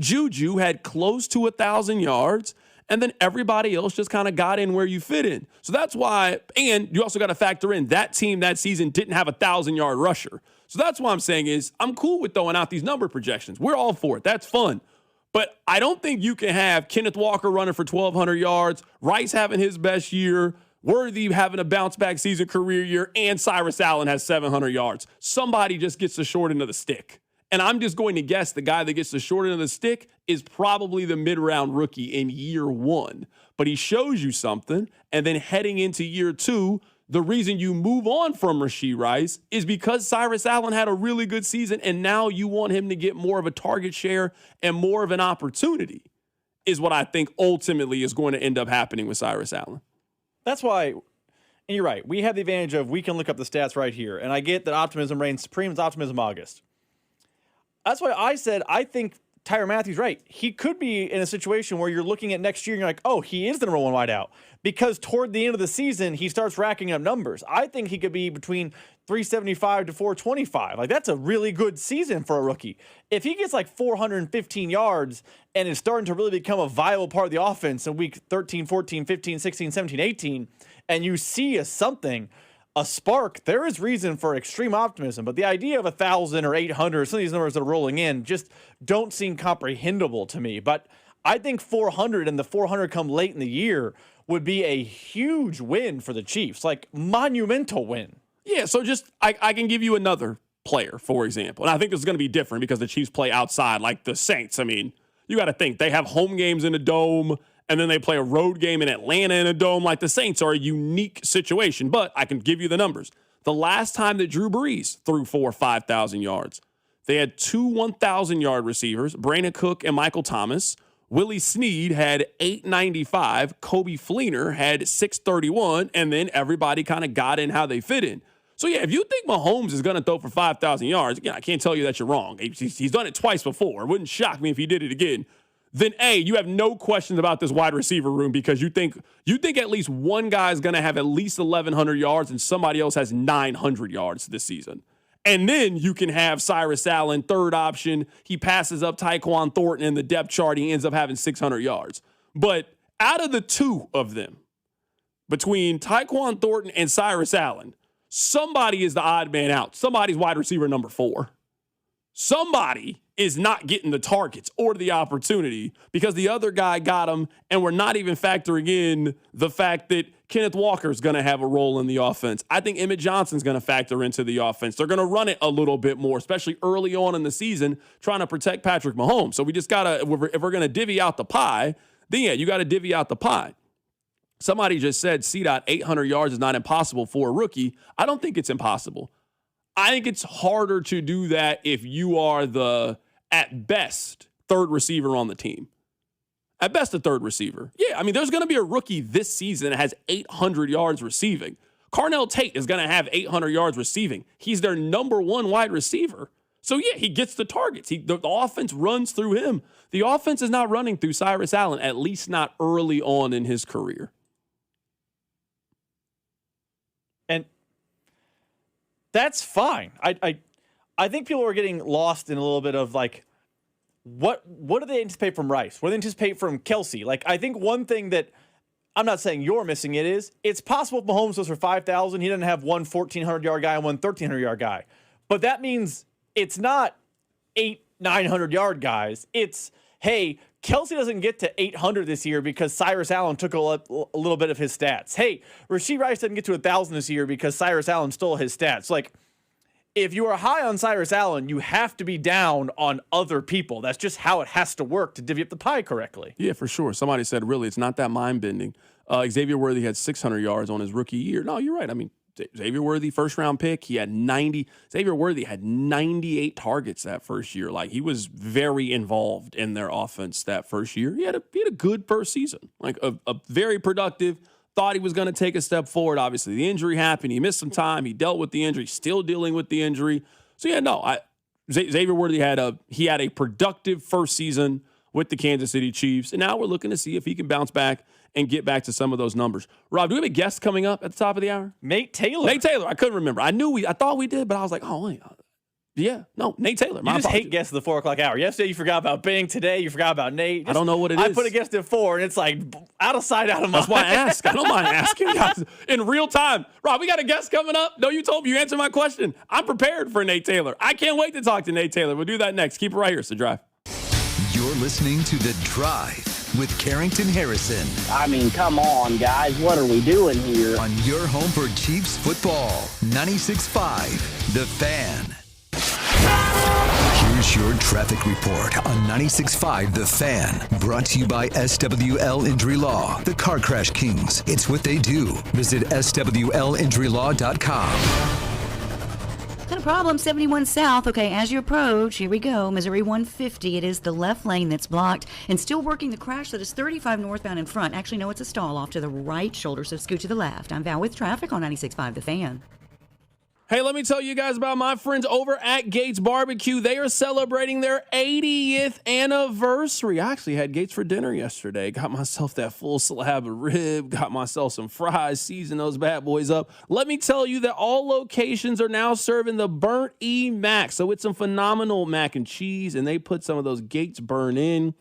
Juju had close to 1,000 yards. and then everybody else just kind of got in where you fit in. So that's why, and you also got to factor in that team that season didn't have a 1,000-yard rusher. So that's why I'm saying is I'm cool with throwing out these number projections. We're all for it. That's fun. But I don't think you can have Kenneth Walker running for 1,200 yards, Rice having his best year, Worthy having a bounce-back season career year, and Cyrus Allen has 700 yards. Somebody just gets the short end of the stick. And I'm just going to guess the guy that gets the short end of the stick is probably the mid-round rookie in year one. But he shows you something, and then heading into year two, the reason you move on from Rashee Rice is because Cyrus Allen had a really good season, and now you want him to get more of a target share and more of an opportunity, is what I think ultimately is going to end up happening with Cyrus Allen. That's why, and you're right, we have the advantage of we can look up the stats right here, and I get that optimism reigns supreme. It's optimism August. That's why I said I think Tyrann Mathieu's right. He could be in a situation where you're looking at next year and you're like, oh, he is the number one wideout. Because toward the end of the season, he starts racking up numbers. I think he could be between 375 to 425. Like, that's a really good season for a rookie. If he gets like 415 yards and is starting to really become a viable part of the offense in week 13, 14, 15, 16, 17, 18, and you see a spark, there is reason for extreme optimism. But the idea of 1,000 or 800, some of these numbers that are rolling in just don't seem comprehensible to me. But I think 400 and the 400 come late in the year would be a huge win for the Chiefs, like monumental win. Yeah, so just I can give you another player, for example. And I think this is going to be different because the Chiefs play outside like the Saints. I mean, you got to think they have home games in a dome, and then they play a road game in Atlanta in a dome. Like the Saints are a unique situation, but I can give you the numbers. The last time that Drew Brees threw 4,000 or 5,000 yards, they had two 1,000-yard receivers, Brandon Cook and Michael Thomas. Willie Snead had 895. Kobe Fleener had 631. And then everybody kind of got in how they fit in. So, yeah, if you think Mahomes is going to throw for 5,000 yards, again, I can't tell you that you're wrong. He's done it twice before. It wouldn't shock me if he did it again. Then, A, you have no questions about this wide receiver room because you think at least one guy is going to have at least 1,100 yards and somebody else has 900 yards this season. And then you can have Cyrus Allen, third option. He passes up Tyquan Thornton in the depth chart. He ends up having 600 yards. But out of the two of them, between Tyquan Thornton and Cyrus Allen, somebody is the odd man out. Somebody's wide receiver number 4. Somebody is not getting the targets or the opportunity because the other guy got them, and we're not even factoring in the fact that Kenneth Walker is going to have a role in the offense. I think Emmett Johnson's going to factor into the offense. They're going to run it a little bit more, especially early on in the season, trying to protect Patrick Mahomes. So we just got to, if we're going to divvy out the pie, then yeah, you got to divvy out the pie. Somebody just said, C-Dot, 800 yards is not impossible for a rookie. I don't think it's impossible. I think it's harder to do that if you are the, at best, third receiver on the team. At best, a third receiver. Yeah, I mean, there's going to be a rookie this season that has 800 yards receiving. Carnell Tate is going to have 800 yards receiving. He's their number one wide receiver. So, yeah, he gets the targets. The offense runs through him. The offense is not running through Cyrus Allen, at least not early on in his career. And that's fine. I think people are getting lost in a little bit of, like, what do they anticipate from Rice? What do they anticipate from Kelsey? Like, I think one thing that I'm not saying you're missing it is it's possible if Mahomes goes for 5,000, he doesn't have one 1,400-yard guy and one 1,300-yard guy. But that means it's not 900-yard guys. It's, hey, Kelsey doesn't get to 800 this year because Cyrus Allen took a little bit of his stats. Hey, Rashee Rice doesn't get to 1,000 this year because Cyrus Allen stole his stats. Like, if you are high on Cyrus Allen, you have to be down on other people. That's just how it has to work to divvy up the pie correctly. Yeah, for sure. Somebody said, really, it's not that mind-bending. Xavier Worthy had 600 yards on his rookie year. No, you're right. I mean, Xavier Worthy, first-round pick, he had 90. Xavier Worthy had 98 targets that first year. Like, he was very involved in their offense that first year. He had a good first season, like a very productive. Thought he was going to take a step forward. Obviously, the injury happened. He missed some time. He dealt with the injury, still dealing with the injury. So, yeah, no, Xavier Worthy had a productive first season with the Kansas City Chiefs, and now we're looking to see if he can bounce back and get back to some of those numbers. Rob, do we have a guest coming up at the top of the hour? Nate Taylor. I couldn't remember. I thought we did, but I was like, oh, wait. Yeah, no, Nate Taylor. You just hate guests at the 4 o'clock hour. Yesterday you forgot about Bing. Today you forgot about Nate. I don't know what it is. I put a guest at 4, and it's like out of sight, out of mind. That's why I ask. I don't mind asking guys in real time. Rob, we got a guest coming up. No, you told me. You answered my question. I'm prepared for Nate Taylor. I can't wait to talk to Nate Taylor. We'll do that next. Keep it right here. It's The Drive. You're listening to The Drive with Carrington Harrison. I mean, come on, guys. What are we doing here? On your home for Chiefs football, 96.5 The Fan. Here's your traffic report on 96.5 The Fan. Brought to you by SWL Injury Law, the Car Crash Kings. It's what they do. Visit SWLinjurylaw.com. Got a problem, 71 South. Okay, as you approach, here we go. Missouri 150. It is the left lane that's blocked and still working the crash that is 35 northbound in front. Actually, no, it's a stall off to the right shoulder, so scoot to the left. I'm Val with traffic on 96.5 The Fan. Hey, let me tell you guys about my friends over at Gates Barbecue. They are celebrating their 80th anniversary. I actually had Gates for dinner yesterday. Got myself that full slab of rib, got myself some fries, seasoned those bad boys up. Let me tell you that all locations are now serving the Burnt E Mac. So it's some phenomenal mac and cheese, and they put some of those Gates burn in.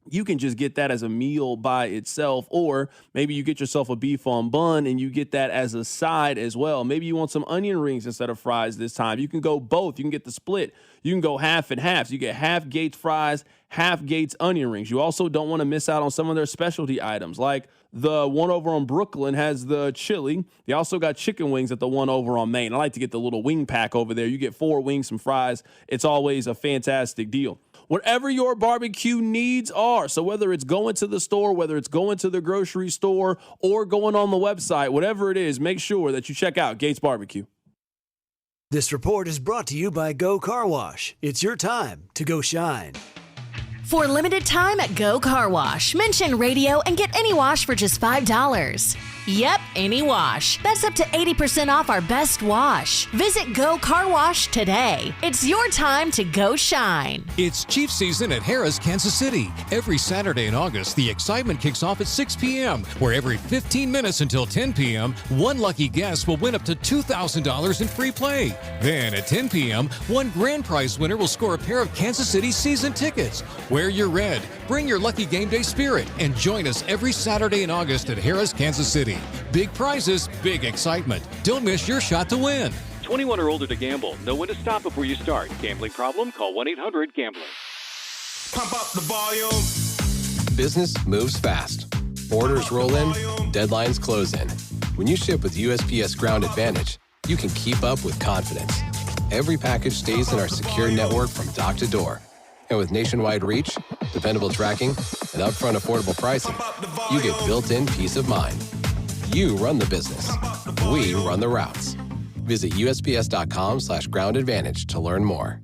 You can just get that as a meal by itself, or maybe you get yourself a beef on bun and you get that as a side as well. Maybe you want some onion rings instead of fries this time. You can go both. You can get the split. You can go half and half. So you get half Gates fries, half Gates onion rings. You also don't want to miss out on some of their specialty items, like the one over on Brooklyn has the chili. They also got chicken wings at the one over on Main. I like to get the little wing pack over there. You get 4 wings, some fries. It's always a fantastic deal. Whatever your barbecue needs are, so whether it's going to the store, whether it's going to the grocery store, or going on the website, whatever it is, make sure that you check out Gates Barbecue. This report is brought to you by Go Car Wash. It's your time to go shine. For limited time at Go Car Wash, mention radio and get any wash for just $5. Yep, any wash. That's up to 80% off our best wash. Visit Go Car Wash today. It's your time to go shine. It's Chiefs season at Harrah's, Kansas City. Every Saturday in August, the excitement kicks off at 6 p.m., where every 15 minutes until 10 p.m., one lucky guest will win up to $2,000 in free play. Then at 10 p.m., one grand prize winner will score a pair of Kansas City season tickets. Wear your red, bring your lucky game day spirit, and join us every Saturday in August at Harrah's, Kansas City. Big prizes, big excitement. Don't miss your shot to win. 21 or older to gamble. Know when to stop before you start. Gambling problem? Call 1-800-GAMBLER. Pump up the volume. Business moves fast. Orders roll in, deadlines close in. When you ship with USPS Ground Advantage, you can keep up with confidence. Every package stays in our secure network from dock to door. And with nationwide reach, dependable tracking, and upfront affordable pricing, you get built-in peace of mind. You run the business. We run the routes. Visit USPS.com/Ground Advantage to learn more.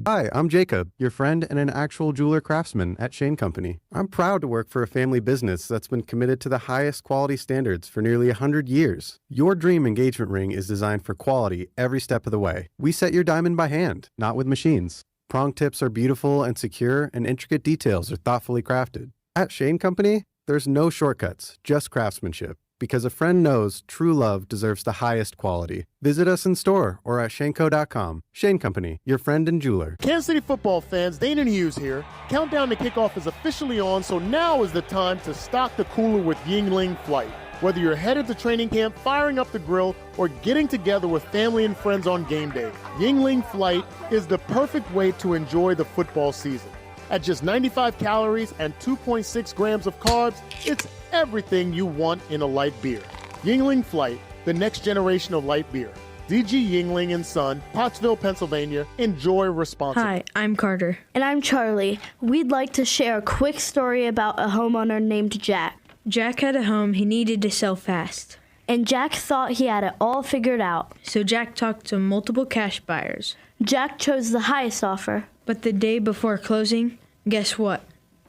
Hi, I'm Jacob, your friend and an actual jeweler craftsman at Shane Company. I'm proud to work for a family business that's been committed to the highest quality standards for nearly 100 years. Your dream engagement ring is designed for quality every step of the way. We set your diamond by hand, not with machines. Prong tips are beautiful and secure, and intricate details are thoughtfully crafted. At Shane Company, there's no shortcuts, just craftsmanship. Because a friend knows true love deserves the highest quality. Visit us in store or at shaneco.com. Shane Company, your friend and jeweler. Kansas City football fans, Dane and Hughes here. Countdown to kickoff is officially on, so now is the time to stock the cooler with Yingling Flight. Whether you're headed to training camp, firing up the grill, or getting together with family and friends on game day, Yingling Flight is the perfect way to enjoy the football season. At just 95 calories and 2.6 grams of carbs, it's everything you want in a light beer. Yingling Flight, the next generation of light beer. DG Yingling and Son, Pottsville, Pennsylvania. Enjoy responsibly. Hi, I'm Carter. And I'm Charlie. We'd like to share a quick story about a homeowner named Jack. Jack had a home he needed to sell fast. And Jack thought he had it all figured out. So Jack talked to multiple cash buyers. Jack chose the highest offer. But the day before closing, guess what?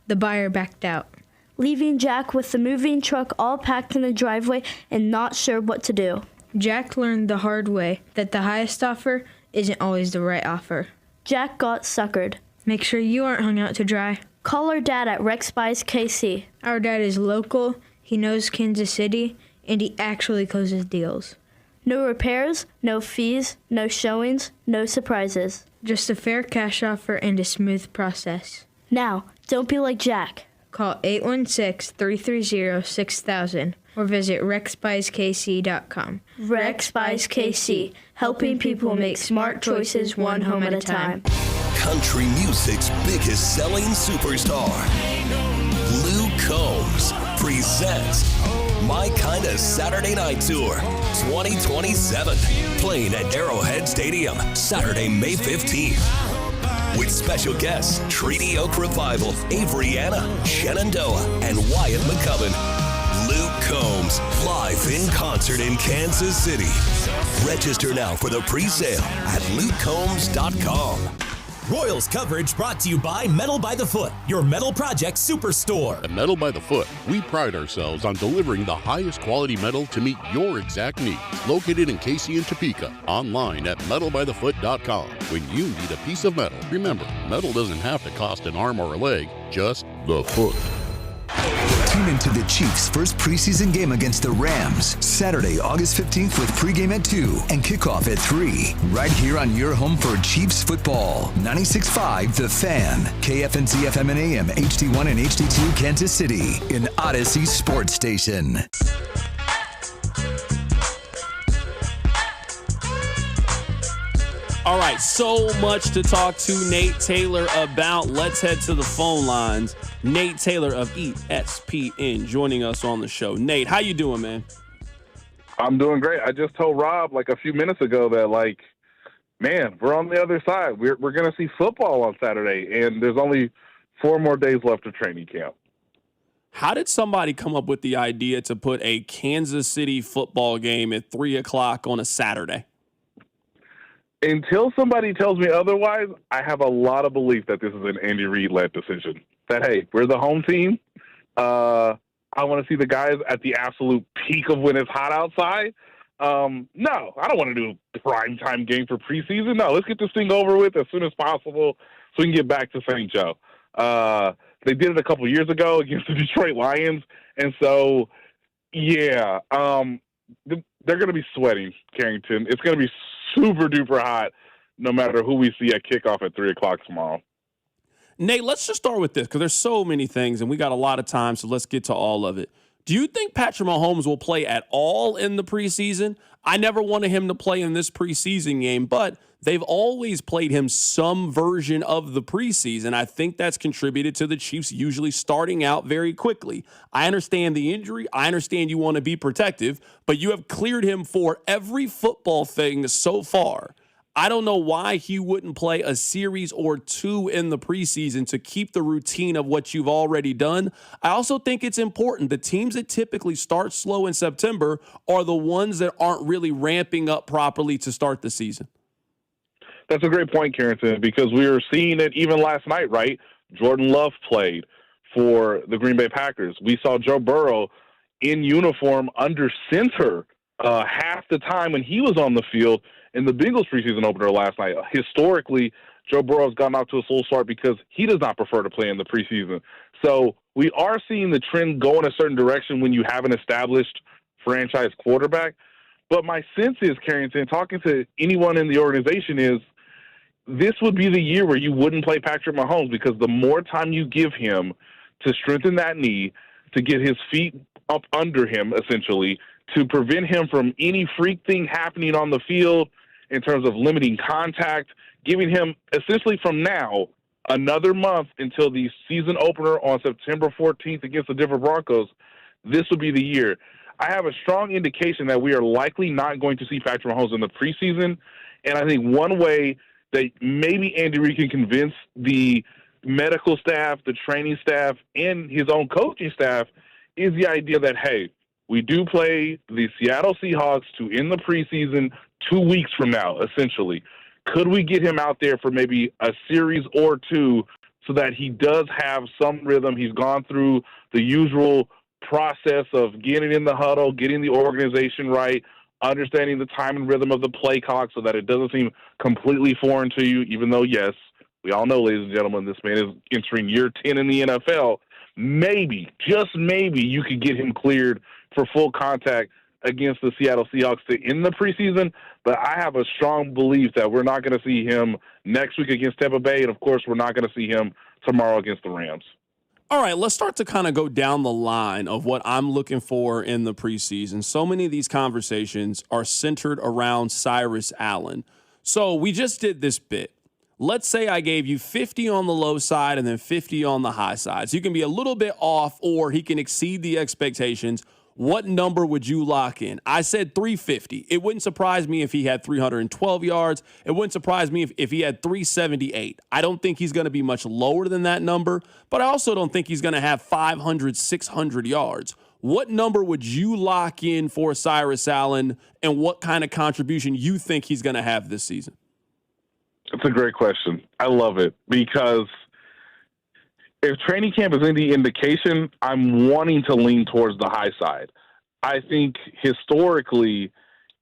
The buyer backed out. Leaving Jack with the moving truck all packed in the driveway and not sure what to do. Jack learned the hard way that the highest offer isn't always the right offer. Jack got suckered. Make sure you aren't hung out to dry. Call our dad at Rex Buys KC. Our dad is local, he knows Kansas City, and he actually closes deals. No repairs, no fees, no showings, no surprises. Just a fair cash offer and a smooth process. Now, don't be like Jack. Call 816-330-6000 or visit rexbuyskc.com. Rex Buys KC, helping people make smart choices one home at a time. Country music's biggest selling superstar, Luke Combs, presents My Kinda Saturday Night Tour 2027, playing at Arrowhead Stadium Saturday, May 15th. With special guests Treaty Oak Revival, Avery Anna, Shenandoah, and Wyatt McCubbin. Luke Combs, live in concert in Kansas City. Register now for the pre-sale at lukecombs.com. Royals coverage brought to you by Metal by the Foot, your metal project superstore. At Metal by the Foot, we pride ourselves on delivering the highest quality metal to meet your exact needs. Located in Casey and Topeka, online at metalbythefoot.com. When you need a piece of metal, remember, metal doesn't have to cost an arm or a leg, just the foot. Tune into the Chiefs' first preseason game against the Rams, Saturday, August 15th with pregame at 2 and kickoff at 3. Right here on your home for Chiefs football. 96.5 The Fan, KFNC FM and AM, HD1 and HD2 Kansas City, in Odyssey Sports Station. All right, so much to talk to Nate Taylor about. Let's head to the phone lines. Nate Taylor of ESPN joining us on the show. Nate, how you doing, man? I'm doing great. I just told Rob like a few minutes ago that, like, man, we're on the other side. We're going to see football on Saturday, and there's only 4 more days left of training camp. How did somebody come up with the idea to put a Kansas City football game at 3 o'clock on a Saturday? Until somebody tells me otherwise, I have a lot of belief that this is an Andy Reid-led decision. That, hey, we're the home team. I want to see the guys at the absolute peak of when it's hot outside. No, I don't want to do a primetime game for preseason. No, let's get this thing over with as soon as possible so we can get back to St. Joe. They did it a couple years ago against the Detroit Lions. And so, yeah, they're going to be sweating, Carrington. It's going to be super duper hot no matter who we see at kickoff at 3 o'clock tomorrow. Nate, let's just start with this because there's so many things and we got a lot of time, so let's get to all of it. Do you think Patrick Mahomes will play at all in the preseason? I never wanted him to play in this preseason game, but they've always played him some version of the preseason. I think that's contributed to the Chiefs usually starting out very quickly. I understand the injury. I understand you want to be protective, but you have cleared him for every football thing so far. I don't know why he wouldn't play a series or 2 in the preseason to keep the routine of what you've already done. I also think it's important. The teams that typically start slow in September are the ones that aren't really ramping up properly to start the season. That's a great point, Carrington, because we were seeing it even last night, right? Jordan Love played for the Green Bay Packers. We saw Joe Burrow in uniform under center half the time when he was on the field in the Bengals preseason opener last night. Historically, Joe Burrow has gotten off to a slow start because he does not prefer to play in the preseason. So we are seeing the trend go in a certain direction when you have an established franchise quarterback. But my sense is, Carrington, talking to anyone in the organization, is this would be the year where you wouldn't play Patrick Mahomes, because the more time you give him to strengthen that knee, to get his feet up under him, essentially, to prevent him from any freak thing happening on the field in terms of limiting contact, giving him essentially from now another month until the season opener on September 14th against the Denver Broncos, this will be the year. I have a strong indication that we are likely not going to see Patrick Mahomes in the preseason, and I think one way that maybe Andy Reid can convince the medical staff, the training staff, and his own coaching staff is the idea that, hey, we do play the Seattle Seahawks to end the preseason 2 weeks from now, essentially. Could we get him out there for maybe a series or 2 so that he does have some rhythm? He's gone through the usual process of getting in the huddle, getting the organization right, understanding the time and rhythm of the play clock so that it doesn't seem completely foreign to you, even though, yes, we all know, ladies and gentlemen, this man is entering year 10 in the NFL. Maybe, just maybe, you could get him cleared for full contact against the Seattle Seahawks to end the preseason, but I have a strong belief that we're not going to see him next week against Tampa Bay, and, of course, we're not going to see him tomorrow against the Rams. All right, let's start to kind of go down the line of what I'm looking for in the preseason. So many of these conversations are centered around Cyrus Allen. So we just did this bit. Let's say I gave you 50 on the low side and then 50 on the high side. So you can be a little bit off or he can exceed the expectations. What number would you lock in? I said 350. It wouldn't surprise me if he had 312 yards. It wouldn't surprise me if he had 378. I don't think he's going to be much lower than that number, but I also don't think he's going to have 500, 600 yards. What number would you lock in for Cyrus Allen, and what kind of contribution you think he's going to have this season? That's a great question. I love it because if training camp is any indication, I'm wanting to lean towards the high side. I think historically,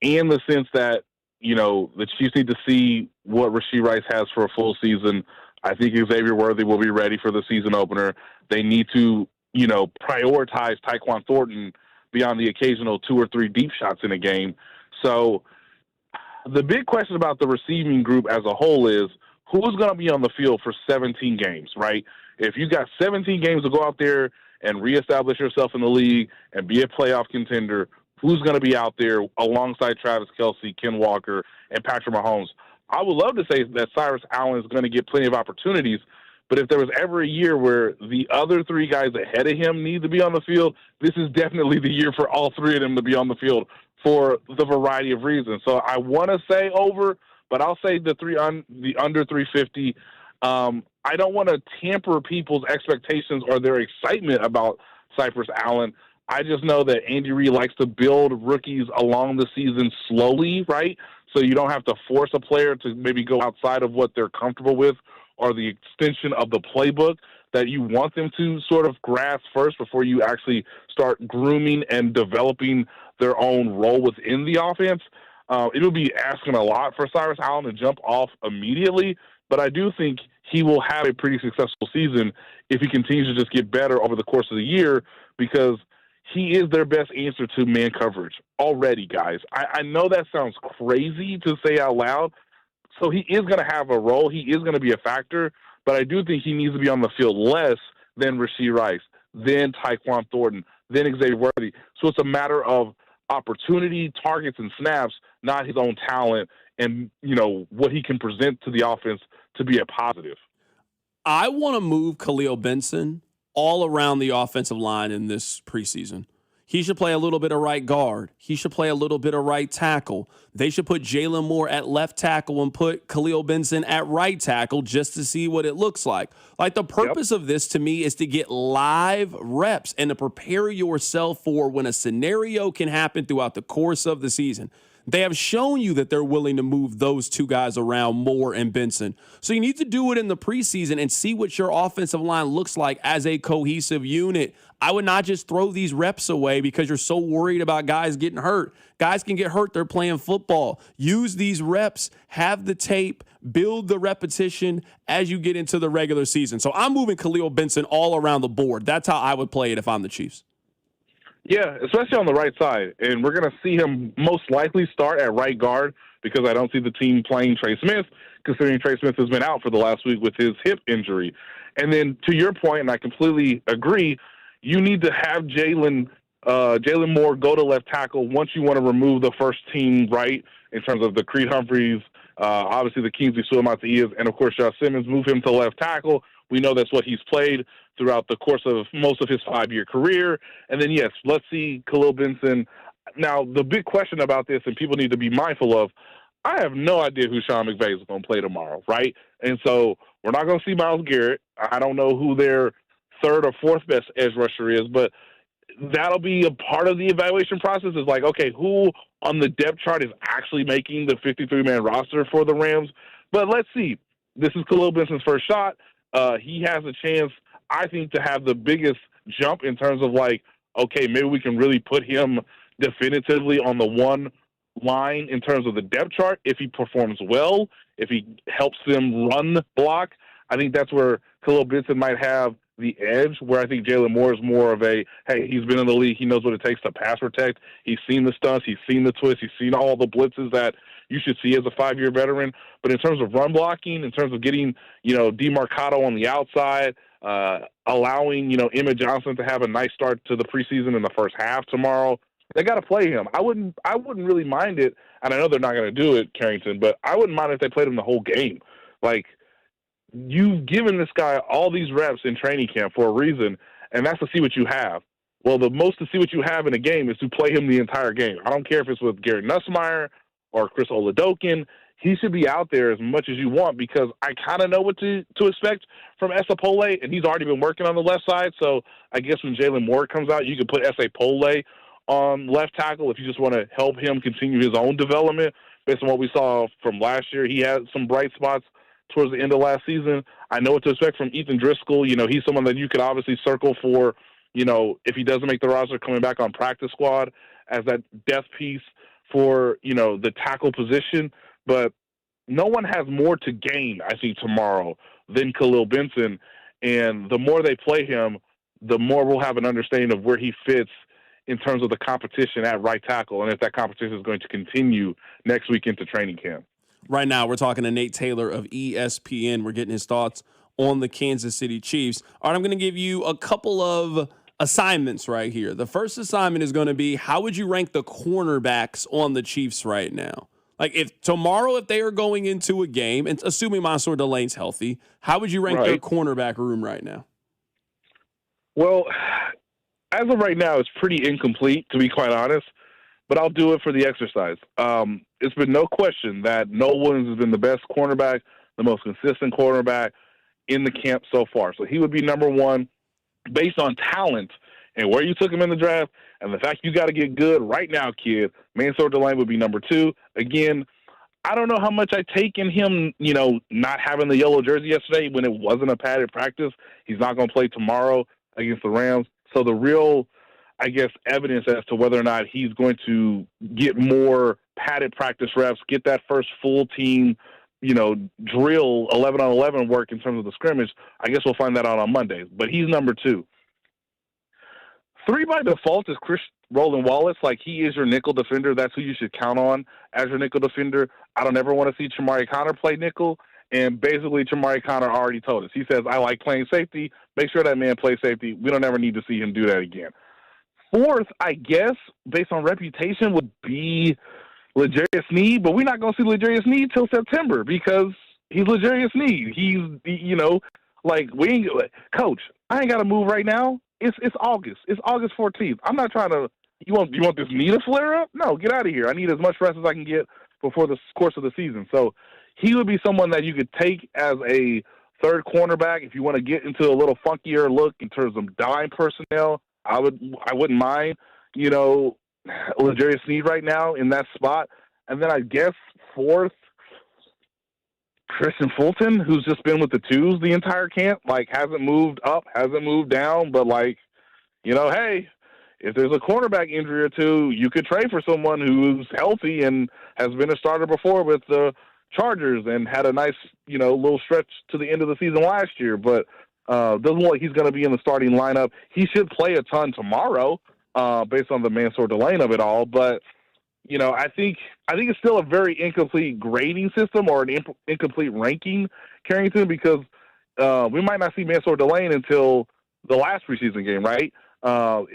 in the sense that, the Chiefs need to see what Rashee Rice has for a full season. I think Xavier Worthy will be ready for the season opener. They need to, prioritize Tyquan Thornton beyond the occasional 2 or 3 deep shots in a game. So the big question about the receiving group as a whole is who's going to be on the field for 17 games, right? If you got 17 games to go out there and reestablish yourself in the league and be a playoff contender, who's going to be out there alongside Travis Kelce, Ken Walker, and Patrick Mahomes? I would love to say that Cyrus Allen is going to get plenty of opportunities, but if there was ever a year where the other 3 guys ahead of him need to be on the field, this is definitely the year for all 3 of them to be on the field for the variety of reasons. So I want to say over, but I'll say the under 350. I don't want to tamper people's expectations or their excitement about Cyrus Allen. I just know that Andy Reid likes to build rookies along the season slowly, right? So you don't have to force a player to maybe go outside of what they're comfortable with or the extension of the playbook that you want them to sort of grasp first before you actually start grooming and developing their own role within the offense. It would be asking a lot for Cyrus Allen to jump off immediately, but I do think he will have a pretty successful season if he continues to just get better over the course of the year because he is their best answer to man coverage already, guys. I know that sounds crazy to say out loud. So he is going to have a role. He is going to be a factor, but I do think he needs to be on the field less than Rashee Rice, then Tyquan Thornton, then Xavier Worthy. So it's a matter of opportunity, targets, and snaps, not his own talent and, what he can present to the offense to be a positive. I want to move Khalil Benson all around the offensive line in this preseason. He should play a little bit of right guard. He should play a little bit of right tackle. They should put Jalen Moore at left tackle and put Khalil Benson at right tackle just to see what it looks like. Like the purpose of this to me is to get live reps and to prepare yourself for when a scenario can happen throughout the course of the season. They have shown you that they're willing to move those 2 guys around, Moore and Benson. So you need to do it in the preseason and see what your offensive line looks like as a cohesive unit. I would not just throw these reps away because you're so worried about guys getting hurt. Guys can get hurt. They're playing football. Use these reps, have the tape, build the repetition as you get into the regular season. So I'm moving Khalil Benson all around the board. That's how I would play it if I'm the Chiefs. Yeah, especially on the right side. And we're going to see him most likely start at right guard because I don't see the team playing Trey Smith, considering Trey Smith has been out for the last week with his hip injury. And then to your point, and I completely agree, you need to have Jalen Moore go to left tackle once you want to remove the first team right in terms of the Creed Humphreys, obviously the Kingsley Suamataia, and of course Josh Simmons, move him to left tackle. We know that's what he's played throughout the course of most of his 5-year career. And then, yes, let's see Khalil Benson. Now, the big question about this, and people need to be mindful of, I have no idea who Sean McVay is going to play tomorrow, right? And so we're not going to see Myles Garrett. I don't know who their 3rd or 4th best edge rusher is, but that'll be a part of the evaluation process is like, okay, who on the depth chart is actually making the 53-man roster for the Rams? But let's see. This is Khalil Benson's first shot. He has a chance, I think, to have the biggest jump in terms of like, okay, maybe we can really put him definitively on the one line in terms of the depth chart if he performs well, if he helps them run block. I think that's where Khalil Benson might have the edge, where I think Jalen Moore is more of a, hey, he's been in the league. He knows what it takes to pass protect. He's seen the stunts. He's seen the twists. He's seen all the blitzes that you should see as a 5-year veteran. But in terms of run blocking, in terms of getting, DeMarcado on the outside, allowing, Emmett Johnson to have a nice start to the preseason in the first half tomorrow, they got to play him. I wouldn't really mind it, and I know they're not going to do it, Carrington, but I wouldn't mind if they played him the whole game. Like, you've given this guy all these reps in training camp for a reason, and that's to see what you have. Well, the most to see what you have in a game is to play him the entire game. I don't care if it's with Garrett Nussmeier or Chris Oladokun. He should be out there as much as you want, because I kind of know what to expect from Esapole, and he's already been working on the left side. So I guess when Jalen Moore comes out, you could put Esapole on left tackle if you just want to help him continue his own development. Based on what we saw from last year, he had some bright spots towards the end of last season. I know what to expect from Ethan Driscoll. He's someone that you could obviously circle for, if he doesn't make the roster, coming back on practice squad as that depth piece for, the tackle position. But no one has more to gain, I think, tomorrow than Khalil Benson. And the more they play him, the more we'll have an understanding of where he fits in terms of the competition at right tackle, and if that competition is going to continue next week into training camp. Right now, we're talking to Nate Taylor of ESPN. We're getting his thoughts on the Kansas City Chiefs. All right, I'm going to give you a couple of assignments right here. The first assignment is going to be, how would you rank the cornerbacks on the Chiefs right now? Like, if they are going into a game, and assuming Mansour Delane's healthy, how would you rank their cornerback room right now? Well, as of right now, it's pretty incomplete, to be quite honest, but I'll do it for the exercise. It's been no question that Noah Williams has been the best cornerback, the most consistent cornerback in the camp so far. So he would be number one based on talent and where you took him in the draft and the fact you got to get good right now, kid. Mansour Delane would be number two. Again, I don't know how much I take in him, not having the yellow jersey yesterday when it wasn't a padded practice. He's not going to play tomorrow against the Rams. So the real, I guess, evidence as to whether or not he's going to get more padded practice reps, get that first full team, drill 11-on-11 work in terms of the scrimmage, I guess we'll find that out on Monday. But he's number two. Three by default is Chris Roland Wallace. Like, he is your nickel defender. That's who you should count on as your nickel defender. I don't ever want to see Chamari Connor play nickel. And basically, Chamari Connor already told us. He says, I like playing safety. Make sure that man plays safety. We don't ever need to see him do that again. Fourth, I guess, based on reputation, would be L'Jarius Sneed. But we're not going to see L'Jarius Sneed till September because he's L'Jarius Sneed. Coach, I ain't got to move right now. It's August. It's August 14th. I'm not trying to – you want this knee to flare up? No, get out of here. I need as much rest as I can get before the course of the season. So he would be someone that you could take as a third cornerback if you want to get into a little funkier look in terms of dime personnel. I wouldn't mind, L'Jarius Sneed right now in that spot. And then I guess fourth, Christian Fulton, who's just been with the twos the entire camp, hasn't moved up, hasn't moved down, but hey, if there's a cornerback injury or two, you could trade for someone who's healthy and has been a starter before with the Chargers and had a nice, little stretch to the end of the season last year, but doesn't look like he's going to be in the starting lineup. He should play a ton tomorrow, based on the Mansour Delane of it all, but I think it's still a very incomplete grading system or an incomplete ranking, Carrington, because we might not see Mansour Delane until the last preseason game, right?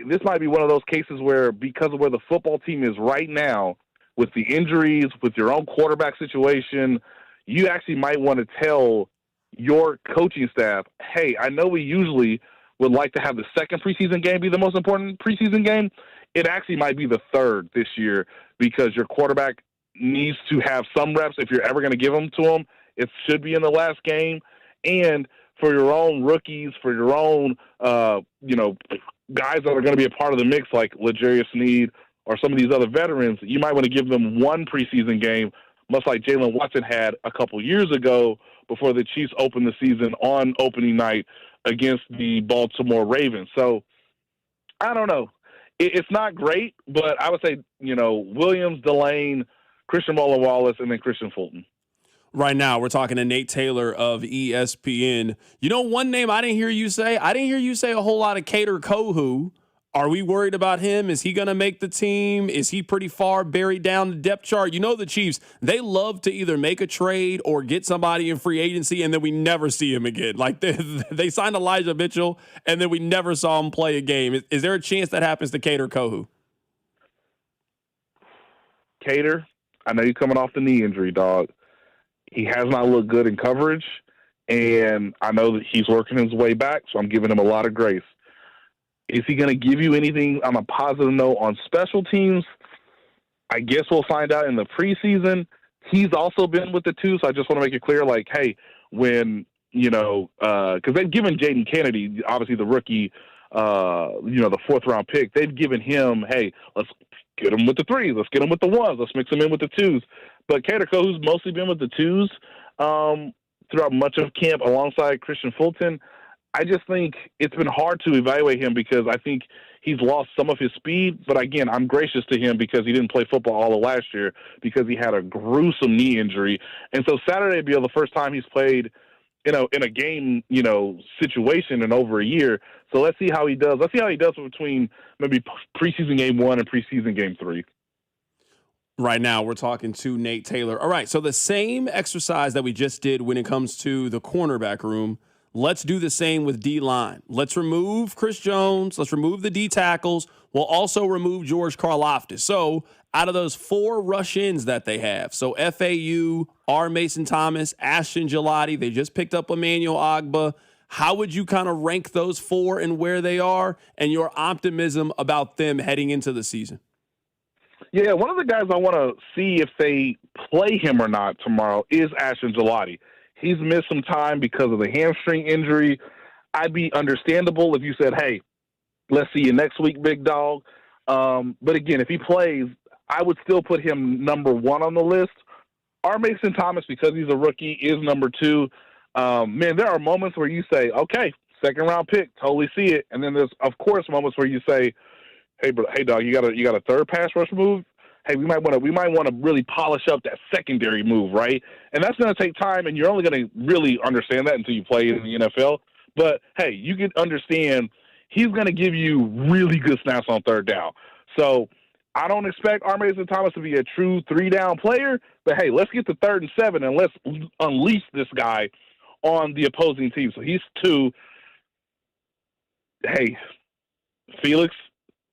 This might be one of those cases where, because of where the football team is right now, with the injuries, with your own quarterback situation, you actually might want to tell your coaching staff, hey, I know we usually would like to have the second preseason game be the most important preseason game. It actually might be the third this year because your quarterback needs to have some reps. If you're ever going to give them to him, it should be in the last game. And for your own rookies, for your own, guys that are going to be a part of the mix, like L'Jarius Sneed or some of these other veterans, you might want to give them one preseason game, much like Jalen Watson had a couple years ago before the Chiefs opened the season on opening night against the Baltimore Ravens. So I don't know. It's not great, but I would say, Williams, Delane, Christian Roland Wallace, and then Christian Fulton. Right now, we're talking to Nate Taylor of ESPN. You know, one name I didn't hear you say? I didn't hear you say a whole lot of Kader Kohou. Are we worried about him? Is he going to make the team? Is he pretty far buried down the depth chart? You know the Chiefs, they love to either make a trade or get somebody in free agency, and then we never see him again. Like, they signed Elijah Mitchell, and then we never saw him play a game. Is there a chance that happens to Kader Kohou? Kader, I know you're coming off the knee injury, dog. He has not looked good in coverage, and I know that he's working his way back, so I'm giving him a lot of grace. Is he going to give you anything on a positive note on special teams? I guess we'll find out in the preseason. He's also been with the two, so I just want to make it clear, like, hey, when, because they've given Jaden Kennedy, obviously the rookie, the fourth-round pick, they've given him, hey, let's get him with the threes, let's get him with the ones, let's mix him in with the twos. But Kader Kohou's mostly been with the twos throughout much of camp alongside Christian Fulton. I just think it's been hard to evaluate him because I think he's lost some of his speed. But, again, I'm gracious to him because he didn't play football all of last year because he had a gruesome knee injury. And so Saturday will be the first time he's played, in a game, situation in over a year. So let's see how he does. Let's see how he does between maybe preseason game 1 and preseason game 3. Right now, we're talking to Nate Taylor. All right, so the same exercise that we just did when it comes to the cornerback room, let's do the same with D-line. Let's remove Chris Jones. Let's remove the D tackles. We'll also remove George Karlaftis. So out of those 4 rush-ins that they have, so FAU, R. Mason Thomas, Ashton Gelati, they just picked up Emmanuel Agba. How would you kind of rank those 4 and where they are and your optimism about them heading into the season? Yeah, one of the guys I want to see if they play him or not tomorrow is Ashton Gelati. He's missed some time because of the hamstring injury. I'd be understandable if you said, hey, let's see you next week, big dog. But again, if he plays, I would still put him number 1 on the list. R. Mason Thomas, because he's a rookie, is number 2. Man, there are moments where you say, okay, second-round pick, totally see it. And then there's, of course, moments where you say, hey, dog, you got a third pass rush move? Hey, we might want to really polish up that secondary move, right? And that's going to take time, and you're only going to really understand that until you play in the NFL. But, hey, you can understand he's going to give you really good snaps on third down. So I don't expect R. Mason Thomas to be a true 3-down player, but, hey, let's get to 3rd and 7, and let's unleash this guy on the opposing team. So he's 2. Hey, Felix,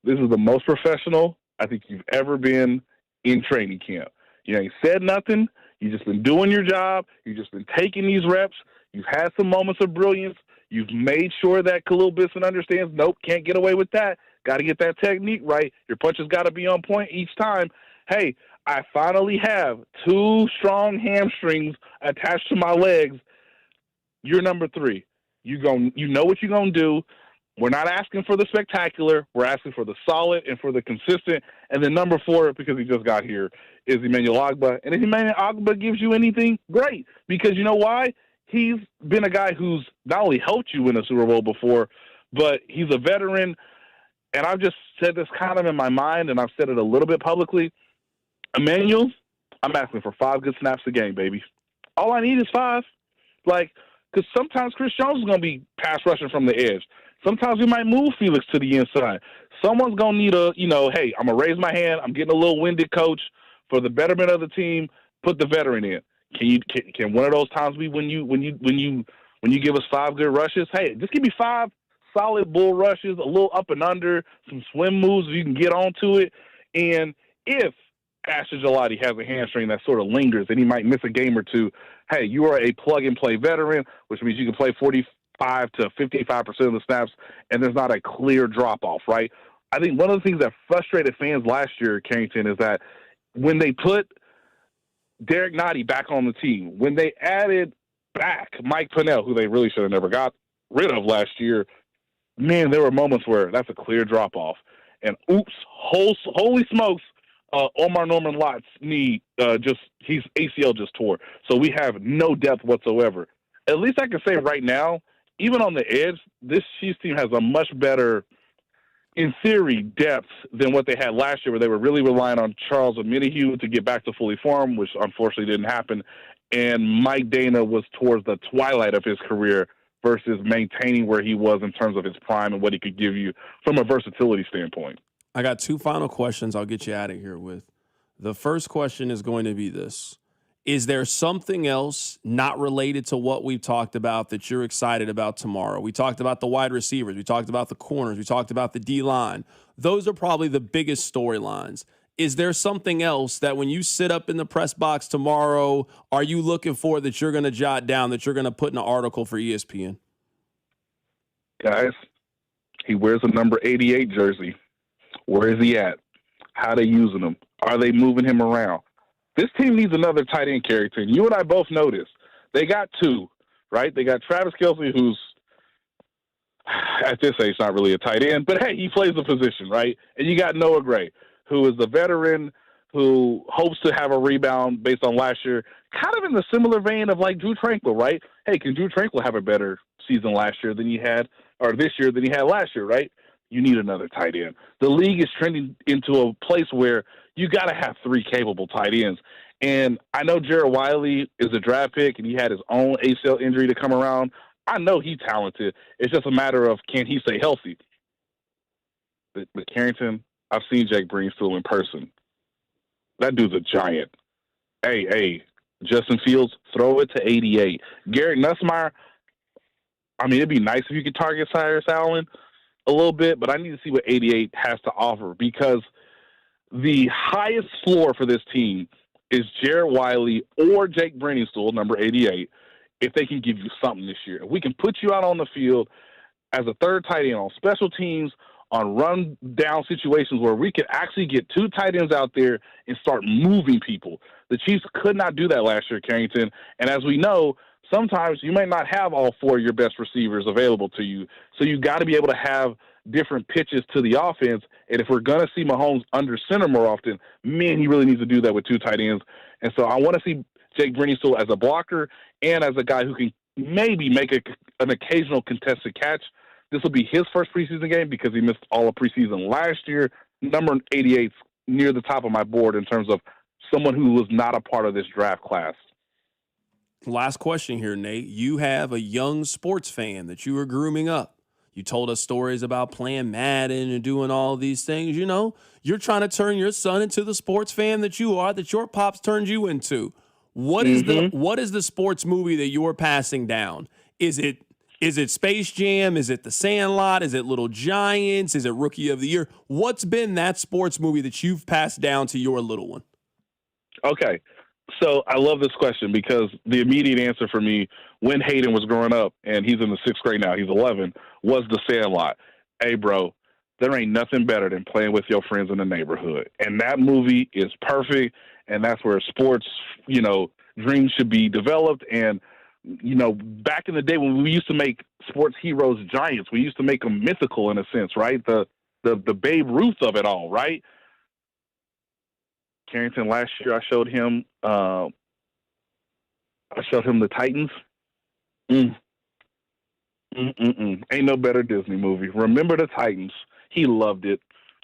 this is the most professional I think you've ever been in training camp. You ain't said nothing. You've just been doing your job. You've just been taking these reps. You've had some moments of brilliance. You've made sure that Khalil Bisson understands, nope, can't get away with that. Got to get that technique right. Your punches got to be on point each time. Hey, I finally have 2 strong hamstrings attached to my legs. You're number 3. You know what you're going to do. We're not asking for the spectacular. We're asking for the solid and for the consistent. And then number 4, because he just got here, is Emmanuel Agba. And if Emmanuel Agba gives you anything, great. Because you know why? He's been a guy who's not only helped you win a Super Bowl before, but he's a veteran. And I've just said this kind of in my mind, and I've said it a little bit publicly. Emmanuel, I'm asking for 5 good snaps a game, baby. All I need is 5. Because sometimes Chris Jones is going to be pass rushing from the edge. Sometimes we might move Felix to the inside. Someone's going to need hey, I'm going to raise my hand. I'm getting a little winded, coach. For the betterment of the team, put the veteran in. Can one of those times be when you give us 5 good rushes? Hey, just give me 5 solid bull rushes, a little up and under, some swim moves so you can get onto it. And if Ashton Gelati has a hamstring that sort of lingers and he might miss a game or 2, hey, you are a plug-and-play veteran, which means you can play 45 to 55% of the snaps, and there's not a clear drop-off, right? I think one of the things that frustrated fans last year, Carrington, is that when they put Derek Nottie back on the team, when they added back Mike Pennell, who they really should have never got rid of last year, man, there were moments where that's a clear drop-off. And oops, holy smokes, Omar Norman Lott's knee, his ACL just tore. So we have no depth whatsoever. At least I can say right now, even on the edge, this Chiefs team has a much better, in theory, depth than what they had last year, where they were really relying on Charles Omenihu to get back to fully form, which unfortunately didn't happen. and Mike Dana was towards the twilight of his career versus maintaining where he was in terms of his prime and what he could give you from a versatility standpoint. I got two final questions I'll get you out of here with. The first question is going to be this. Is there something else not related to what we've talked about that you're excited about tomorrow? We talked about the wide receivers. We talked about the corners. We talked about the D-line. Those are probably the biggest storylines. Is there something else that when you sit up in the press box tomorrow, are you looking for that you're going to jot down, that you're going to put in an article for ESPN? Guys, he wears a number 88 jersey. Where is he at? How are they using him? Are they moving him around? This team needs another tight end, Carrington. You and I both know this. They got two, right? They got Travis Kelce, who's at this age not really a tight end, but hey, he plays the position, right? And you got Noah Gray, who is the veteran who hopes to have a rebound based on last year, kind of in the similar vein of like Drew Tranquill, right? Hey, can Drew Tranquill have a better season last year than he had, or this year than he had last year, right? You need another tight end. The league is trending into a place where you got to have three capable tight ends. And I know Jared Wiley is a draft pick, and he had his own ACL injury to come around. I know he's talented. It's just a matter of can he stay healthy. But Carrington, I've seen Jake Breenstool in person. That dude's a giant. Hey, Justin Fields, throw it to 88. Garrett Nussmeier, I mean, it'd be nice if you could target Cyrus Allen a little bit, but I need to see what 88 has to offer because the highest floor for this team is Jared Wiley or Jake Breenstool, number 88, if they can give you something this year. If we can put you out on the field as a third tight end on special teams, on run down situations where we could actually get two tight ends out there and start moving people. The Chiefs could not do that last year, Carrington. And as we know, sometimes you may not have all four of your best receivers available to you. So you got to be able to have different pitches to the offense. And if we're going to see Mahomes under center more often, man, he really needs to do that with two tight ends. And so I want to see Jake Breenstool as a blocker and as a guy who can maybe make an occasional contested catch. This will be his first preseason game because he missed all of preseason last year. Number 88's near the top of my board in terms of someone who was not a part of this draft class. Last question here, Nate. You have a young sports fan that you were grooming up. You told us stories about playing Madden and doing all these things. You know, you're trying to turn your son into the sports fan that you are, that your pops turned you into. What is the sports movie that you're passing down? Is it Space Jam? Is it The Sandlot? Is it Little Giants? Is it Rookie of the Year? What's been that sports movie that you've passed down to your little one? Okay. So I love this question because the immediate answer for me when Hayden was growing up, and he's in the 6th grade now, he's 11, was The Sandlot. Hey, bro, there ain't nothing better than playing with your friends in the neighborhood. And that movie is perfect, and that's where sports, dreams should be developed. And, back in the day when we used to make sports heroes giants, we used to make them mythical in a sense, right? The Babe Ruth of it all, right? Carrington, last year I showed him the Titans. Ain't no better Disney movie. Remember the Titans. He loved it.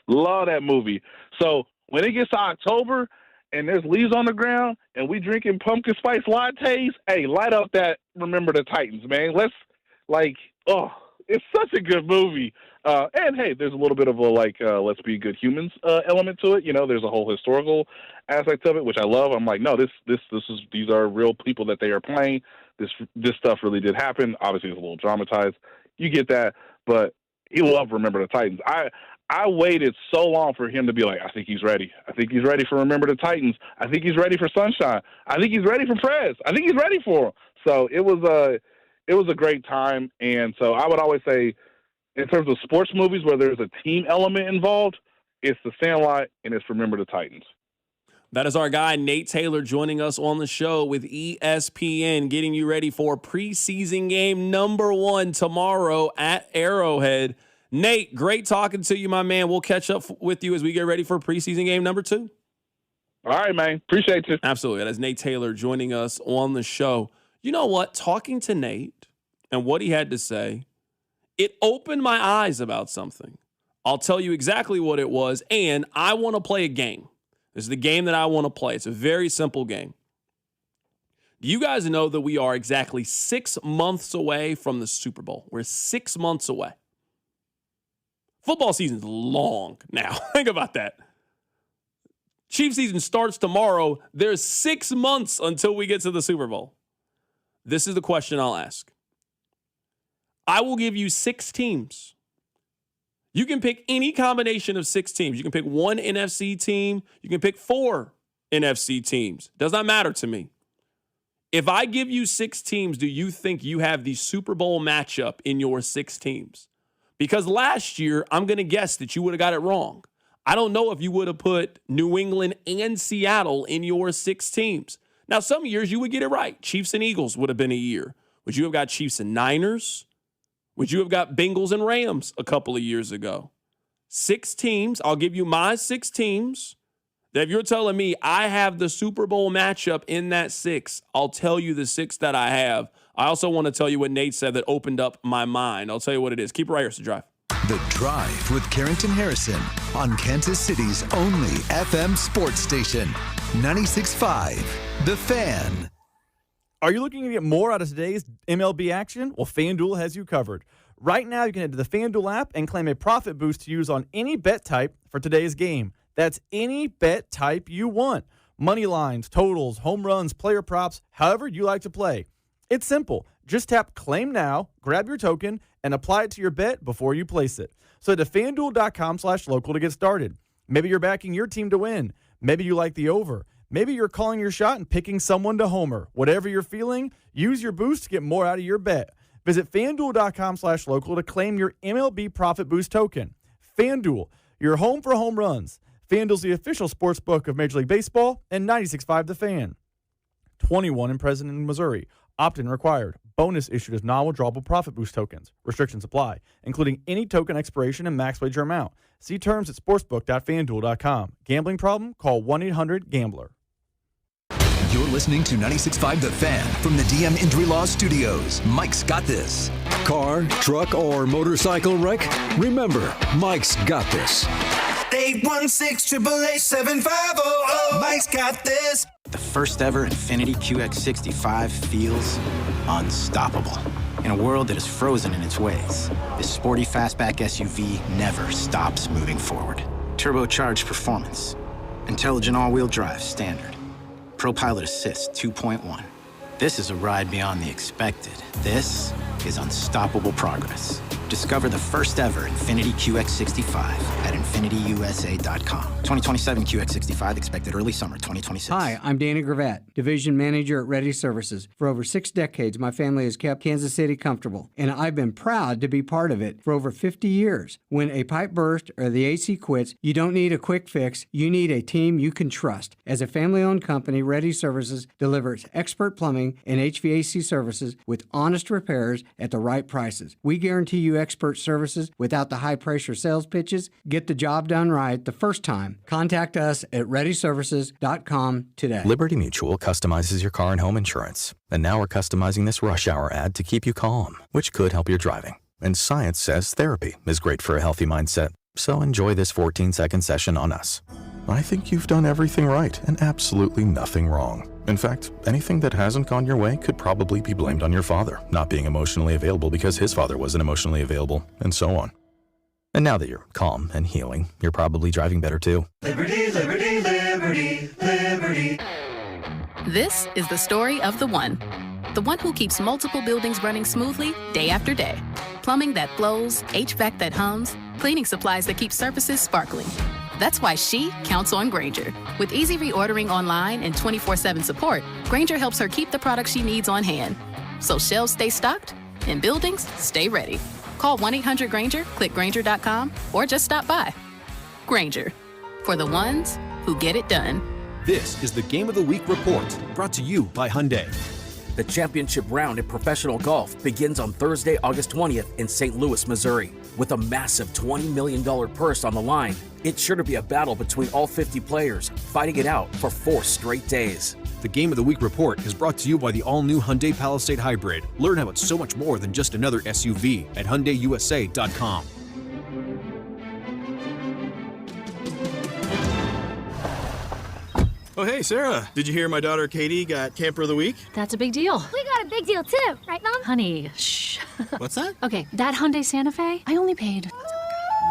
Love that movie. So when it gets to October and there's leaves on the ground and we drinking pumpkin spice lattes, hey, light up that Remember the Titans, man. It's such a good movie. And hey, there's a little bit of a let's be good humans element to it. There's a whole historical aspect of it, which I love. I'm like, no, these are real people that they are playing. This stuff really did happen. Obviously, it's a little dramatized. You get that, but he loved Remember the Titans. I waited so long for him to be like, I think he's ready. I think he's ready for Remember the Titans. I think he's ready for Sunshine. I think he's ready for Prez. I think he's ready for him. So it was a great time. And so I would always say, in terms of sports movies where there's a team element involved, it's The Sandlot and it's Remember the Titans. That is our guy, Nate Taylor, joining us on the show with ESPN, getting you ready for preseason game number 1 tomorrow at Arrowhead. Nate, great talking to you, my man. We'll catch up with you as we get ready for preseason game number 2. All right, man. Appreciate you. Absolutely. That is Nate Taylor joining us on the show. You know what? Talking to Nate and what he had to say, it opened my eyes about something. I'll tell you exactly what it was, and I want to play a game. This is the game that I want to play. It's a very simple game. Do you guys know that we are exactly 6 months away from the Super Bowl? We're 6 months away. Football season's long now. Think about that. Chiefs season starts tomorrow. There's 6 months until we get to the Super Bowl. This is the question I'll ask. I will give you 6 teams. You can pick any combination of 6 teams. You can pick one NFC team. You can pick 4 NFC teams. Does not matter to me. If I give you 6 teams, do you think you have the Super Bowl matchup in your 6 teams? Because last year, I'm going to guess that you would have got it wrong. I don't know if you would have put New England and Seattle in your 6 teams. Now, some years you would get it right. Chiefs and Eagles would have been a year. Would you have got Chiefs and Niners? Would you have got Bengals and Rams a couple of years ago? 6 teams. I'll give you my 6 teams. That if you're telling me I have the Super Bowl matchup in that 6, I'll tell you the 6 that I have. I also want to tell you what Nate said that opened up my mind. I'll tell you what it is. Keep it right here, The Drive. The Drive with Carrington Harrison on Kansas City's only FM sports station, 96.5 The Fan. Are you looking to get more out of today's MLB action? Well, FanDuel has you covered. Right now, you can head to the FanDuel app and claim a profit boost to use on any bet type for today's game. That's any bet type you want. Money lines, totals, home runs, player props, however you like to play. It's simple. Just tap Claim Now, grab your token, and apply it to your bet before you place it. So head to FanDuel.com/local to get started. Maybe you're backing your team to win. Maybe you like the over. Maybe you're calling your shot and picking someone to homer. Whatever you're feeling, use your boost to get more out of your bet. Visit FanDuel.com/local to claim your MLB Profit Boost token. FanDuel, your home for home runs. FanDuel's the official sports book of Major League Baseball and 96.5 The Fan. 21 and present in Missouri. Opt-in required. Bonus issued as non-withdrawable profit boost tokens. Restrictions apply, including any token expiration and max wager amount. See terms at sportsbook.fanduel.com. Gambling problem? Call 1-800-GAMBLER. You're listening to 96.5 The Fan from the DM Injury Law Studios. Mike's got this. Car, truck, or motorcycle wreck? Remember, Mike's got this. 816-888-7500. Mike's got this. The first ever Infiniti QX65 feels unstoppable. In a world that is frozen in its ways, this sporty fastback SUV never stops moving forward. Turbocharged performance, intelligent all-wheel drive standard, ProPilot Assist 2.1. This is a ride beyond the expected. This is unstoppable progress. Discover the first ever Infiniti QX65 at InfinityUSA.com. 2027 QX65 expected early summer 2026. Hi, I'm Danny Gravatt, Division Manager at Ready Services. For over 6 decades, my family has kept Kansas City comfortable, and I've been proud to be part of it for over 50 years. When a pipe bursts or the AC quits, you don't need a quick fix. You need a team you can trust. As a family-owned company, Ready Services delivers expert plumbing and HVAC services with honest repairs at the right prices. We guarantee you expert services without the high-pressure sales pitches. Get the job done right the first time. Contact us at ReadyServices.com today. Liberty Mutual customizes your car and home insurance. And now we're customizing this rush hour ad to keep you calm, which could help your driving. And science says therapy is great for a healthy mindset. So enjoy this 14-second session on us. I think you've done everything right and absolutely nothing wrong. In fact, anything that hasn't gone your way could probably be blamed on your father not being emotionally available because his father wasn't emotionally available, and so on. And now that you're calm and healing, you're probably driving better too. Liberty, liberty, liberty, liberty. This is the story of the one who keeps multiple buildings running smoothly day after day. Plumbing that flows, HVAC that hums, cleaning supplies that keep surfaces sparkling. That's why she counts on Grainger. With easy reordering online and 24/7 support, Grainger helps her keep the products she needs on hand. So shelves stay stocked and buildings stay ready. Call 1-800-GRAINGER, click Grainger.com, or just stop by. Grainger, for the ones who get it done. This is the Game of the Week report, brought to you by Hyundai. The championship round in professional golf begins on Thursday, August 20th in St. Louis, Missouri. With a massive $20 million purse on the line, it's sure to be a battle between all 50 players, fighting it out for 4 straight days. The Game of the Week report is brought to you by the all-new Hyundai Palisade Hybrid. Learn how it's so much more than just another SUV at HyundaiUSA.com. Oh, hey, Sarah. Did you hear my daughter Katie got Camper of the Week? That's a big deal. We got a big deal too, right, Mom? Honey, shh. What's that? Okay, that Hyundai Santa Fe, I only paid.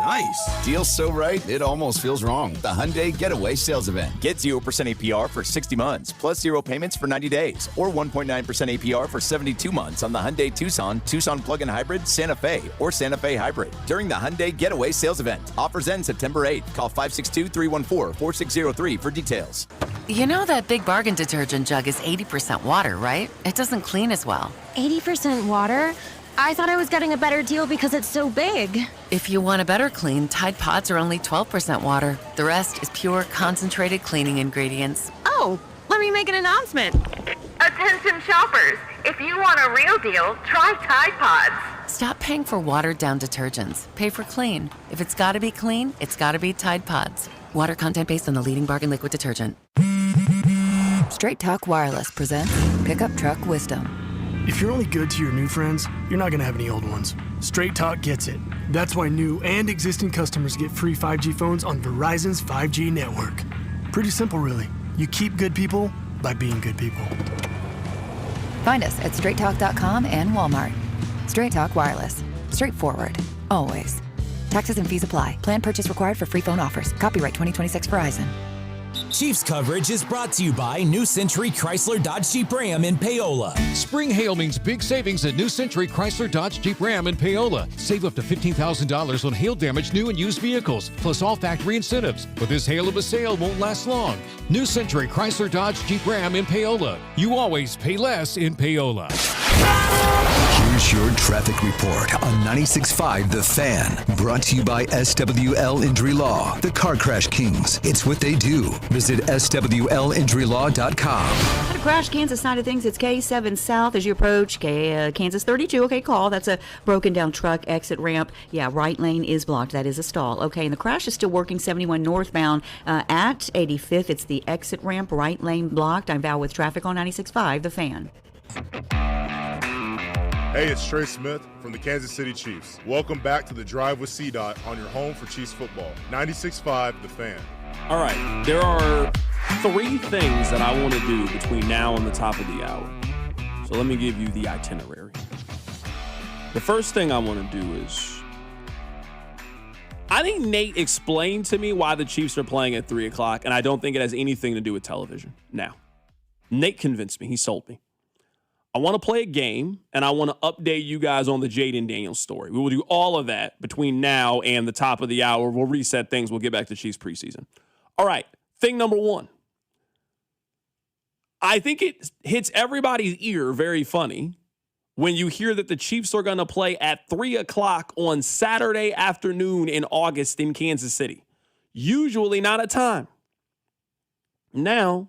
Nice. Deal's so right, it almost feels wrong. The Hyundai Getaway Sales Event. Get 0% APR for 60 months, plus 0 payments for 90 days, or 1.9% APR for 72 months on the Hyundai Tucson, Tucson Plug-in Hybrid, Santa Fe, or Santa Fe Hybrid during the Hyundai Getaway Sales Event. Offers end September 8th. Call 562-314-4603 for details. You know that Big Bargain detergent jug is 80% water, right? It doesn't clean as well. 80% water? I thought I was getting a better deal because it's so big. If you want a better clean, Tide Pods are only 12% water. The rest is pure, concentrated cleaning ingredients. Oh, let me make an announcement. Attention shoppers, if you want a real deal, try Tide Pods. Stop paying for watered-down detergents. Pay for clean. If it's gotta be clean, it's gotta be Tide Pods. Water content based on the leading bargain liquid detergent. Straight Talk Wireless presents Pickup Truck Wisdom. If you're only good to your new friends, you're not going to have any old ones. Straight Talk gets it. That's why new and existing customers get free 5G phones on Verizon's 5G network. Pretty simple, really. You keep good people by being good people. Find us at straighttalk.com and Walmart. Straight Talk Wireless. Straightforward. Always. Taxes and fees apply. Plan purchase required for free phone offers. Copyright 2026 Verizon. Chiefs coverage is brought to you by New Century Chrysler Dodge Jeep Ram in Paola. Spring hail means big savings at New Century Chrysler Dodge Jeep Ram in Paola. Save up to $15,000 on hail damaged new and used vehicles, plus all factory incentives. But this hail of a sale won't last long. New Century Chrysler Dodge Jeep Ram in Paola. You always pay less in Paola. Here's your traffic report on 96.5 The Fan. Brought to you by SWL Injury Law, the Car Crash Kings. It's what they do. Visit SWLinjurylaw.com. At a crash, Kansas side of things, it's K7 South as you approach Kansas 32. Okay, call. That's a broken down truck exit ramp. Yeah, right lane is blocked. That is a stall. Okay, and the crash is still working 71 northbound at 85th. It's the exit ramp, right lane blocked. I'm Val with traffic on 96.5 The Fan. Hey, it's Trey Smith from the Kansas City Chiefs. Welcome back to the Drive with CDOT on your home for Chiefs football. 96.5 The Fan. All right, there are 3 things that I want to do between now and the top of the hour. So let me give you the itinerary. The first thing I want to do is, I think Nate explained to me why the Chiefs are playing at 3 o'clock, and I don't think it has anything to do with television. Now, Nate convinced me. He sold me. I want to play a game, and I want to update you guys on the Jaden Daniels story. We will do all of that between now and the top of the hour. We'll reset things. We'll get back to Chiefs preseason. All right, thing number 1. I think it hits everybody's ear very funny when you hear that the Chiefs are going to play at 3 o'clock on Saturday afternoon in August in Kansas City. Usually not a time. Now,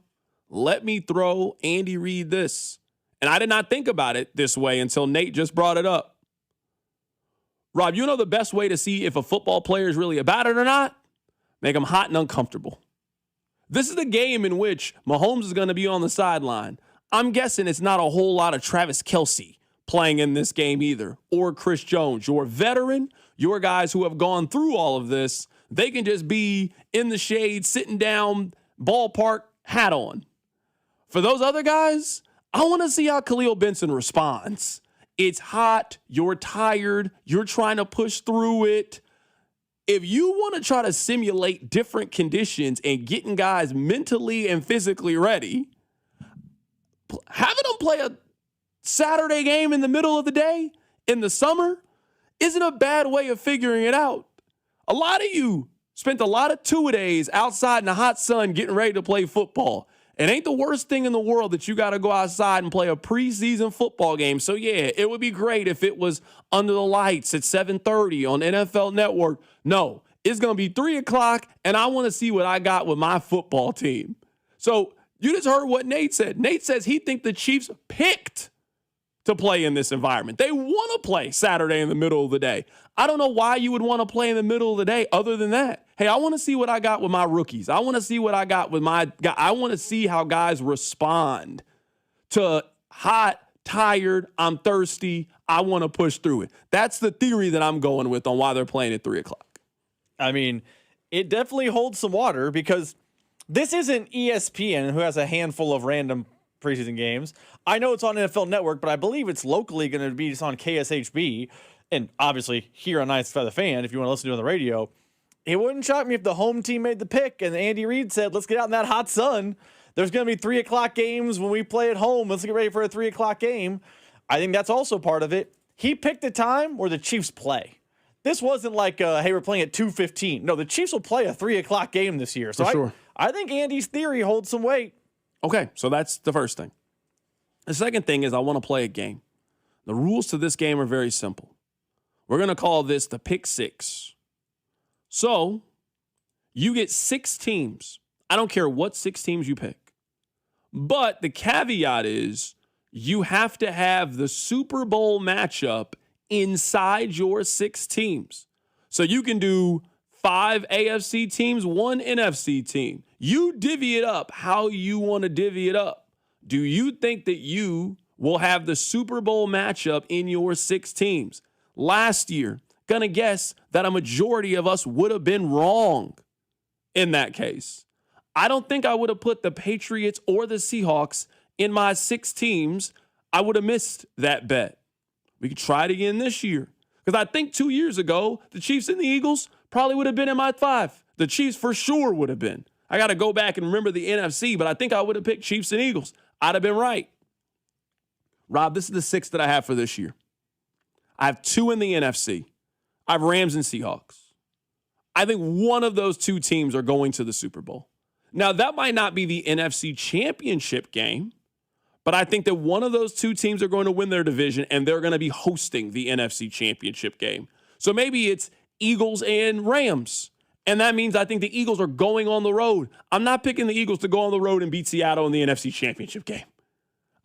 let me throw Andy Reid this. And I did not think about it this way until Nate just brought it up. Rob, you know the best way to see if a football player is really about it or not? Make them hot and uncomfortable. This is the game in which Mahomes is going to be on the sideline. I'm guessing it's not a whole lot of Travis Kelce playing in this game either, or Chris Jones. Your veteran, your guys who have gone through all of this, they can just be in the shade, sitting down, ballpark, hat on. For those other guys, I want to see how Khalil Benson responds. It's hot. You're tired. You're trying to push through it. If you want to try to simulate different conditions and getting guys mentally and physically ready, having them play a Saturday game in the middle of the day in the summer isn't a bad way of figuring it out. A lot of you spent a lot of two-a-days outside in the hot sun getting ready to play football. It ain't the worst thing in the world that you got to go outside and play a preseason football game. So, yeah, it would be great if it was under the lights at 7:30 on NFL Network. No, it's going to be 3 o'clock, and I want to see what I got with my football team. So, you just heard what Nate said. Nate says he thinks the Chiefs picked to play in this environment. They want to play Saturday in the middle of the day. I don't know why you would want to play in the middle of the day other than that. Hey, I want to see what I got with my rookies. I want to see what I got with my guy. I want to see how guys respond to hot, tired, I'm thirsty, I want to push through it. That's the theory that I'm going with on why they're playing at 3 o'clock. I mean, it definitely holds some water because This isn't ESPN, who has a handful of random preseason games. I know it's on NFL Network, but I believe it's locally going to be just on KSHB, and obviously here on 95 The Fan, if you want to listen to it on the radio. It wouldn't shock me if the home team made the pick and Andy Reid said, let's get out in that hot sun. There's going to be 3 o'clock games when we play at home. Let's get ready for a 3 o'clock game. I think that's also part of it. He picked a time where the Chiefs play. This wasn't like, hey, we're playing at 2:15. No, the Chiefs will play a 3 o'clock game this year. So For sure. I think Andy's theory holds some weight. Okay, so that's the first thing. The second thing is I want to play a game. The rules to this game are very simple. We're going to call this the Pick Six. So you get 6 teams. I don't care what 6 teams you pick. But the caveat is you have to have the Super Bowl matchup inside your 6 teams. So you can do 5 AFC teams, 1 NFC team. You divvy it up how you want to divvy it up. Do you think that you will have the Super Bowl matchup in your 6 teams? Last year, gonna guess that a majority of us would have been wrong in that case. I don't think I would have put the Patriots or the Seahawks in my 6 teams. I would have missed that bet. We could try it again this year. Because I think 2 years ago, the Chiefs and the Eagles probably would have been in my 5. The Chiefs for sure would have been. I got to go back and remember the NFC, but I think I would have picked Chiefs and Eagles. I'd have been right. Rob, this is the 6 that I have for this year. I have 2 in the NFC. I have Rams and Seahawks. I think one of those 2 teams are going to the Super Bowl. Now, that might not be the NFC Championship game, but I think that one of those 2 teams are going to win their division, and they're going to be hosting the NFC Championship game. So maybe it's Eagles and Rams, and that means I think the Eagles are going on the road. I'm not picking the Eagles to go on the road and beat Seattle in the NFC Championship game.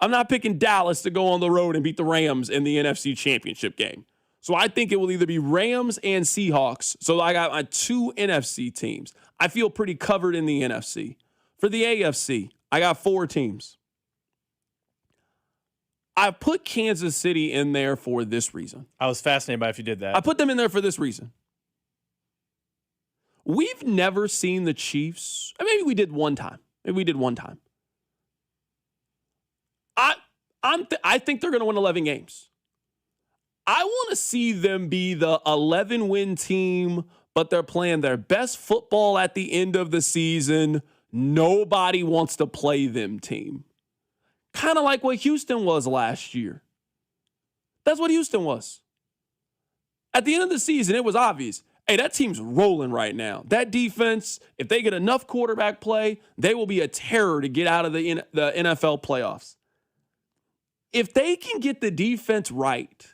I'm not picking Dallas to go on the road and beat the Rams in the NFC Championship game. So I think it will either be Rams and Seahawks. So I got my 2 NFC teams. I feel pretty covered in the NFC. For the AFC, I got 4 teams. I put Kansas City in there for this reason. I was fascinated by if you did that. I put them in there for this reason. We've never seen the Chiefs. Maybe we did one time. I think they're going to win 11 games. I want to see them be the 11-win team, but they're playing their best football at the end of the season. Nobody wants to play them team. Kind of like what Houston was last year. That's what Houston was. At the end of the season, it was obvious. Hey, that team's rolling right now. That defense, if they get enough quarterback play, they will be a terror to get out of the NFL playoffs. If they can get the defense right,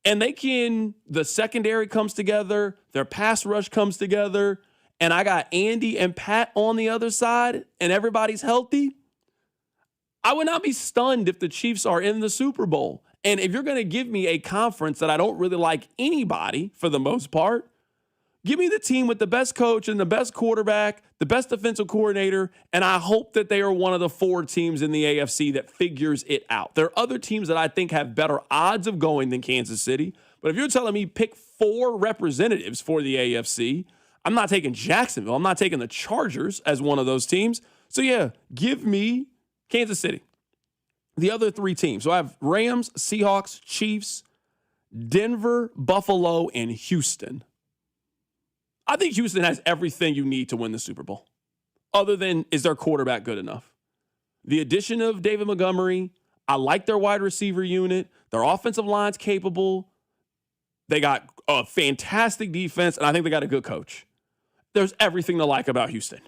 and the secondary comes together, their pass rush comes together, and I got Andy and Pat on the other side, and everybody's healthy, I would not be stunned if the Chiefs are in the Super Bowl. And if you're going to give me a conference that I don't really like anybody for the most part, give me the team with the best coach and the best quarterback, the best defensive coordinator, and I hope that they are one of the 4 teams in the AFC that figures it out. There are other teams that I think have better odds of going than Kansas City, but if you're telling me pick 4 representatives for the AFC, I'm not taking Jacksonville. I'm not taking the Chargers as one of those teams. So yeah, give me Kansas City. The other 3 teams. So I have Rams, Seahawks, Chiefs, Denver, Buffalo, and Houston. I think Houston has everything you need to win the Super Bowl. Other than, is their quarterback good enough? The addition of David Montgomery, I like their wide receiver unit. Their offensive line's capable. They got a fantastic defense, and I think they got a good coach. There's everything to like about Houston.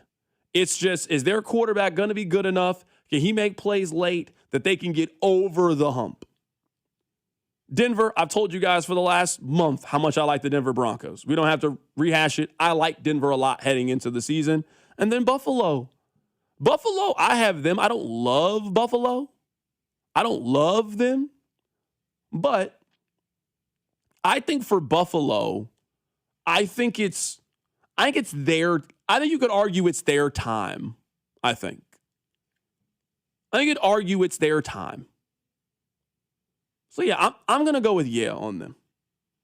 It's just, is their quarterback going to be good enough? Can he make plays late that they can get over the hump? Denver, I've told you guys for the last month how much I like the Denver Broncos. We don't have to rehash it. I like Denver a lot heading into the season. And then Buffalo. Buffalo, I have them. I don't love Buffalo. I don't love them. But I think for Buffalo, I think you could argue it's their time, I think you'd argue it's their time. So yeah, I'm going to go with on them.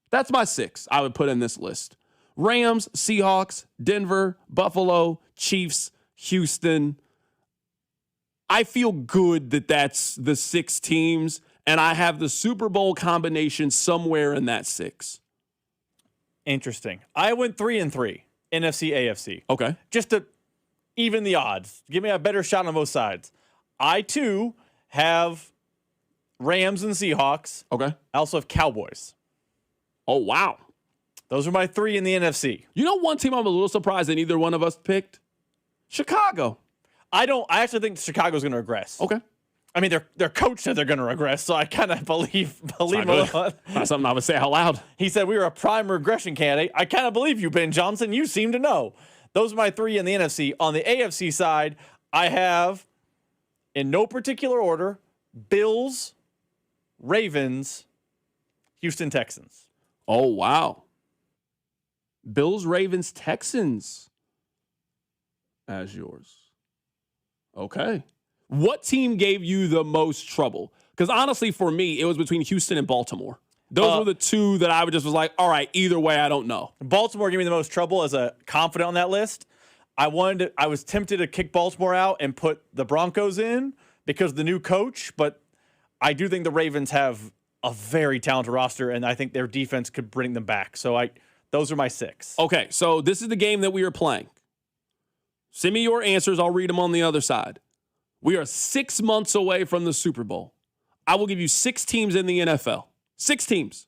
That's my 6 I would put in this list. Rams, Seahawks, Denver, Buffalo, Chiefs, Houston. I feel good that that's the 6 teams, and I have the Super Bowl combination somewhere in that 6. Interesting. I went 3-3, NFC, AFC. Okay. Just to even the odds. Give me a better shot on both sides. I, too, have Rams and Seahawks. Okay. I also have Cowboys. Oh, wow. Those are my 3 in the NFC. You know one team I'm a little surprised that neither one of us picked? Chicago. I actually think Chicago's going to regress. Okay. I mean, their coach said they're going to regress, so I kind of believe him. Not something I would say out loud. He said we were a prime regression candidate. I kind of believe you, Ben Johnson. You seem to know. Those are my 3 in the NFC. On the AFC side, I have, in no particular order, Bills, Ravens, Houston Texans. Oh, wow. Bills, Ravens, Texans as yours. Okay. What team gave you the most trouble? Because honestly, for me, it was between Houston and Baltimore. Those were the 2 that I was like, all right, either way, I don't know. Baltimore gave me the most trouble as a confident on that list. I was tempted to kick Baltimore out and put the Broncos in because of the new coach, but I do think the Ravens have a very talented roster, and I think their defense could bring them back. So those are my 6. Okay, so this is the game that we are playing. Send me your answers. I'll read them on the other side. We are 6 months away from the Super Bowl. I will give you 6 teams in the NFL. 6 teams.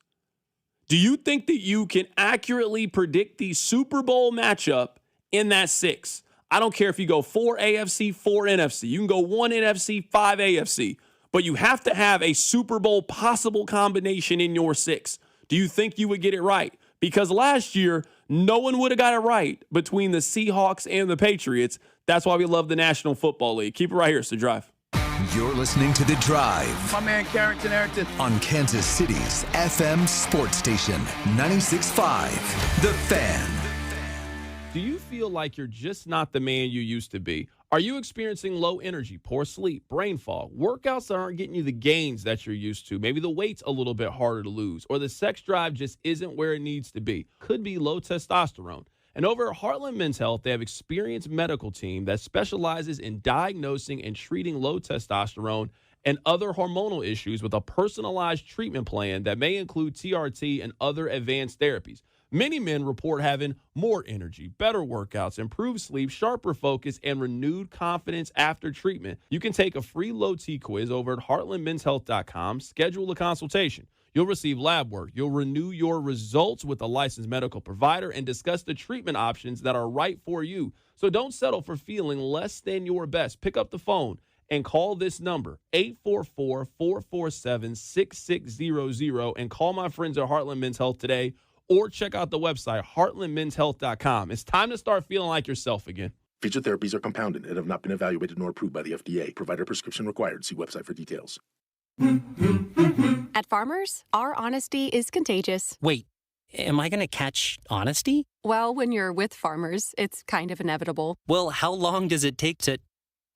Do you think that you can accurately predict the Super Bowl matchup in that 6? I don't care if you go 4 AFC, 4 NFC. You can go 1 NFC, 5 AFC. But you have to have a Super Bowl possible combination in your 6. Do you think you would get it right? Because last year, no one would have got it right between the Seahawks and the Patriots. That's why we love the National Football League. Keep it right here. It's The Drive. You're listening to The Drive. My man, Carrington Harrison. On Kansas City's FM sports station, 96.5, The Fan. Do you feel like you're just not the man you used to be? Are you experiencing low energy, poor sleep, brain fog, workouts that aren't getting you the gains that you're used to? Maybe the weight's a little bit harder to lose, or the sex drive just isn't where it needs to be. Could be low testosterone. And over at Heartland Men's Health, they have an experienced medical team that specializes in diagnosing and treating low testosterone and other hormonal issues with a personalized treatment plan that may include TRT and other advanced therapies. Many men report having more energy, better workouts, improved sleep, sharper focus, and renewed confidence after treatment. You can take a free low T quiz over at heartlandmenshealth.com, schedule a consultation. You'll receive lab work. You'll renew your results with a licensed medical provider and discuss the treatment options that are right for you. So don't settle for feeling less than your best. Pick up the phone and call this number, 844-447-6600, and call my friends at Heartland Men's Health today, or check out the website, heartlandmenshealth.com. It's time to start feeling like yourself again. Future therapies are compounded and have not been evaluated nor approved by the FDA. Provider prescription required. See website for details. At Farmers, our honesty is contagious. Wait, am I going to catch honesty? Well, when you're with Farmers, it's kind of inevitable. Well, how long does it take to...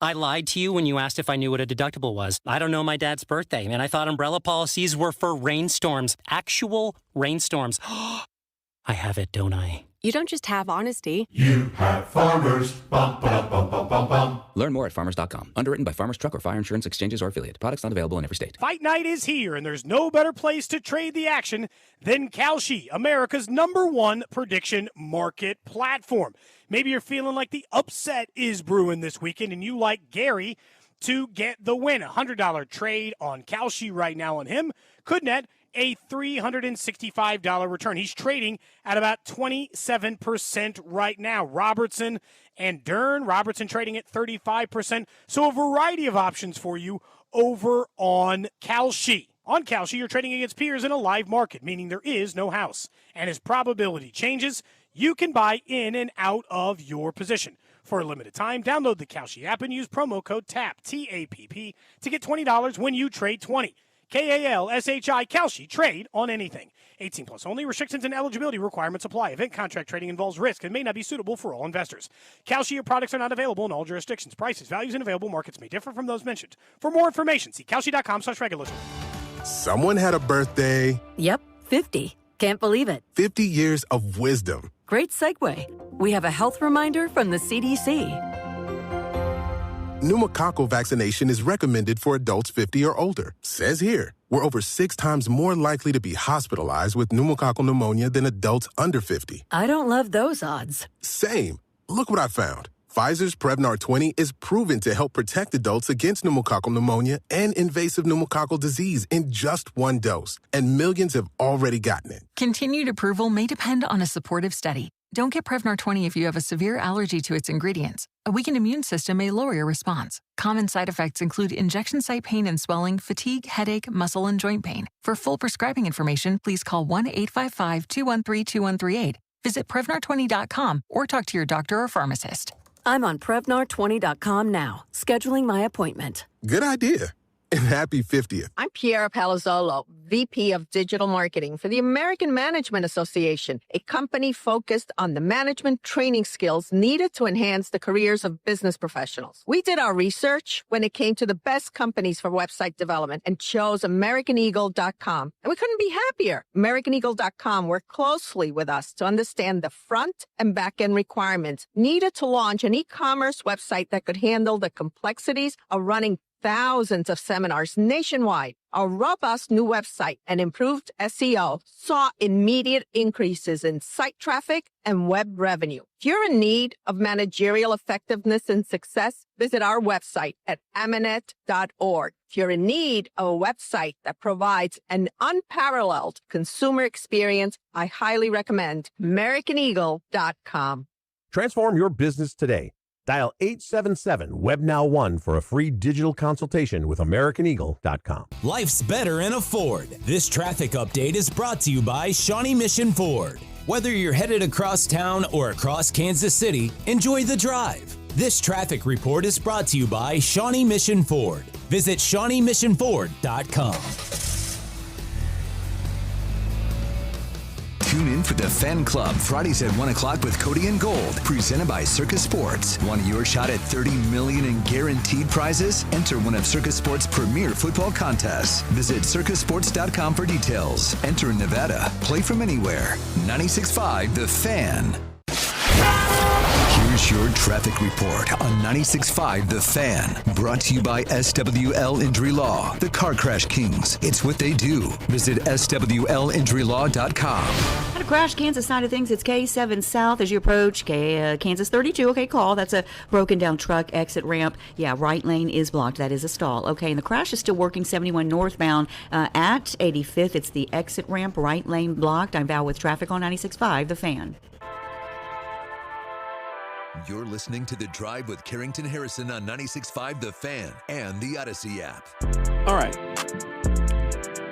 I lied to you when you asked if I knew what a deductible was. I don't know my dad's birthday, and I thought umbrella policies were for rainstorms. Actual rainstorms. I have it, don't I? You don't just have honesty. You have Farmers. Bum, ba, bum, bum, bum, bum. Learn more at farmers.com. Underwritten by Farmers Truck or Fire Insurance Exchanges or Affiliate. Products not available in every state. Fight night is here, and there's no better place to trade the action than Kalshi, America's #1 prediction market platform. Maybe you're feeling like the upset is brewing this weekend, and you like Gary to get the win. $100 trade on Kalshi right now on him could net a $365 return. He's trading at about 27% right now. Robertson and Dern. Robertson trading at 35%. So a variety of options for you over on Kalshi. On Kalshi, you're trading against peers in a live market, meaning there is no house. And as probability changes, you can buy in and out of your position. For a limited time, download the Kalshi app and use promo code TAPP, T-A-P-P, to get $20 when you trade 20. Kalshi, Kalshi, trade on anything. 18 plus only. Restrictions and eligibility requirements apply. Event contract trading involves risk and may not be suitable for all investors. Kalshi products are not available in all jurisdictions. Prices, values, and available markets may differ from those mentioned. For more information, see kalshi.com/regulatory. Someone had a birthday. Yep, 50. Can't believe it. 50 years of wisdom. Great segue. We have a health reminder from the CDC. Pneumococcal vaccination is recommended for adults 50 or older. Says here, we're over 6 times more likely to be hospitalized with pneumococcal pneumonia than adults under 50. I don't love those odds. Same. Look what I found. Pfizer's Prevnar 20 is proven to help protect adults against pneumococcal pneumonia and invasive pneumococcal disease in just 1 dose, and millions have already gotten it. Continued approval may depend on a supportive study. Don't get Prevnar 20 if you have a severe allergy to its ingredients. A weakened immune system may lower your response. Common side effects include injection site pain and swelling, fatigue, headache, muscle, and joint pain. For full prescribing information, please call 1-855-213-2138. Visit Prevnar20.com or talk to your doctor or pharmacist. I'm on Prevnar20.com now, scheduling my appointment. Good idea. And happy 50th. I'm Piera Palazzolo, VP of Digital Marketing for the American Management Association, a company focused on the management training skills needed to enhance the careers of business professionals. We did our research when it came to the best companies for website development and chose AmericanEagle.com. And we couldn't be happier. AmericanEagle.com worked closely with us to understand the front and back end requirements needed to launch an e-commerce website that could handle the complexities of running thousands of seminars nationwide. Our robust new website and improved SEO saw immediate increases in site traffic and web revenue. If you're in need of managerial effectiveness and success, visit our website at amanet.org. If you're in need of a website that provides an unparalleled consumer experience, I highly recommend AmericanEagle.com. Transform your business today. Dial 877-WebNow1 for a free digital consultation with AmericanEagle.com. Life's better in a Ford. This traffic update is brought to you by Shawnee Mission Ford. Whether you're headed across town or across Kansas City, enjoy the drive. This traffic report is brought to you by Shawnee Mission Ford. Visit ShawneeMissionFord.com. Tune in for the Fan Club Fridays at 1 o'clock with Cody and Gold, presented by Circus Sports. Want your shot at $30 million in guaranteed prizes? Enter one of Circus Sports' premier football contests. Visit circusports.com for details. Enter in Nevada. Play from anywhere. 96.5 The Fan. Here's your traffic report on 96.5 The Fan. Brought to you by SWL Injury Law, the Car Crash Kings. It's what they do. Visit SWLinjurylaw.com. At a crash, Kansas side of things, it's K7 South as you approach Kansas 32. Okay, call. That's a broken down truck exit ramp. Yeah, right lane is blocked. That is a stall. Okay, and the crash is still working 71 northbound at 85th. It's the exit ramp, right lane blocked. I'm Val with traffic on 96.5 The Fan. You're listening to The Drive with Carrington Harrison on 96.5 The Fan and the Odyssey app. All right.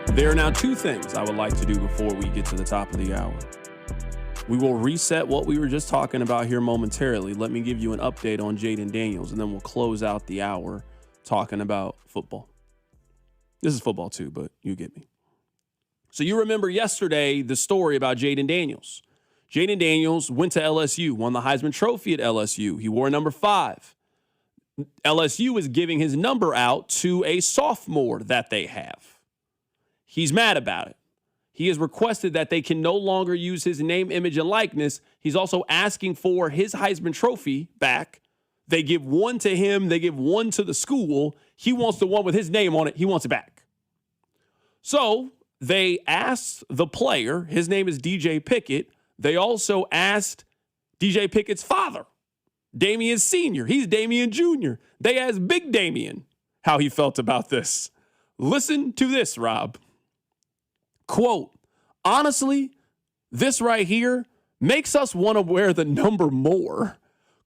There are now 2 things I would like to do before we get to the top of the hour. We will reset what we were just talking about here momentarily. Let me give you an update on Jaden Daniels, and then we'll close out the hour talking about football. This is football too, but you get me. So you remember yesterday the story about Jaden Daniels. Jaden Daniels went to LSU, won the Heisman Trophy at LSU. He wore number 5. LSU is giving his number out to a sophomore that they have. He's mad about it. He has requested that they can no longer use his name, image, and likeness. He's also asking for his Heisman Trophy back. They give one to him. They give one to the school. He wants the one with his name on it. He wants it back. So they asked the player, his name is DJ Pickett. They also asked DJ Pickett's father, Damian Sr. He's Damian Jr. They asked Big Damian how he felt about this. Listen to this, Rob. Quote, honestly, this right here makes us want to wear the number more.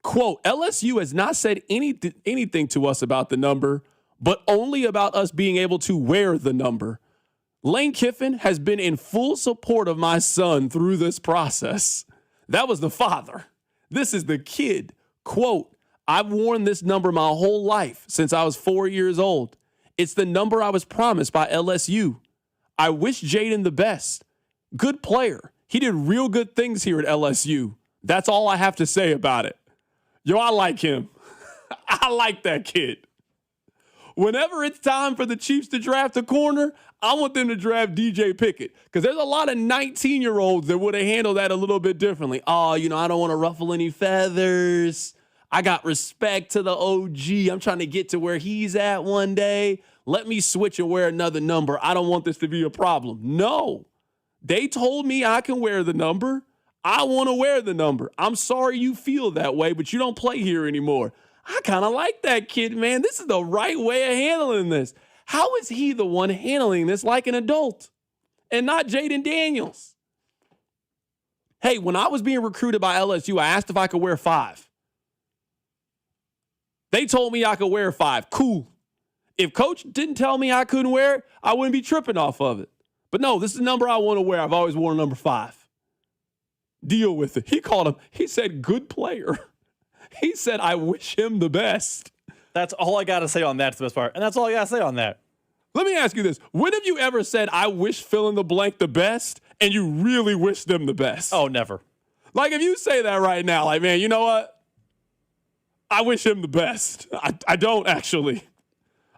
Quote, LSU has not said anything to us about the number, but only about us being able to wear the number. Lane Kiffin has been in full support of my son through this process. That was the father. This is the kid. Quote, I've worn this number my whole life since I was 4 years old. It's the number I was promised by LSU. I wish Jaden the best. Good player. He did real good things here at LSU. That's all I have to say about it. Yo, I like him. I like that kid. Whenever it's time for the Chiefs to draft a corner, I want them to draft DJ Pickett because there's a lot of 19-year-olds that would have handled that a little bit differently. Oh, I don't want to ruffle any feathers. I got respect to the OG. I'm trying to get to where he's at one day. Let me switch and wear another number. I don't want this to be a problem. No. They told me I can wear the number. I want to wear the number. I'm sorry you feel that way, but you don't play here anymore. I kind of like that kid, man. This is the right way of handling this. How is he the one handling this like an adult and not Jaden Daniels? Hey, when I was being recruited by LSU, I asked if I could wear 5. They told me I could wear 5. Cool. If coach didn't tell me I couldn't wear it, I wouldn't be tripping off of it. But no, this is the number I want to wear. I've always worn number 5. Deal with it. He called him. He said, good player. He said, I wish him the best. That's all I got to say on that. That's the best part. And that's all I got to say on that. Let me ask you this. When have you ever said, I wish fill in the blank the best, and you really wish them the best? Oh, never. Like, if you say that right now, like, man, you know what? I wish him the best. I don't, actually.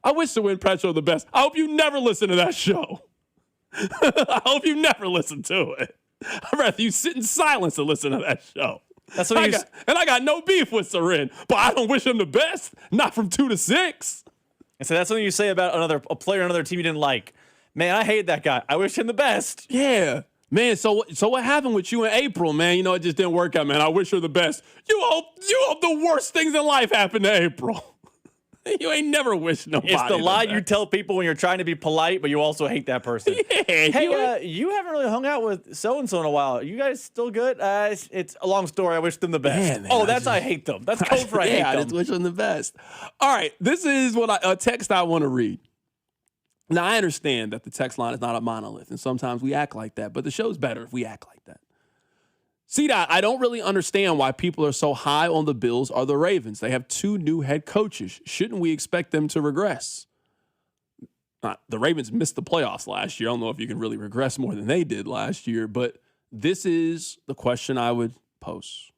I wish to win Petro the best. I hope you never listen to that show. I hope you never listen to it. I'd rather you sit in silence and listen to that show. That's what I got no beef with Seren, but I don't wish him the best. Not from 2 to 6. And so that's something you say about a player on another team you didn't like. Man, I hate that guy. I wish him the best. Yeah. Man, so what happened with you in April, man? You know, it just didn't work out, man. I wish her the best. You hope the worst things in life happen to April. You ain't never wished nobody. It's the lie you tell people when you're trying to be polite, but you also hate that person. Yeah, hey, you haven't really hung out with so-and-so in a while. You guys still good? It's a long story. I wish them the best. Man, I hate them. That's code for I hate them. I just wish them the best. All right, this is a text I want to read. Now, I understand that the text line is not a monolith, and sometimes we act like that, but the show's better if we act like that. C-Dot, I don't really understand why people are so high on the Bills or the Ravens. They have 2 new head coaches. Shouldn't we expect them to regress? The Ravens missed the playoffs last year. I don't know if you can really regress more than they did last year, but this is the question I would pose.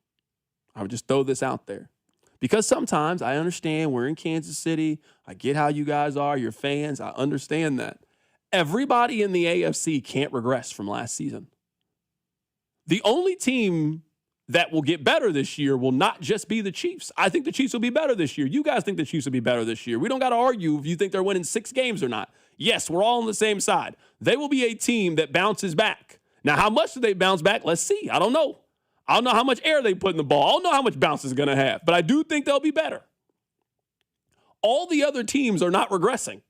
I would just throw this out there. Because sometimes I understand we're in Kansas City. I get how you guys are. You're fans. I understand that. Everybody in the AFC can't regress from last season. The only team that will get better this year will not just be the Chiefs. I think the Chiefs will be better this year. You guys think the Chiefs will be better this year. We don't got to argue if you think they're winning 6 games or not. Yes, we're all on the same side. They will be a team that bounces back. Now, how much do they bounce back? Let's see. I don't know. I don't know how much air they put in the ball. I don't know how much bounce it's going to have. But I do think they'll be better. All the other teams are not regressing.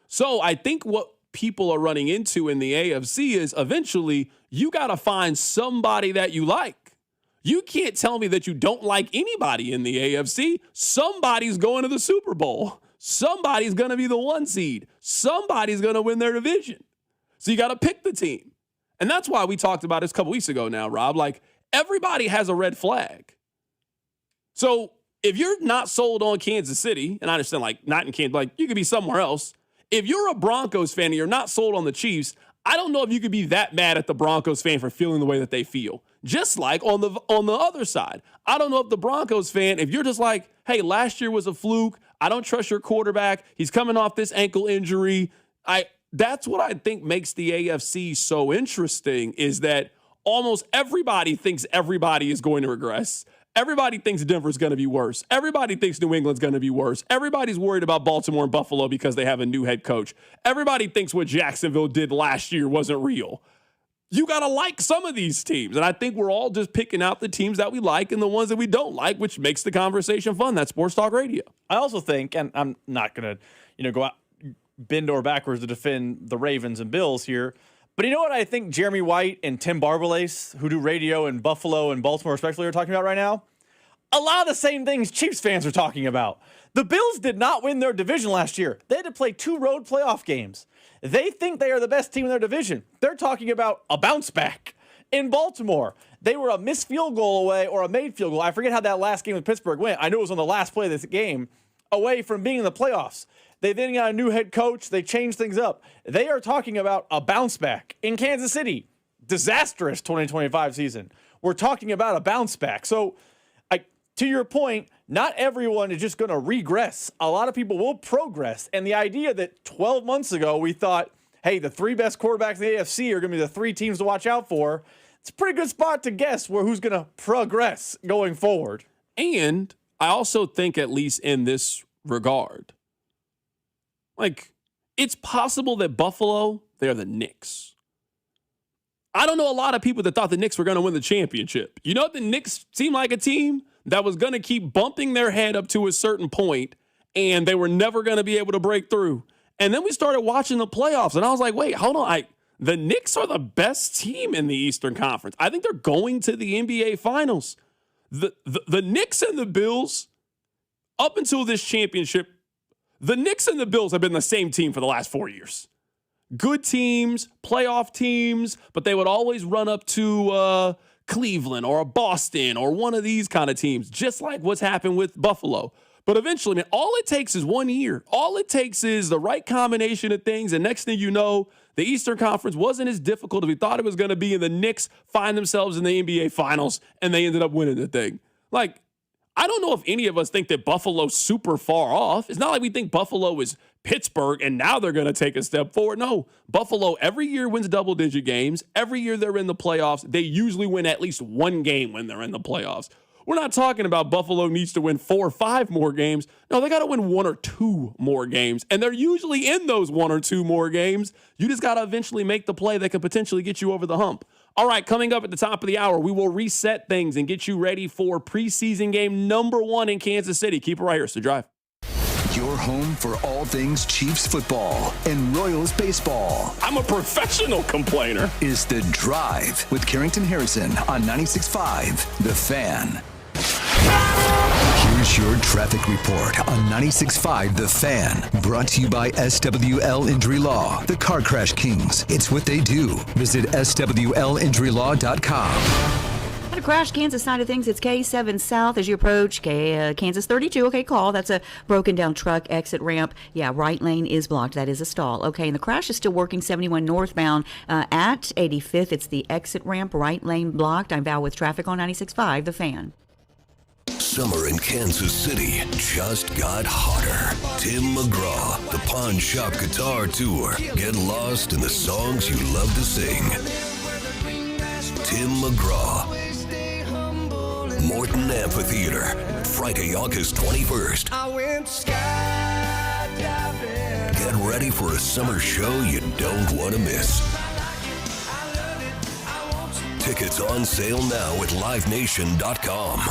So I think what people are running into in the AFC is eventually you got to find somebody that you like. You can't tell me that you don't like anybody in the AFC. Somebody's going to the Super Bowl. Somebody's going to be the 1 seed. Somebody's going to win their division. So you got to pick the team. And that's why we talked about this a couple weeks ago now, Rob. Like, everybody has a red flag. So if you're not sold on Kansas City, and I understand, like, not in Kansas, like, you could be somewhere else. If you're a Broncos fan and you're not sold on the Chiefs, I don't know if you could be that mad at the Broncos fan for feeling the way that they feel. Just like on the other side, I don't know if the Broncos fan, if you're just like, hey, last year was a fluke. I don't trust your quarterback. He's coming off this ankle injury. That's what I think makes the AFC so interesting is that almost everybody thinks everybody is going to regress. Everybody thinks Denver's going to be worse. Everybody thinks New England's going to be worse. Everybody's worried about Baltimore and Buffalo because they have a new head coach. Everybody thinks what Jacksonville did last year wasn't real. You got to like some of these teams. And I think we're all just picking out the teams that we like and the ones that we don't like, which makes the conversation fun. That's Sports Talk Radio. I also think, and I'm not going to, go out, bend over backwards to defend the Ravens and Bills here, but you know what I think Jeremy White and Tim Barbalace, who do radio in Buffalo and Baltimore respectively, are talking about right now? A lot of the same things Chiefs fans are talking about. The Bills did not win their division last year. They had to play 2 road playoff games. They think they are the best team in their division. They're talking about a bounce back. In Baltimore, they were a missed field goal away or a made field goal. I forget how that last game with Pittsburgh went. I know it was on the last play of this game, away from being in the playoffs. They then got a new head coach. They changed things up. They are talking about a bounce back. In Kansas City, disastrous 2025 season. We're talking about a bounce back. So, to your point, not everyone is just going to regress. A lot of people will progress. And the idea that 12 months ago we thought, hey, the 3 best quarterbacks in the AFC are going to be the 3 teams to watch out for, it's a pretty good spot to guess who's going to progress going forward. And I also think, at least in this regard, like, it's possible that Buffalo, they're the Knicks. I don't know a lot of people that thought the Knicks were going to win the championship. You know, the Knicks seemed like a team that was going to keep bumping their head up to a certain point, and they were never going to be able to break through. And then we started watching the playoffs, and I was like, wait, hold on. The Knicks are the best team in the Eastern Conference. I think they're going to the NBA Finals. The Knicks and the Bills, up until this championship, the Knicks and the Bills have been the same team for the last 4 years. Good teams, playoff teams, but they would always run up to Cleveland or Boston or one of these kind of teams, just like what's happened with Buffalo. But eventually, man, all it takes is 1 year. All it takes is the right combination of things, and next thing you know, the Eastern Conference wasn't as difficult as we thought it was going to be, and the Knicks find themselves in the NBA Finals, and they ended up winning the thing. Like, I don't know if any of us think that Buffalo's super far off. It's not like we think Buffalo is Pittsburgh, and now they're going to take a step forward. No, Buffalo every year wins double-digit games. Every year they're in the playoffs. They usually win at least one game when they're in the playoffs. We're not talking about Buffalo needs to win 4 or 5 more games. No, they got to win 1 or 2 more games. And they're usually in those 1 or 2 more games. You just got to eventually make the play that can potentially get you over the hump. All right, coming up at the top of the hour, we will reset things and get you ready for preseason game number 1 in Kansas City. Keep it right here. It's The Drive. Your home for all things Chiefs football and Royals baseball. I'm a professional complainer. Is The Drive with Carrington Harrison on 96.5 The Fan. Here's your traffic report on 96.5 The Fan. Brought to you by SWL Injury Law, the Car Crash Kings. It's what they do. Visit SWLinjurylaw.com. Had a crash, Kansas side of things. It's K7 South as you approach Kansas 32. Okay, call. That's a broken down truck exit ramp. Yeah, right lane is blocked. That is a stall. Okay, and the crash is still working 71 northbound at 85th. It's the exit ramp, right lane blocked. I'm Val with traffic on 96.5 The Fan. Summer in Kansas City just got hotter. Tim McGraw, the Pawn Shop Guitar Tour. Get lost in the songs you love to sing. Tim McGraw. Morton Amphitheater, Friday, August 21st. Get ready for a summer show you don't want to miss. Tickets on sale now at livenation.com.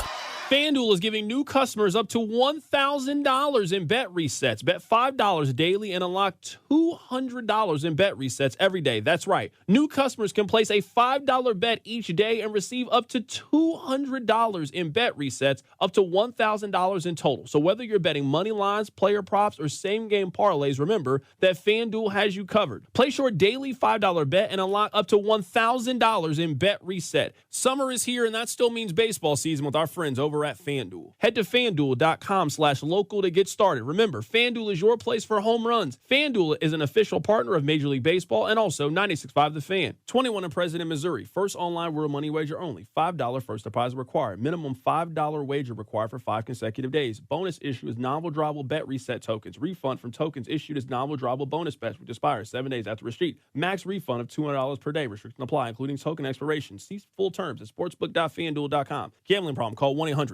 FanDuel is giving new customers up to $1,000 in bet resets. Bet $5 daily and unlock $200 in bet resets every day. That's right. New customers can place a $5 bet each day and receive up to $200 in bet resets, up to $1,000 in total. So whether you're betting money lines, player props, or same-game parlays, remember that FanDuel has you covered. Place your daily $5 bet and unlock up to $1,000 in bet reset. Summer is here, and that still means baseball season with our friends over at FanDuel. Head to FanDuel.com/local to get started. Remember, FanDuel is your place for home runs. FanDuel is an official partner of Major League Baseball and also 96.5 The Fan. 21 and present in Missouri. First online real money wager only. $5 first deposit required. Minimum $5 wager required for 5 consecutive days. Bonus issue is non-withdrawable bet reset tokens. Refund from tokens issued as non-withdrawable bonus bets, which expires 7 days after receipt. Max refund of $200 per day. Restrictions apply, including token expiration. See full terms at sportsbook.fanduel.com. Gambling problem? Call 1-800-GAMBLER.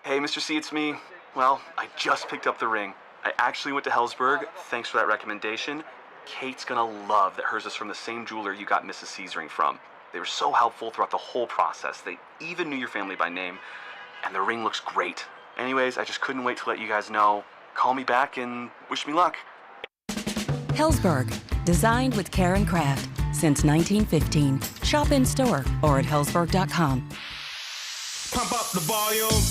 Hey, Mr. C, it's me. Well, I just picked up the ring. I actually went to Hellsberg. Thanks for that recommendation. Kate's gonna love that hers is from the same jeweler you got Mrs. C's ring from. They were so helpful throughout the whole process. They even knew your family by name, and the ring looks great. Anyways, I just couldn't wait to let you guys know. Call me back and wish me luck. Hellsberg, designed with care and craft since 1915. Shop in store or at hellsberg.com. Pump up the volume.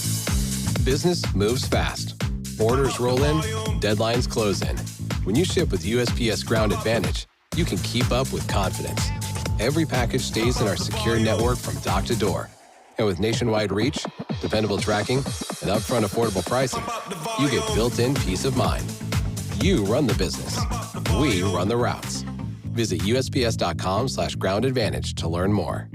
Business moves fast. Orders roll in, deadlines close in. When you ship with USPS Ground Advantage, you can keep up with confidence. Every package stays in our secure network from dock to door. And with nationwide reach, dependable tracking, and upfront affordable pricing, you get built-in peace of mind. You run the business. We run the routes. Visit USPS.com/Ground Advantage to learn more.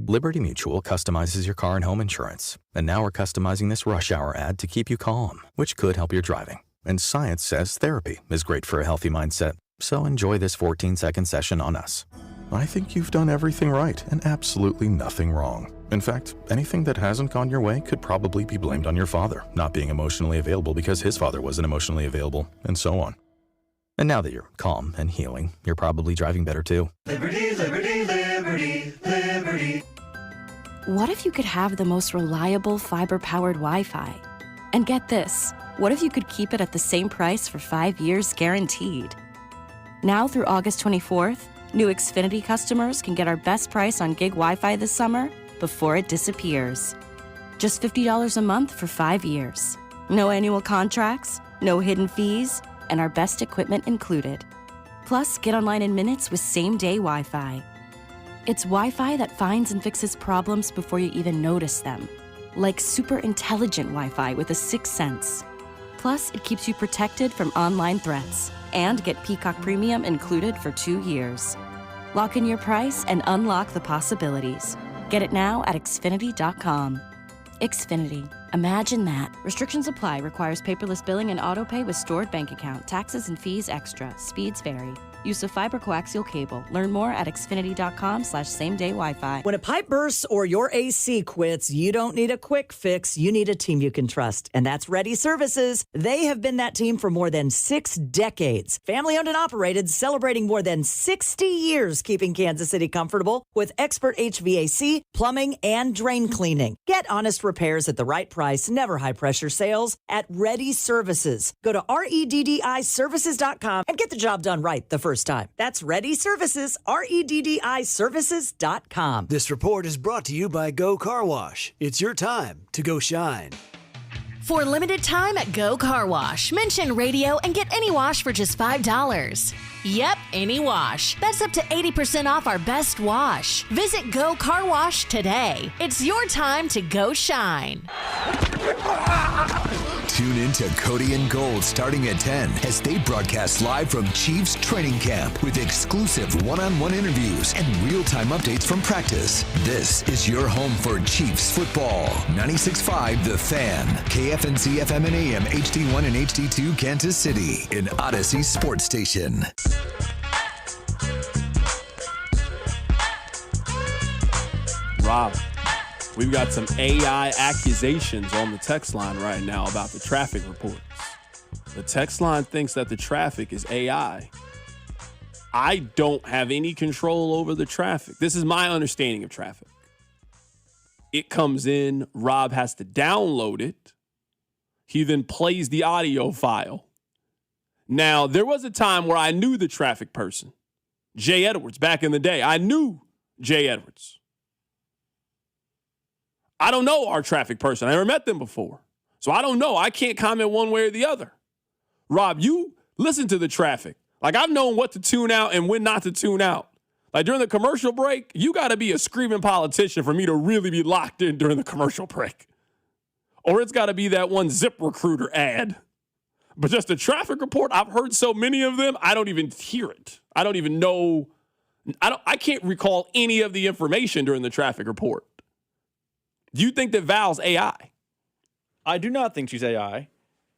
Liberty Mutual customizes your car and home insurance. And now we're customizing this rush hour ad to keep you calm, which could help your driving. And science says therapy is great for a healthy mindset. So enjoy this 14-second session on us. I think you've done everything right and absolutely nothing wrong. In fact, anything that hasn't gone your way could probably be blamed on your father not being emotionally available because his father wasn't emotionally available, and so on. And now that you're calm and healing, you're probably driving better too. Liberty, liberty, liberty, liberty. What if you could have the most reliable fiber-powered Wi-Fi? And get this, what if you could keep it at the same price for 5 years guaranteed? Now through August 24th, new Xfinity customers can get our best price on gig Wi-Fi this summer before it disappears. Just $50 a month for 5 years. No annual contracts, no hidden fees, and our best equipment included. Plus, get online in minutes with same-day Wi-Fi. It's Wi-Fi that finds and fixes problems before you even notice them. Like super intelligent Wi-Fi with a sixth sense. Plus, it keeps you protected from online threats. And get Peacock Premium included for 2 years. Lock in your price and unlock the possibilities. Get it now at Xfinity.com. Xfinity. Imagine that. Restrictions apply. Requires paperless billing and autopay with stored bank account. Taxes and fees extra. Speeds vary. Use of fiber coaxial cable. Learn more at Xfinity.com/same-day Wi-Fi. When a pipe bursts or your AC quits, you don't need a quick fix. You need a team you can trust. And that's Ready Services. They have been that team for more than 6 decades. Family owned and operated, celebrating more than 60 years keeping Kansas City comfortable with expert HVAC, plumbing, and drain cleaning. Get honest repairs at the right price, never high pressure sales at Ready Services. Go to REDDIservices.com and get the job done right the first time. That's Ready Services, REDDIservices.com. This report is brought to you by Go Car Wash. It's your time to go shine. For limited time at Go Car Wash, mention radio and get any wash for just $5. Yep, any wash. That's up to 80% off our best wash. Visit Go Car Wash today. It's your time to go shine. Tune in to Cody and Gold starting at 10 as they broadcast live from Chiefs training camp with exclusive one-on-one interviews and real-time updates from practice. This is your home for Chiefs football. 96.5 The Fan, KFNC FM and AM, HD1 and HD2 Kansas City, an Odyssey sports station. Rob, we've got some AI accusations on the text line right now about the traffic reports. The text line thinks that the traffic is AI. I don't have any control over the traffic. This is my understanding of traffic. It comes in, Rob has to download it. He then plays the audio file. Now, there was a time where I knew the traffic person, Jay Edwards, back in the day. I knew Jay Edwards. I don't know our traffic person. I never met them before. So I don't know. I can't comment one way or the other. Rob, you listen to the traffic. Like, I've known what to tune out and when not to tune out. Like, during the commercial break, you got to be a screaming politician for me to really be locked in during the commercial break. Or it's got to be that one ZipRecruiter ad. But just the traffic report, I've heard so many of them, I don't even hear it. I don't even know. I can't recall any of the information during the traffic report. Do you think that Val's AI? I do not think she's AI.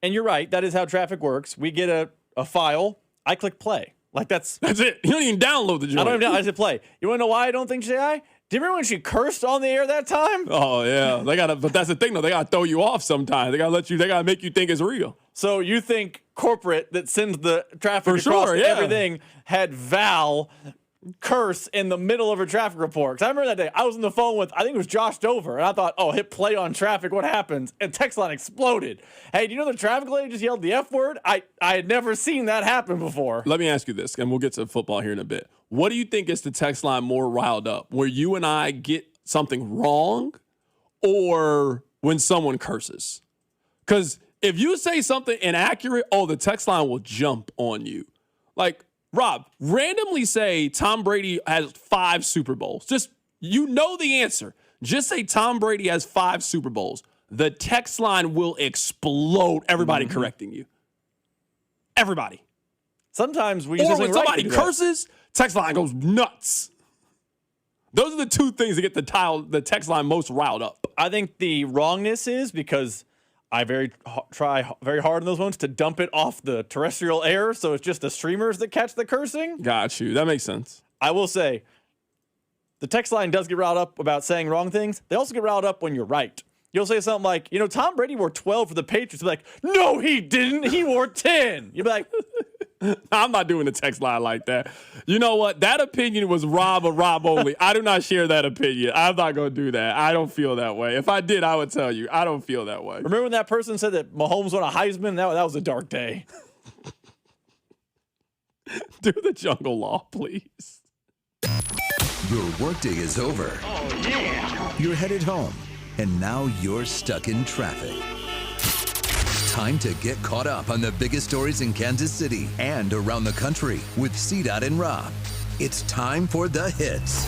And you're right. That is how traffic works. We get a file. I click play. Like, that's it. You don't even download the joint. I don't even. I just play. You want to know why I don't think she's AI? Do you remember when she cursed on the air that time? Oh yeah, but that's the thing though. They gotta throw you off sometimes. They gotta make you think it's real. So you think corporate that sends the traffic across everything had Val curse in the middle of her traffic report? Because I remember that day I was on the phone with, I think it was Josh Dover, and I thought, oh, hit play on traffic, what happens? And text line exploded. Hey, do you know the traffic lady just yelled the F word? I had never seen that happen before. Let me ask you this, and we'll get to football here in a bit. What do you think is the text line more riled up? Where you and I get something wrong, or when someone curses? Because if you say something inaccurate, the text line will jump on you. Like, Rob, randomly say Tom Brady has 5 Super Bowls. Just, you know the answer. Just say Tom Brady has 5 Super Bowls. The text line will explode. Everybody correcting you. Everybody. Sometimes we or when somebody curses, text line goes nuts. Those are the two things that get the text line most riled up. I think the wrongness is because I try very hard in those ones to dump it off the terrestrial air, so it's just the streamers that catch the cursing. Got you. That makes sense. I will say, the text line does get riled up about saying wrong things. They also get riled up when you're right. You'll say something like, Tom Brady wore 12 for the Patriots. You'll be like, no, he didn't. He wore 10. You'll be like, I'm not doing the text line like that. You know what? That opinion was Rob or Rob only. I do not share that opinion. I'm not going to do that. I don't feel that way. If I did, I would tell you. I don't feel that way. Remember when that person said that Mahomes won a Heisman? That was a dark day. Do the jungle law, please. Your workday is over. Oh, yeah. You're headed home, and now you're stuck in traffic. Time to get caught up on the biggest stories in Kansas City and around the country with CDOT and Rob. It's time for the hits.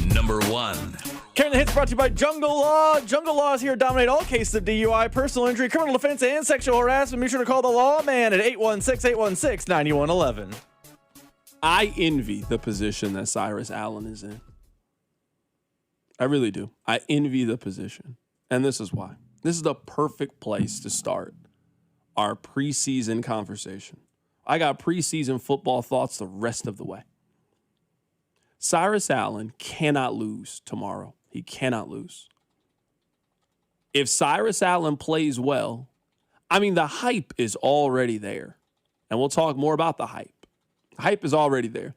Number 1. Carrying the hits brought to you by Jungle Law. Jungle Law is here to dominate all cases of DUI, personal injury, criminal offense, and sexual harassment. Be sure to call the lawman at 816-816-9111. I envy the position that Cyrus Allen is in. I really do. I envy the position. And this is why. This is the perfect place to start our preseason conversation. I got preseason football thoughts the rest of the way. Cyrus Allen cannot lose tomorrow. He cannot lose. If Cyrus Allen plays well, the hype is already there. And we'll talk more about the hype. The hype is already there.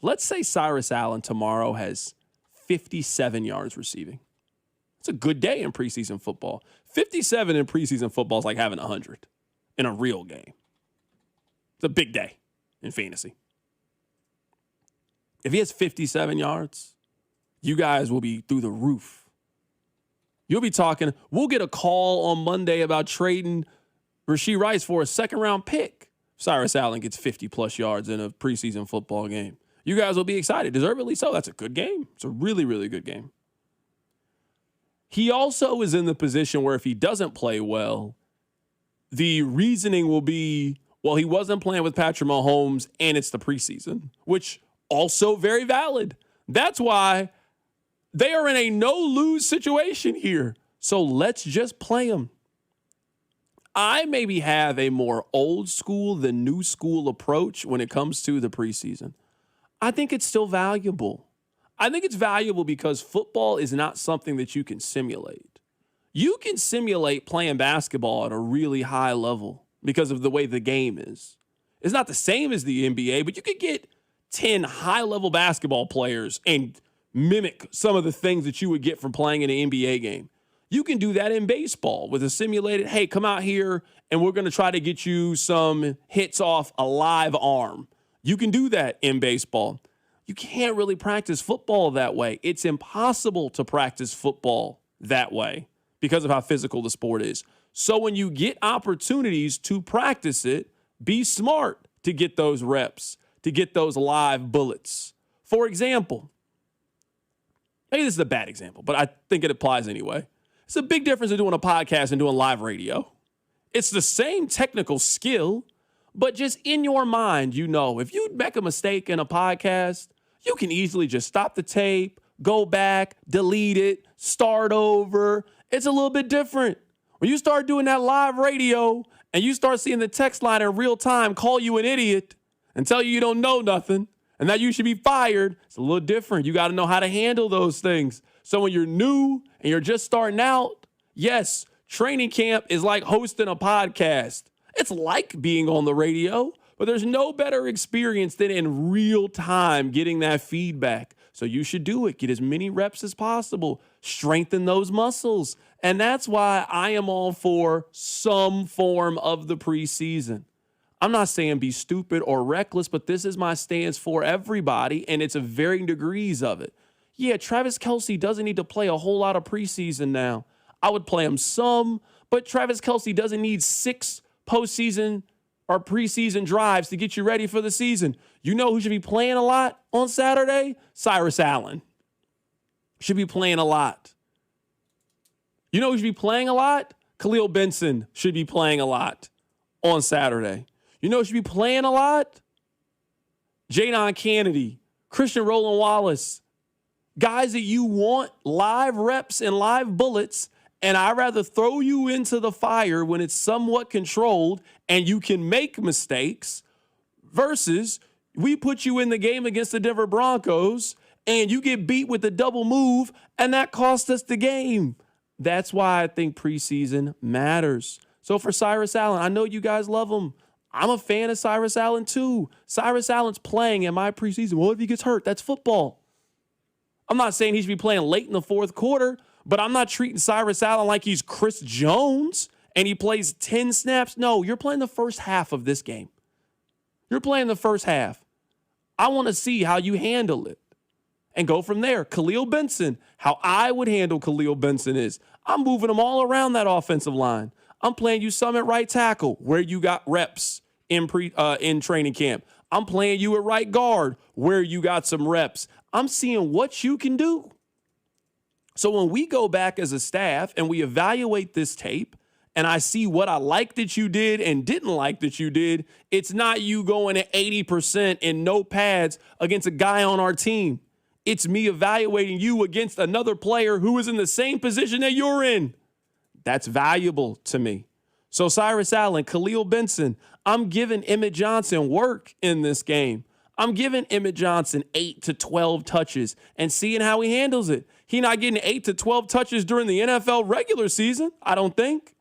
Let's say Cyrus Allen tomorrow has 57 yards receiving. It's a good day in preseason football. 57 in preseason football is like having 100 in a real game. It's a big day in fantasy. If he has 57 yards, you guys will be through the roof. You'll be talking, we'll get a call on Monday about trading Rashee Rice for a second-round pick. Cyrus Allen gets 50-plus yards in a preseason football game. You guys will be excited. Deservedly so. That's a good game. It's a really, really good game. He also is in the position where if he doesn't play well, the reasoning will be, well, he wasn't playing with Patrick Mahomes and it's the preseason, which also very valid. That's why they are in a no-lose situation here. So let's just play him. I maybe have a more old school than new school approach when it comes to the preseason. I think it's still valuable. I think it's valuable because football is not something that you can simulate. You can simulate playing basketball at a really high level because of the way the game is. It's not the same as the NBA, but you could get 10 high-level basketball players and mimic some of the things that you would get from playing in an NBA game. You can do that in baseball with a simulated, hey, come out here and we're going to try to get you some hits off a live arm. You can do that in baseball. You can't really practice football that way. It's impossible to practice football that way because of how physical the sport is. So when you get opportunities to practice it, be smart to get those reps, to get those live bullets. For example, maybe this is a bad example, but I think it applies anyway. It's a big difference in doing a podcast and doing live radio. It's the same technical skill, but just in your mind, if you make a mistake in a podcast, you can easily just stop the tape, go back, delete it, start over. It's a little bit different. When you start doing that live radio and you start seeing the text line in real time call you an idiot and tell you don't know nothing and that you should be fired, it's a little different. You got to know how to handle those things. So when you're new and you're just starting out, yes, training camp is like hosting a podcast. It's like being on the radio, but there's no better experience than in real time getting that feedback. So you should do it. Get as many reps as possible. Strengthen those muscles. And that's why I am all for some form of the preseason. I'm not saying be stupid or reckless, but this is my stance for everybody, and it's of varying degrees of it. Yeah, Travis Kelce doesn't need to play a whole lot of preseason now. I would play him some, but Travis Kelce doesn't need 6 postseason or preseason drives to get you ready for the season. You know who should be playing a lot on Saturday? Cyrus Allen. Should be playing a lot. You know who should be playing a lot? Khalil Benson should be playing a lot on Saturday. You know who should be playing a lot? Jadon Kennedy, Christian Roland Wallace. Guys that you want live reps and live bullets, and I'd rather throw you into the fire when it's somewhat controlled and you can make mistakes versus we put you in the game against the Denver Broncos and you get beat with a double move, and that cost us the game. That's why I think preseason matters. So for Cyrus Allen, I know you guys love him. I'm a fan of Cyrus Allen too. Cyrus Allen's playing in my preseason. Well, if he gets hurt, that's football. I'm not saying he should be playing late in the fourth quarter, but I'm not treating Cyrus Allen like he's Chris Jones and he plays 10 snaps. No, you're playing the first half of this game. You're playing the first half. I want to see how you handle it and go from there. Khalil Benson, how I would handle Khalil Benson is I'm moving him all around that offensive line. I'm playing you some at right tackle where you got reps in training camp. I'm playing you at right guard where you got some reps. I'm seeing what you can do. So when we go back as a staff and we evaluate this tape and I see what I like that you did and didn't like that you did, it's not you going at 80% in no pads against a guy on our team. It's me evaluating you against another player who is in the same position that you're in. That's valuable to me. So Cyrus Allen, Khalil Benson, I'm giving Emmett Johnson work in this game. I'm giving Emmett Johnson 8 to 12 touches and seeing how he handles it. He's not getting 8 to 12 touches during the NFL regular season, I don't think.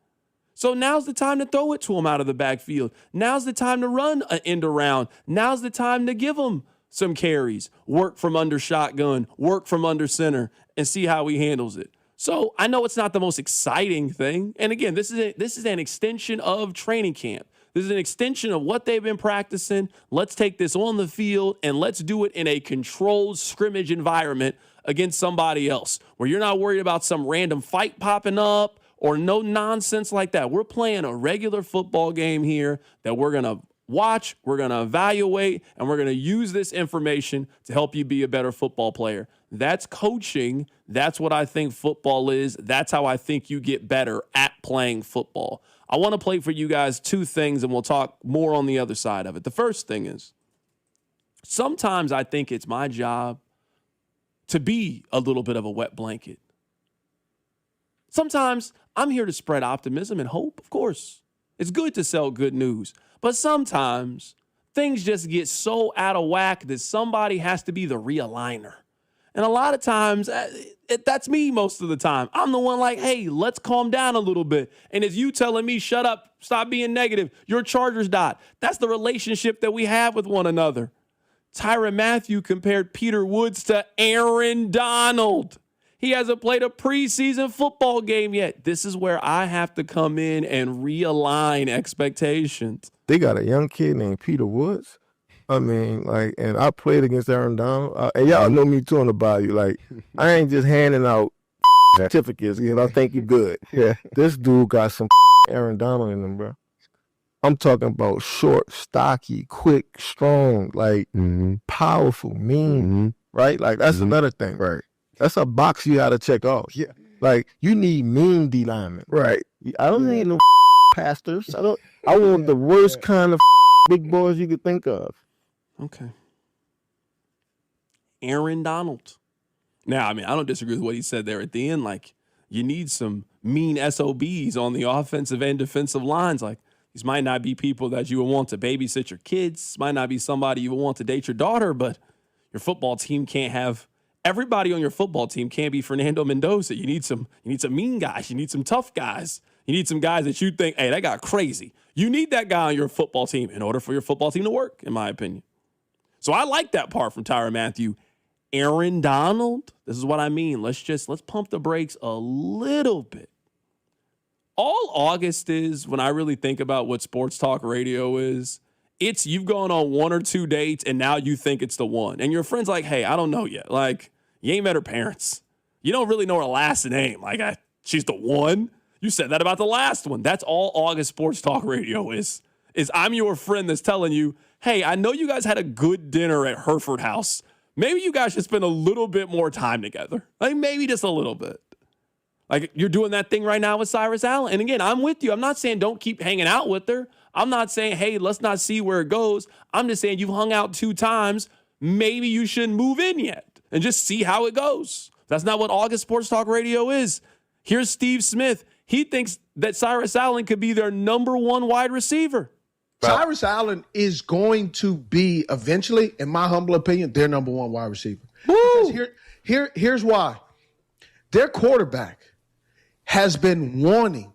So now's the time to throw it to him out of the backfield. Now's the time to run an end around. Now's the time to give him some carries, work from under shotgun, work from under center, and see how he handles it. So I know it's not the most exciting thing. And again, this is an extension of training camp. This is an extension of what they've been practicing. Let's take this on the field and let's do it in a controlled scrimmage environment against somebody else where you're not worried about some random fight popping up or no nonsense like that. We're playing a regular football game here that we're going to watch, we're going to evaluate, and we're going to use this information to help you be a better football player. That's coaching. That's what I think football is. That's how I think you get better at playing football. I want to play for you guys two things, and we'll talk more on the other side of it. The first thing is sometimes I think it's my job to be a little bit of a wet blanket. Sometimes I'm here to spread optimism and hope, of course. It's good to sell good news. But sometimes things just get so out of whack that somebody has to be the realigner. And a lot of times, that's me most of the time. I'm the one like, hey, let's calm down a little bit. And it's you telling me, shut up, stop being negative. Your Chargers dot. That's the relationship that we have with one another. Tyrann Mathieu compared Peter Woods to Aaron Donald. He hasn't played a preseason football game yet. This is where I have to come in and realign expectations. They got a young kid named Peter Woods. I mean, like, and I played against Aaron Donald. And y'all know me too on the bayou. Like, I ain't just handing out certificates. You know, I think you're good. Yeah. This dude got some Aaron Donald in him, bro. I'm talking about short, stocky, quick, strong, like powerful, mean, right? Like, that's another thing. Right. That's a box you got to check off. Yeah. Like, you need mean D linemen. Right. I don't need no pastors. I want the worst kind of big boys you could think of. Okay. Aaron Donald. Now, I mean, I don't disagree with what he said there at the end. Like, you need some mean SOBs on the offensive and defensive lines. Like, these might not be people that you would want to babysit your kids. Might not be somebody you would want to date your daughter, but your football team can't have everybody on your football team can't be Fernando Mendoza. You need some mean guys. You need some tough guys. You need some guys that you think, hey, that got crazy. You need that guy on your football team in order for your football team to work, in my opinion. So I like that part from Tyrann Mathieu. Aaron Donald, this is what I mean. Let's pump the brakes a little bit. All August is, when I really think about what sports talk radio is, it's you've gone on one or two dates and now you think it's the one. And your friend's like, hey, I don't know yet. Like, you ain't met her parents. You don't really know her last name. Like, she's the one. You said that about the last one. That's all August sports talk radio is I'm your friend that's telling you, hey, I know you guys had a good dinner at Hereford House. Maybe you guys should spend a little bit more time together. Like, maybe just a little bit. Like, you're doing that thing right now with Cyrus Allen. And again, I'm with you. I'm not saying don't keep hanging out with her. I'm not saying, hey, let's not see where it goes. I'm just saying you've hung out 2 times. Maybe you shouldn't move in yet and just see how it goes. That's not what August Sports Talk Radio is. Here's Steve Smith. He thinks that Cyrus Allen could be their number 1 wide receiver. Cyrus Allen is going to be eventually, in my humble opinion, their number 1 wide receiver. Because here's why. Their quarterback has been wanting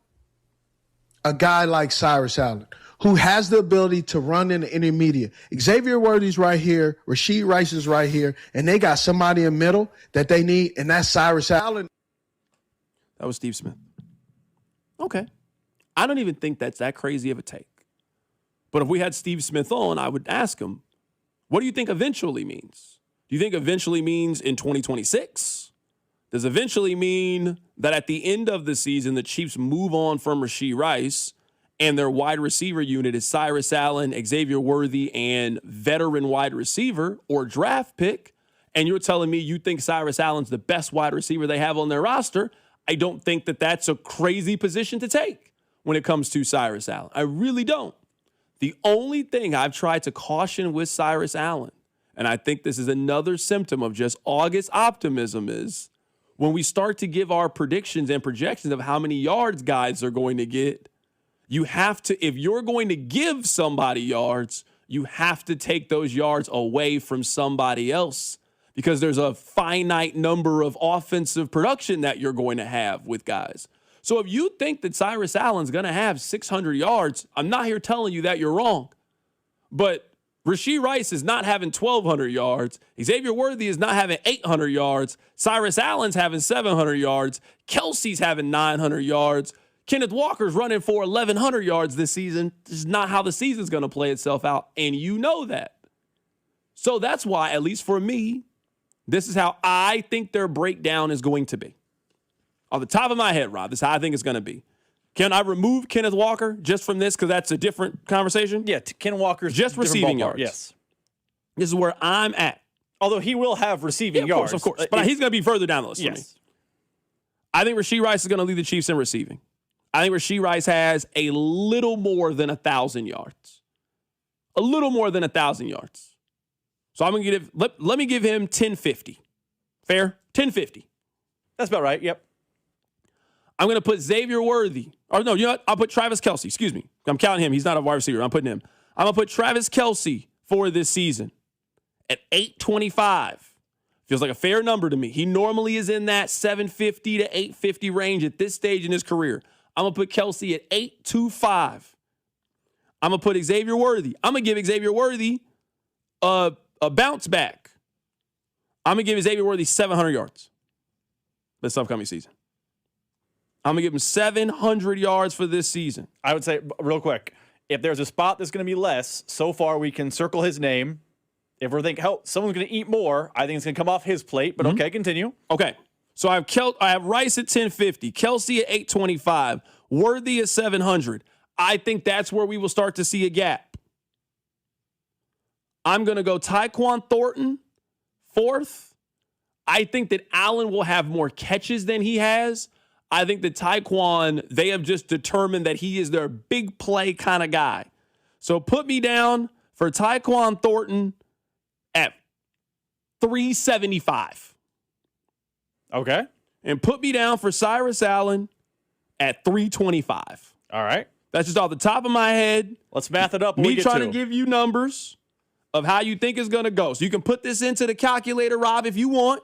a guy like Cyrus Allen, who has the ability to run in the intermediate. Xavier Worthy's right here, Rashid Rice is right here, and they got somebody in the middle that they need, and that's Cyrus Allen. That was Steve Smith. Okay. I don't even think that's that crazy of a take. But if we had Steve Smith on, I would ask him, what do you think eventually means? Do you think eventually means in 2026? Does eventually mean that at the end of the season, the Chiefs move on from Rashid Rice and their wide receiver unit is Cyrus Allen, Xavier Worthy, and veteran wide receiver or draft pick, and you're telling me you think Cyrus Allen's the best wide receiver they have on their roster? I don't think that that's a crazy position to take when it comes to Cyrus Allen. I really don't. The only thing I've tried to caution with Cyrus Allen, and I think this is another symptom of just August optimism, is when we start to give our predictions and projections of how many yards guys are going to get, you have to, if you're going to give somebody yards, you have to take those yards away from somebody else because there's a finite number of offensive production that you're going to have with guys. So if you think that Cyrus Allen's going to have 600 yards, I'm not here telling you that you're wrong. But Rashid Rice is not having 1,200 yards. Xavier Worthy is not having 800 yards. Cyrus Allen's having 700 yards. Kelsey's having 900 yards. Kenneth Walker's running for 1,100 yards this season. This is not how the season's going to play itself out, and you know that. So that's why, at least for me, this is how I think their breakdown is going to be. Off the top of my head, Rob, this is how I think it's going to be. Can I remove Kenneth Walker just from this because that's a different conversation? Yeah, Ken Walker's just receiving yards. Yes. This is where I'm at. Although he will have receiving yards. Of course. But he's going to be further down the list for me. Yes. I think Rashid Rice is going to lead the Chiefs in receiving. I think Rashid Rice has a little more than 1,000 yards. A little more than 1,000 yards. So I'm going to give, let me give him 1,050. Fair? 1,050. That's about right. Yep. I'm going to put Xavier Worthy. Or no, you know what? I'll put Travis Kelce. Excuse me. I'm counting him. He's not a wide receiver. I'm putting him. I'm going to put Travis Kelce for this season at 825. Feels like a fair number to me. He normally is in that 750 to 850 range at this stage in his career. I'm going to put Kelce at 825. I'm going to put Xavier Worthy. I'm going to give Xavier Worthy a bounce back. I'm going to give Xavier Worthy 700 yards this upcoming season. I'm going to give him 700 yards for this season. I would say, real quick, if there's a spot that's going to be less, so far we can circle his name. If we're thinking, someone's going to eat more, I think it's going to come off his plate, but okay, continue. Okay, so I have Rice at 1050, Kelce at 825, Worthy at 700. I think that's where we will start to see a gap. I'm going to go Tyquan Thornton, fourth. I think that Allen will have more catches than he has. I think that Tyquan, they have just determined that he is their big play kind of guy. So put me down for Tyquan Thornton at 375. Okay. And put me down for Cyrus Allen at 325. All right. That's just off the top of my head. Let's math it up. Me trying to give you numbers of how you think it's going to go. So you can put this into the calculator, Rob, if you want.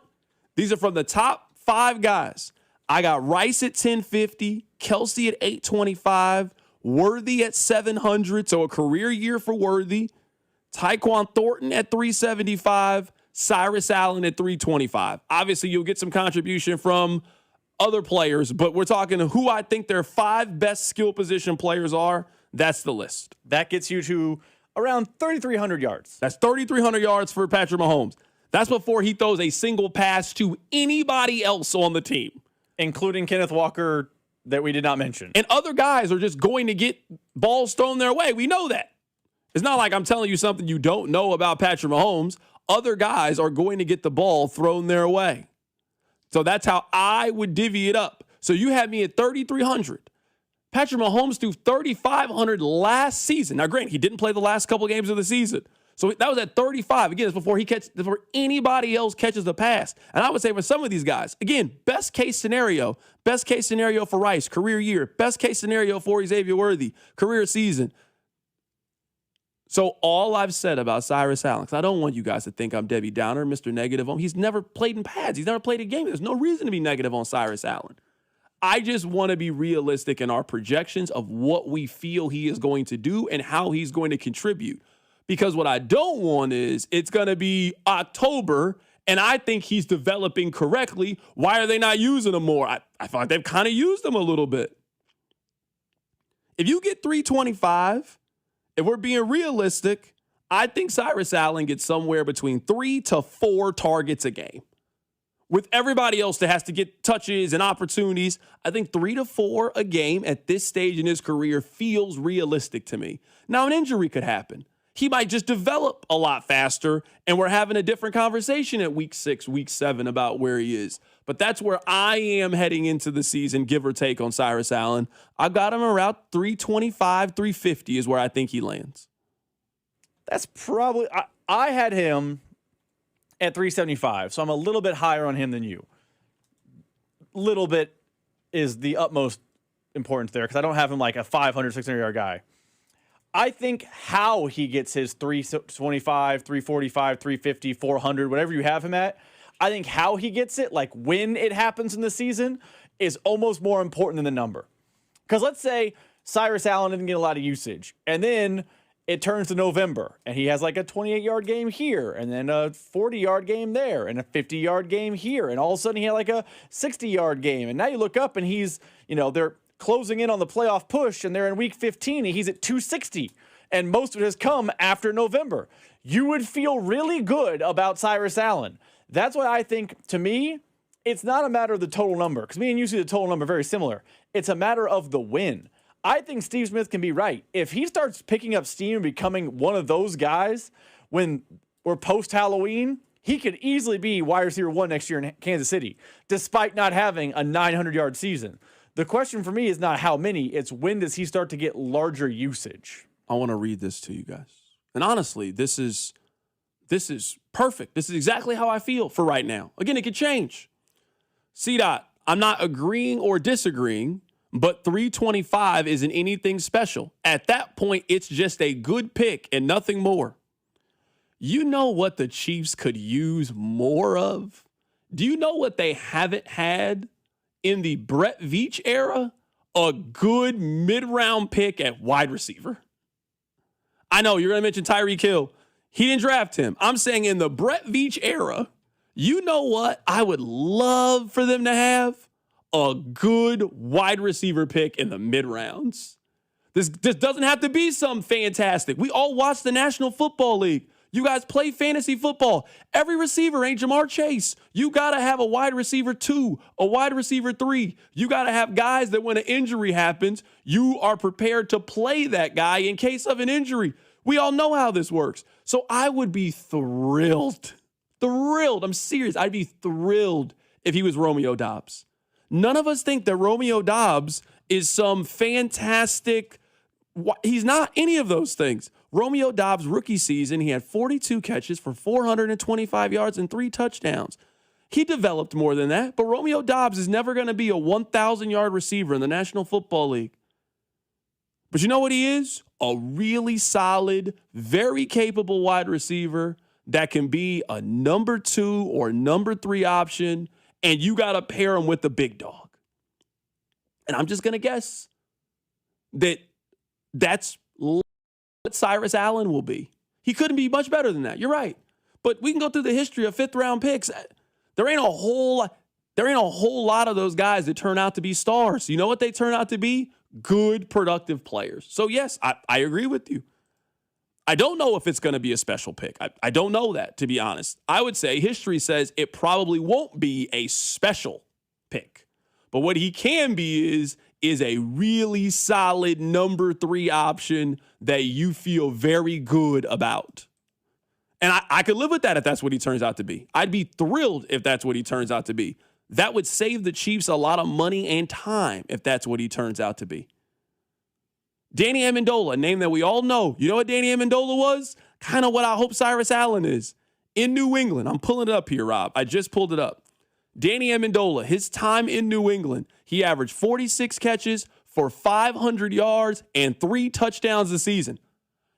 These are from the top 5 guys. I got Rice at 1050, Kelce at 825, Worthy at 700, so a career year for Worthy. Tyquan Thornton at 375, Cyrus Allen at 325. Obviously, you'll get some contribution from other players, but we're talking who I think their 5 best skill position players are. That's the list. That gets you to around 3,300 yards. That's 3,300 yards for Patrick Mahomes. That's before he throws a single pass to anybody else on the team. Including Kenneth Walker that we did not mention. And other guys are just going to get balls thrown their way. We know that. It's not like I'm telling you something you don't know about Patrick Mahomes. Other guys are going to get the ball thrown their way. So that's how I would divvy it up. So you had me at 3,300. Patrick Mahomes threw 3,500 last season. Now, granted, he didn't play the last couple games of the season. So that was at 35. Again, it's before anybody else catches the pass. And I would say for some of these guys, again, best case scenario for Rice, career year. Best case scenario for Xavier Worthy, career season. So all I've said about Cyrus Allen, because I don't want you guys to think I'm Debbie Downer, Mr. Negative on. He's never played in pads. He's never played a game. There's no reason to be negative on Cyrus Allen. I just want to be realistic in our projections of what we feel he is going to do and how he's going to contribute. Because what I don't want is it's going to be October and I think he's developing correctly. Why are they not using him more? I feel like they've kind of used him a little bit. If you get 325, if we're being realistic, I think Cyrus Allen gets somewhere between 3 to 4 targets a game. With everybody else that has to get touches and opportunities, I think 3 to 4 a game at this stage in his career feels realistic to me. Now, an injury could happen. He might just develop a lot faster, and we're having a different conversation at week 6, week 7 about where he is. But that's where I am heading into the season, give or take, on Cyrus Allen. I've got him around 325, 350 is where I think he lands. That's probably – I had him at 375, so I'm a little bit higher on him than you. Little bit is the utmost importance there because I don't have him like a 500, 600-yard guy. I think how he gets his 325, 345, 350, 400, whatever you have him at, I think how he gets it, like when it happens in the season, is almost more important than the number. Because let's say Cyrus Allen didn't get a lot of usage, and then it turns to November, and he has like a 28-yard game here, and then a 40-yard game there, and a 50-yard game here, and all of a sudden he had like a 60-yard game, and now you look up and he's, they're closing in on the playoff push, and they're in week 15, and he's at 260, and most of it has come after November. You would feel really good about Cyrus Allen. That's why I think, to me, it's not a matter of the total number, because me and you see the total number very similar. It's a matter of the win. I think Steve Smith can be right. If he starts picking up steam and becoming one of those guys when we're post-Halloween, he could easily be wide receiver 1 next year in Kansas City, despite not having a 900-yard season. The question for me is not how many, it's when does he start to get larger usage. I want to read this to you guys. And honestly, this is perfect. This is exactly how I feel for right now. Again, it could change. C-Dot, I'm not agreeing or disagreeing, but 325 isn't anything special. At that point, it's just a good pick and nothing more. You know what the Chiefs could use more of? Do you know what they haven't had in the Brett Veach era? A good mid-round pick at wide receiver. I know you're going to mention Tyreek Hill. He didn't draft him. I'm saying in the Brett Veach era, you know what I would love for them to have? A good wide receiver pick in the mid-rounds. This doesn't have to be something fantastic. We all watch the National Football League. You guys play fantasy football. Every receiver ain't Jamar Chase. You got to have a wide receiver 2, a wide receiver 3. You got to have guys that when an injury happens, you are prepared to play that guy in case of an injury. We all know how this works. So I would be thrilled. I'm serious. I'd be thrilled if he was Romeo Doubs. None of us think that Romeo Doubs is some fantastic. He's not any of those things. Romeo Doubs' rookie season, he had 42 catches for 425 yards and 3 touchdowns. He developed more than that, but Romeo Doubs is never going to be a 1,000-yard receiver in the National Football League. But you know what he is? A really solid, very capable wide receiver that can be a number 2 or number 3 option, and you got to pair him with the big dog. And I'm just going to guess that that's what Cyrus Allen will be. He couldn't be much better than that. You're right. But we can go through the history of 5th-round picks. There ain't a whole lot of those guys that turn out to be stars. You know what they turn out to be? Good, productive players. So, yes, I agree with you. I don't know if it's going to be a special pick. I don't know that, to be honest. I would say history says it probably won't be a special pick. But what he can be is a really solid number 3 option that you feel very good about. And I could live with that if that's what he turns out to be. I'd be thrilled if that's what he turns out to be. That would save the Chiefs a lot of money and time if that's what he turns out to be. Danny Amendola, a name that we all know. You know what Danny Amendola was? Kind of what I hope Cyrus Allen is. In New England. I'm pulling it up here, Rob. I just pulled it up. Danny Amendola, his time in New England, he averaged 46 catches for 500 yards and 3 touchdowns a season.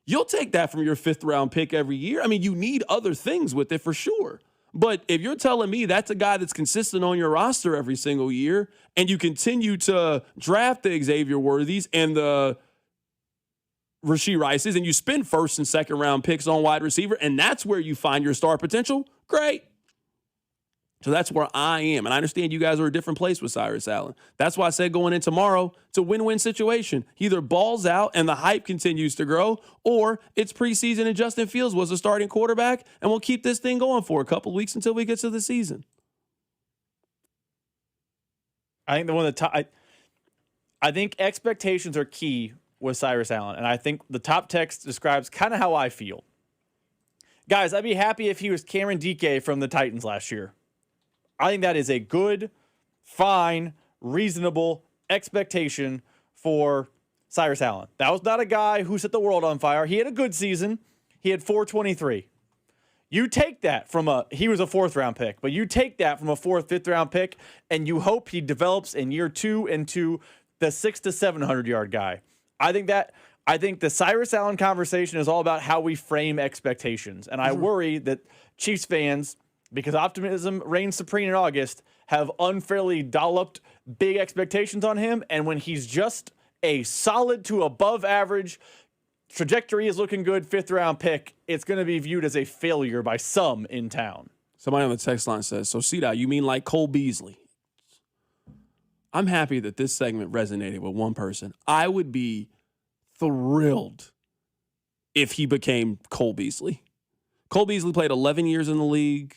you'll take that from your 5th round pick every year. I mean, you need other things with it for sure. But if you're telling me that's a guy that's consistent on your roster every single year, and you continue to draft the Xavier Worthies and the Rashee Rices, and you spend 1st and 2nd round picks on wide receiver, and that's where you find your star potential, great. So that's where I am. And I understand you guys are a different place with Cyrus Allen. That's why I said going in tomorrow, it's a win-win situation. He either balls out and the hype continues to grow, or it's preseason and Justin Fields was a starting quarterback, and we'll keep this thing going for a couple weeks until we get to the season. I think I think expectations are key with Cyrus Allen, and I think the top text describes kind of how I feel. Guys, I'd be happy if he was Cameron Dike from the Titans last year. I think that is a good, fine, reasonable expectation for Cyrus Allen. That was not a guy who set the world on fire. He had a good season. He had 423. You take that from he was a 4th round pick, but you take that from a 4th, 5th round pick, and you hope he develops in year 2 into the 600 to 700 yard guy. I think the Cyrus Allen conversation is all about how we frame expectations. And I worry that Chiefs fans, because optimism reigns supreme in August, have unfairly dolloped big expectations on him. And when he's just a solid to above average, trajectory is looking good, 5th round pick, it's going to be viewed as a failure by some in town. Somebody on the text line says, so CDOT, you mean like Cole Beasley? I'm happy that this segment resonated with one person. I would be thrilled if he became Cole Beasley. Cole Beasley played 11 years in the league.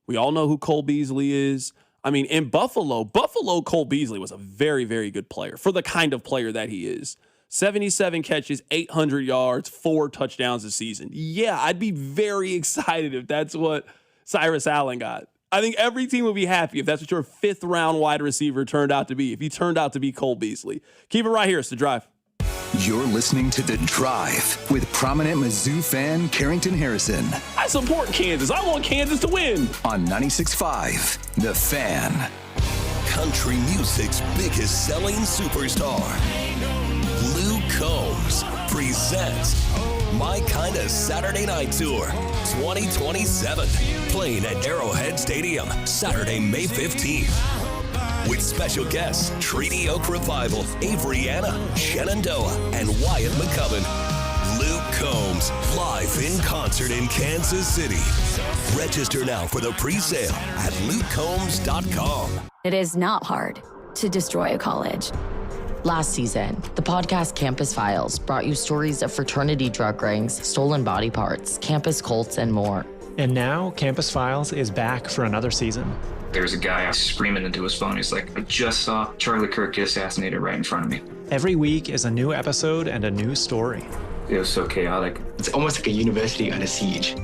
We all know who Cole Beasley is. I mean, in Buffalo, Cole Beasley was a very, very good player for the kind of player that he is. 77 catches, 800 yards, 4 touchdowns a season. Yeah, I'd be very excited if that's what Cyrus Allen got. I think every team would be happy if that's what your 5th round wide receiver turned out to be, if he turned out to be Cole Beasley. Keep it right here. It's The Drive. You're listening to The Drive with prominent Mizzou fan Carrington Harrison. I support Kansas. I want Kansas to win. On 96.5, The Fan. Country music's biggest selling superstar, Luke Combs, presents My Kinda Saturday Night Tour 2027. Playing at Arrowhead Stadium, Saturday, May 15th. With special guests, Treaty Oak Revival, Avery-Anna, Shenandoah, and Wyatt McCubbin. Luke Combs, live in concert in Kansas City. Register now for the pre-sale at lukecombs.com. It is not hard to destroy a college. Last season, the podcast Campus Files brought you stories of fraternity drug rings, stolen body parts, campus cults, and more. And now, Campus Files is back for another season. There's a guy screaming into his phone. He's like, I just saw Charlie Kirk get assassinated right in front of me. Every week is a new episode and a new story. It was so chaotic. It's almost like a university under siege.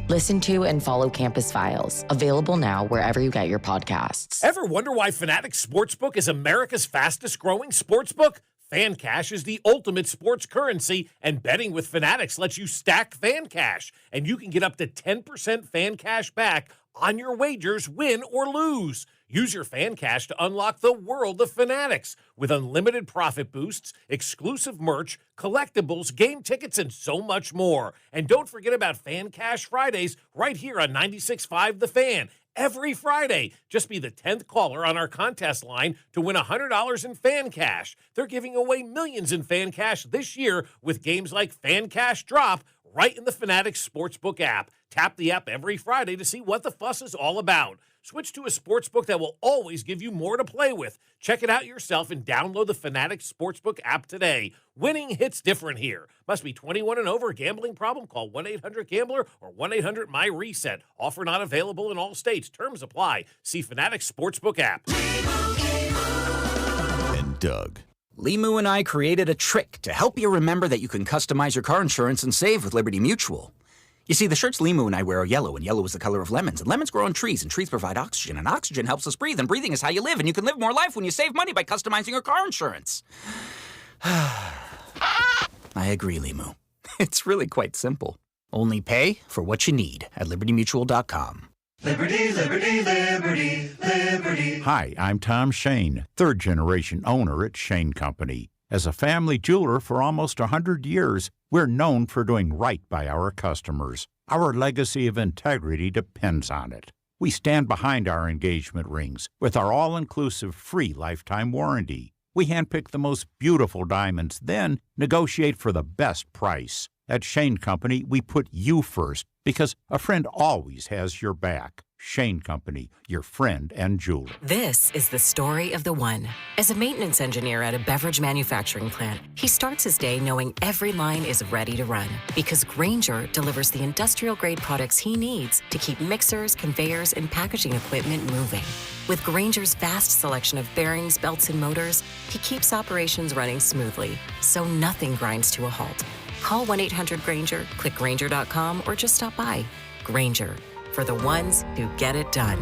Listen to and follow Campus Files. Available now wherever you get your podcasts. Ever wonder why Fanatics Sportsbook is America's fastest growing sportsbook? Fan Cash is the ultimate sports currency, and betting with Fanatics lets you stack Fan Cash, and you can get up to 10% Fan Cash back on your wagers, win or lose. Use your Fan Cash to unlock the world of Fanatics with unlimited profit boosts, exclusive merch, collectibles, game tickets, and so much more. And don't forget about Fan Cash Fridays right here on 96.5 The Fan. Every Friday, just be the 10th caller on our contest line to win $100 in Fan Cash. They're giving away millions in Fan Cash this year with games like Fan Cash Drop right in the Fanatics Sportsbook app. Tap the app every Friday to see what the fuss is all about. Switch to a sportsbook that will always give you more to play with. Check it out yourself and download the Fanatics Sportsbook app today. Winning hits different here. Must be 21 and over. Gambling problem? Call 1-800-GAMBLER or 1-800-MY-RESET. Offer not available in all states. Terms apply. See Fanatics Sportsbook app. And Doug. Limu and I created a trick to help you remember that you can customize your car insurance and save with Liberty Mutual. You see, the shirts Limu and I wear are yellow, and yellow is the color of lemons. And lemons grow on trees, and trees provide oxygen. And oxygen helps us breathe, and breathing is how you live. And you can live more life when you save money by customizing your car insurance. I agree, Limu. It's really quite simple. Only pay for what you need at libertymutual.com. Liberty, liberty, liberty, liberty. Hi, I'm Tom Shane, third-generation owner at Shane Company. As a family jeweler for almost 100 years, We're known for doing right by our customers. Our legacy of integrity depends on it. We stand behind our engagement rings with our all-inclusive free lifetime warranty. We handpick the most beautiful diamonds, then negotiate for the best price. At Shane Company, we put you first because a friend always has your back. Shane Company, your friend and jeweler. This is the story of the one. As a maintenance engineer at a beverage manufacturing plant, he starts his day knowing every line is ready to run because Grainger delivers the industrial-grade products he needs to keep mixers, conveyors, and packaging equipment moving. With Grainger's vast selection of bearings, belts, and motors, he keeps operations running smoothly, so nothing grinds to a halt. Call 1-800-GRAINGER, click Grainger.com, or just stop by. Grainger, for the ones who get it done.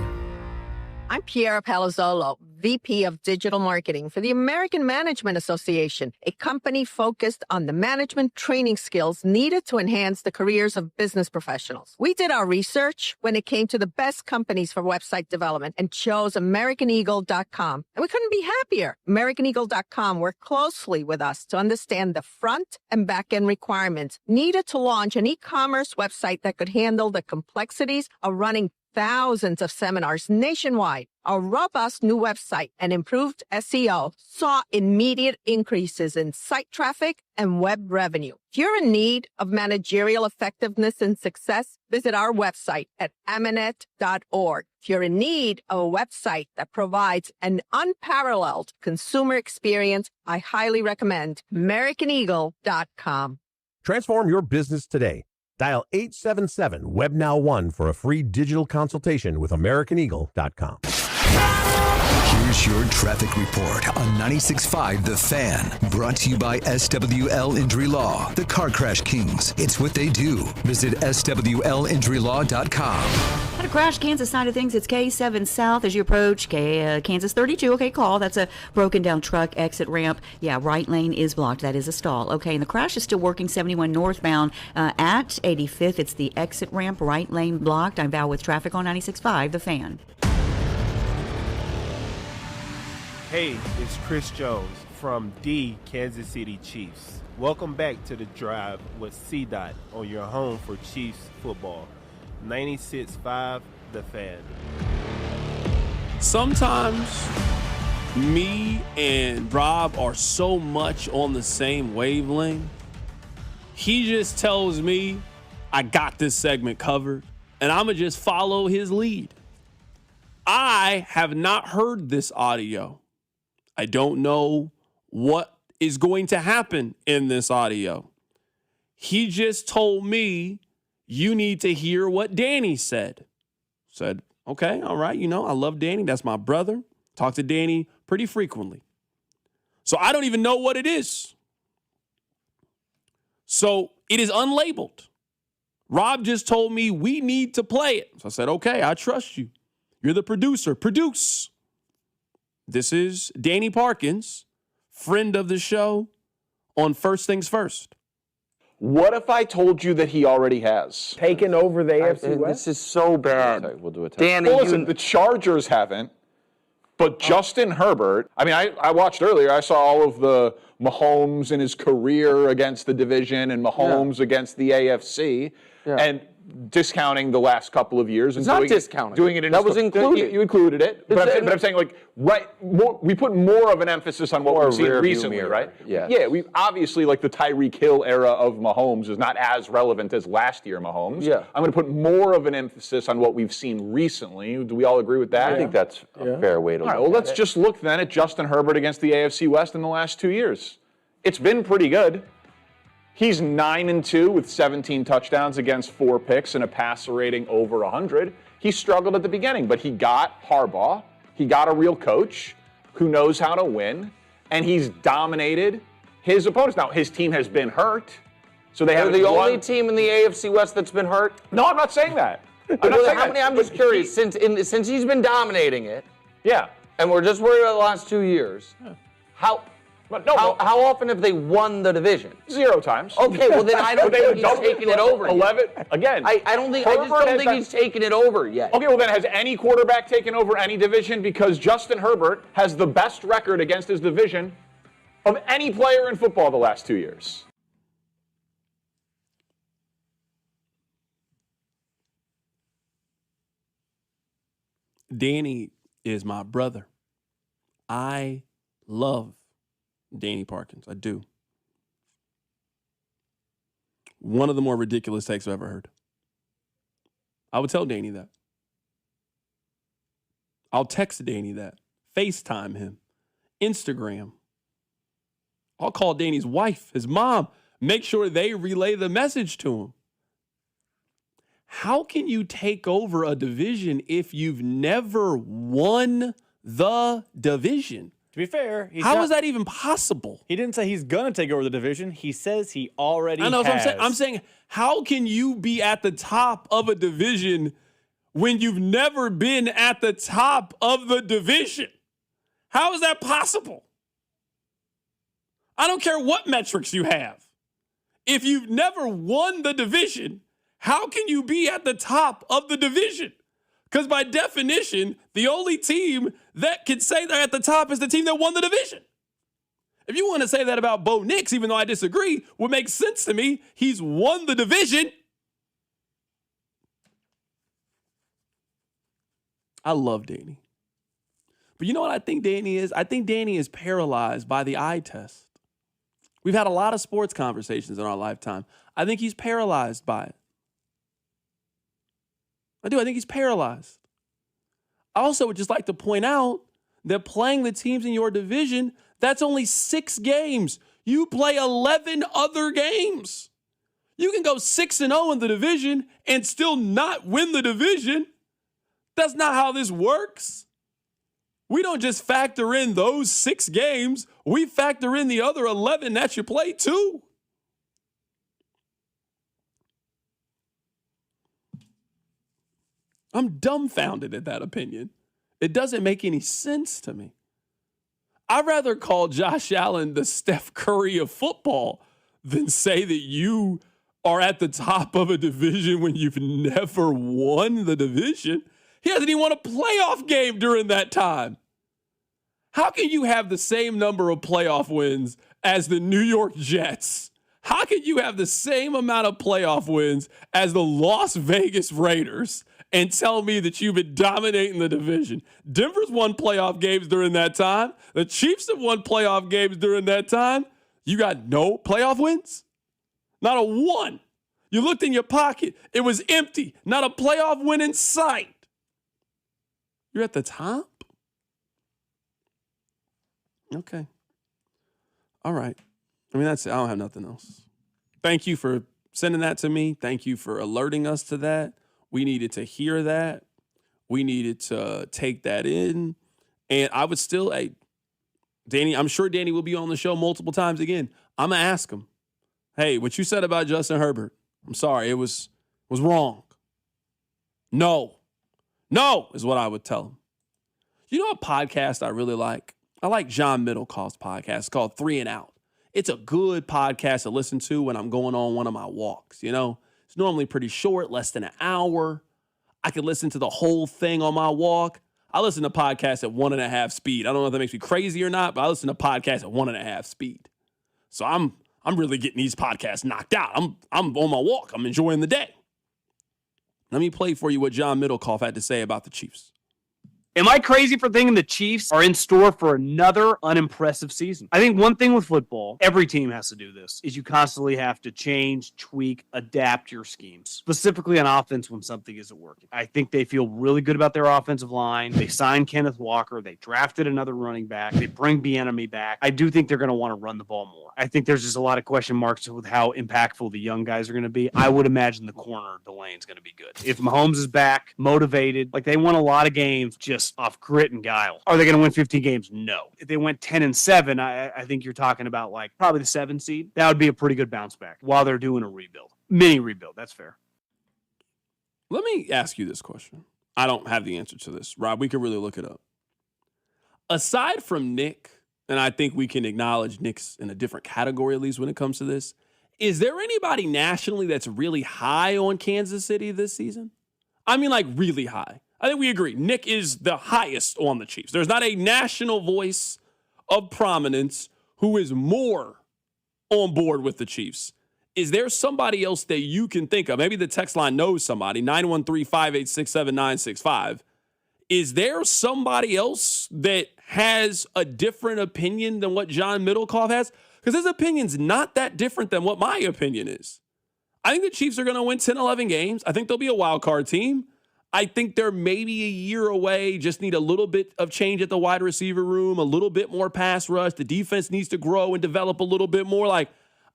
I'm Piera Palazzolo, VP of Digital Marketing for the American Management Association, a company focused on the management training skills needed to enhance the careers of business professionals. We did our research when it came to the best companies for website development and chose AmericanEagle.com. And we couldn't be happier. AmericanEagle.com worked closely with us to understand the front and back end requirements needed to launch an e-commerce website that could handle the complexities of running thousands of seminars nationwide. Our robust new website and improved SEO saw immediate increases in site traffic and web revenue. If you're in need of managerial effectiveness and success, visit our website at Amanet.org. If you're in need of a website that provides an unparalleled consumer experience, I highly recommend AmericanEagle.com. Transform your business today. Dial 877-WebNow1 for a free digital consultation with AmericanEagle.com. Here's your traffic report on 96.5 The Fan. Brought to you by SWL Injury Law, the Car Crash Kings. It's what they do. Visit SWLInjuryLaw.com. At a crash, Kansas side of things, it's K7 South as you approach Kansas 32. Okay, call. That's a broken down truck exit ramp. Yeah, right lane is blocked. That is a stall. Okay, and the crash is still working 71 northbound at 85th. It's the exit ramp, right lane blocked. I'm Val with traffic on 96.5 The Fan. Hey, it's Chris Jones from the Kansas City Chiefs. Welcome back to The Drive with C-Dot on your home for Chiefs football. 96.5 The Fan. Sometimes me and Rob are so much on the same wavelength. He just tells me I got this segment covered, and I'm going to just follow his lead. I have not heard this audio. I don't know what is going to happen in this audio. He just told me, you need to hear what Danny said. Said, okay, all right, I love Danny. That's my brother. Talk to Danny pretty frequently. So I don't even know what it is. So it is unlabeled. Rob just told me we need to play it. So I said, okay, I trust you. You're the producer. Produce. This is Danny Parkins, friend of the show, on First Things First. What if I told you that he already has? Taken over the AFC West? This is so bad. Okay, we'll do a test. Danny, well, listen, the Chargers haven't, but Justin Herbert, I mean, I watched earlier, I saw all of the Mahomes in his career against the division and Mahomes against the AFC, and discounting the last couple of years. It's and not discounting. Doing it in that was included. You included it, but I'm saying like, we put more of an emphasis on what we've seen recently, right? Yeah. Yeah, we obviously, like the Tyreek Hill era of Mahomes is not as relevant as last year Mahomes. Yeah. I'm going to put more of an emphasis on what we've seen recently. Do we all agree with that? I think that's a fair way to look at it. All right, well, let's just look then at Justin Herbert against the AFC West in the last 2 years. It's been pretty good. He's 9-2 with 17 touchdowns against 4 picks and a passer rating over 100. He struggled at the beginning, but he got Harbaugh. He got a real coach who knows how to win, and he's dominated his opponents. Now, his team has been hurt, so they have the only team in the AFC West that's been hurt? No, I'm not saying that. I'm just curious, since he's been dominating it, yeah, and we're just worried about the last 2 years, how often have they won the division? 0 times. Okay, well then I don't think he's taken it over 11 again. I just don't think he's taken it over yet. Okay, well then has any quarterback taken over any division? Because Justin Herbert has the best record against his division of any player in football the last 2 years. Danny is my brother. I love Danny Parkins. I do. One of the more ridiculous takes I've ever heard. I would tell Danny that. I'll text Danny that. FaceTime him. Instagram. I'll call Danny's wife, his mom. Make sure they relay the message to him. How can you take over a division if you've never won the division? To be fair, how is that even possible? He didn't say he's going to take over the division. He says he already has. I know what I'm saying. I'm saying, how can you be at the top of a division when you've never been at the top of the division? How is that possible? I don't care what metrics you have. If you've never won the division, how can you be at the top of the division? Because by definition, the only team that can say they're at the top is the team that won the division. If you want to say that about Bo Nix, even though I disagree, what makes sense to me, he's won the division. I love Danny. But you know what I think Danny is? I think Danny is paralyzed by the eye test. We've had a lot of sports conversations in our lifetime. I think he's paralyzed by it. I do. I think he's paralyzed. I also would just like to point out that playing the teams in your division, that's only 6 games. You play 11 other games. You can go 6-0 in the division and still not win the division. That's not how this works. We don't just factor in those 6 games. We factor in the other 11 that you play too. I'm dumbfounded at that opinion. It doesn't make any sense to me. I'd rather call Josh Allen the Steph Curry of football than say that you are at the top of a division when you've never won the division. He hasn't even won a playoff game during that time. How can you have the same number of playoff wins as the New York Jets? How can you have the same amount of playoff wins as the Las Vegas Raiders and tell me that you've been dominating the division? Denver's won playoff games during that time. The Chiefs have won playoff games during that time. You got no playoff wins? Not a one. You looked in your pocket. It was empty. Not a playoff win in sight. You're at the top? Okay. All right. I mean, that's it. I don't have nothing else. Thank you for sending that to me. Thank you for alerting us to that. We needed to hear that. We needed to take that in. And I would still, hey, Danny, I'm sure Danny will be on the show multiple times again. I'm going to ask him, hey, what you said about Justin Herbert, I'm sorry, it was wrong. No is what I would tell him. You know a podcast I really like? I like John Middlecoff's podcast. It's called 3 and Out. It's a good podcast to listen to when I'm going on one of my walks, you know? It's normally pretty short, less than an hour. I could listen to the whole thing on my walk. I listen to podcasts at 1.5 speed. I don't know if that makes me crazy or not, but I listen to podcasts at 1.5 speed. So I'm really getting these podcasts knocked out. I'm on my walk. I'm enjoying the day. Let me play for you what John Middlecoff had to say about the Chiefs. Am I crazy for thinking the Chiefs are in store for another unimpressive season? I think one thing with football, every team has to do this, is you constantly have to change, tweak, adapt your schemes, specifically on offense when something isn't working. I think they feel really good about their offensive line. They signed Kenneth Walker. They drafted another running back. They bring Bieniemy back. I do think they're going to want to run the ball more. I think there's just a lot of question marks with how impactful the young guys are going to be. I would imagine the corner, Delane's going to be good. If Mahomes is back, motivated, like they won a lot of games just off grit and guile. Are they going to win 15 games? No. If they went 10-7, I think you're talking about like probably the 7 seed. That would be a pretty good bounce back while they're doing a rebuild. Mini rebuild. That's fair. Let me ask you this question. I don't have the answer to this. Rob, we can really look it up. Aside from Nick, and I think we can acknowledge Nick's in a different category, at least when it comes to this, is there anybody nationally that's really high on Kansas City this season? I mean, like really high. I think we agree. Nick is the highest on the Chiefs. There's not a national voice of prominence who is more on board with the Chiefs. Is there somebody else that you can think of? Maybe the text line knows somebody, 913-586-7965. Is there somebody else that has a different opinion than what John Middlecoff has? Because his opinion's not that different than what my opinion is. I think the Chiefs are going to win 10, 11 games. I think they'll be a wild card team. I think they're maybe a year away, just need a little bit of change at the wide receiver room, a little bit more pass rush. The defense needs to grow and develop a little bit more. Like,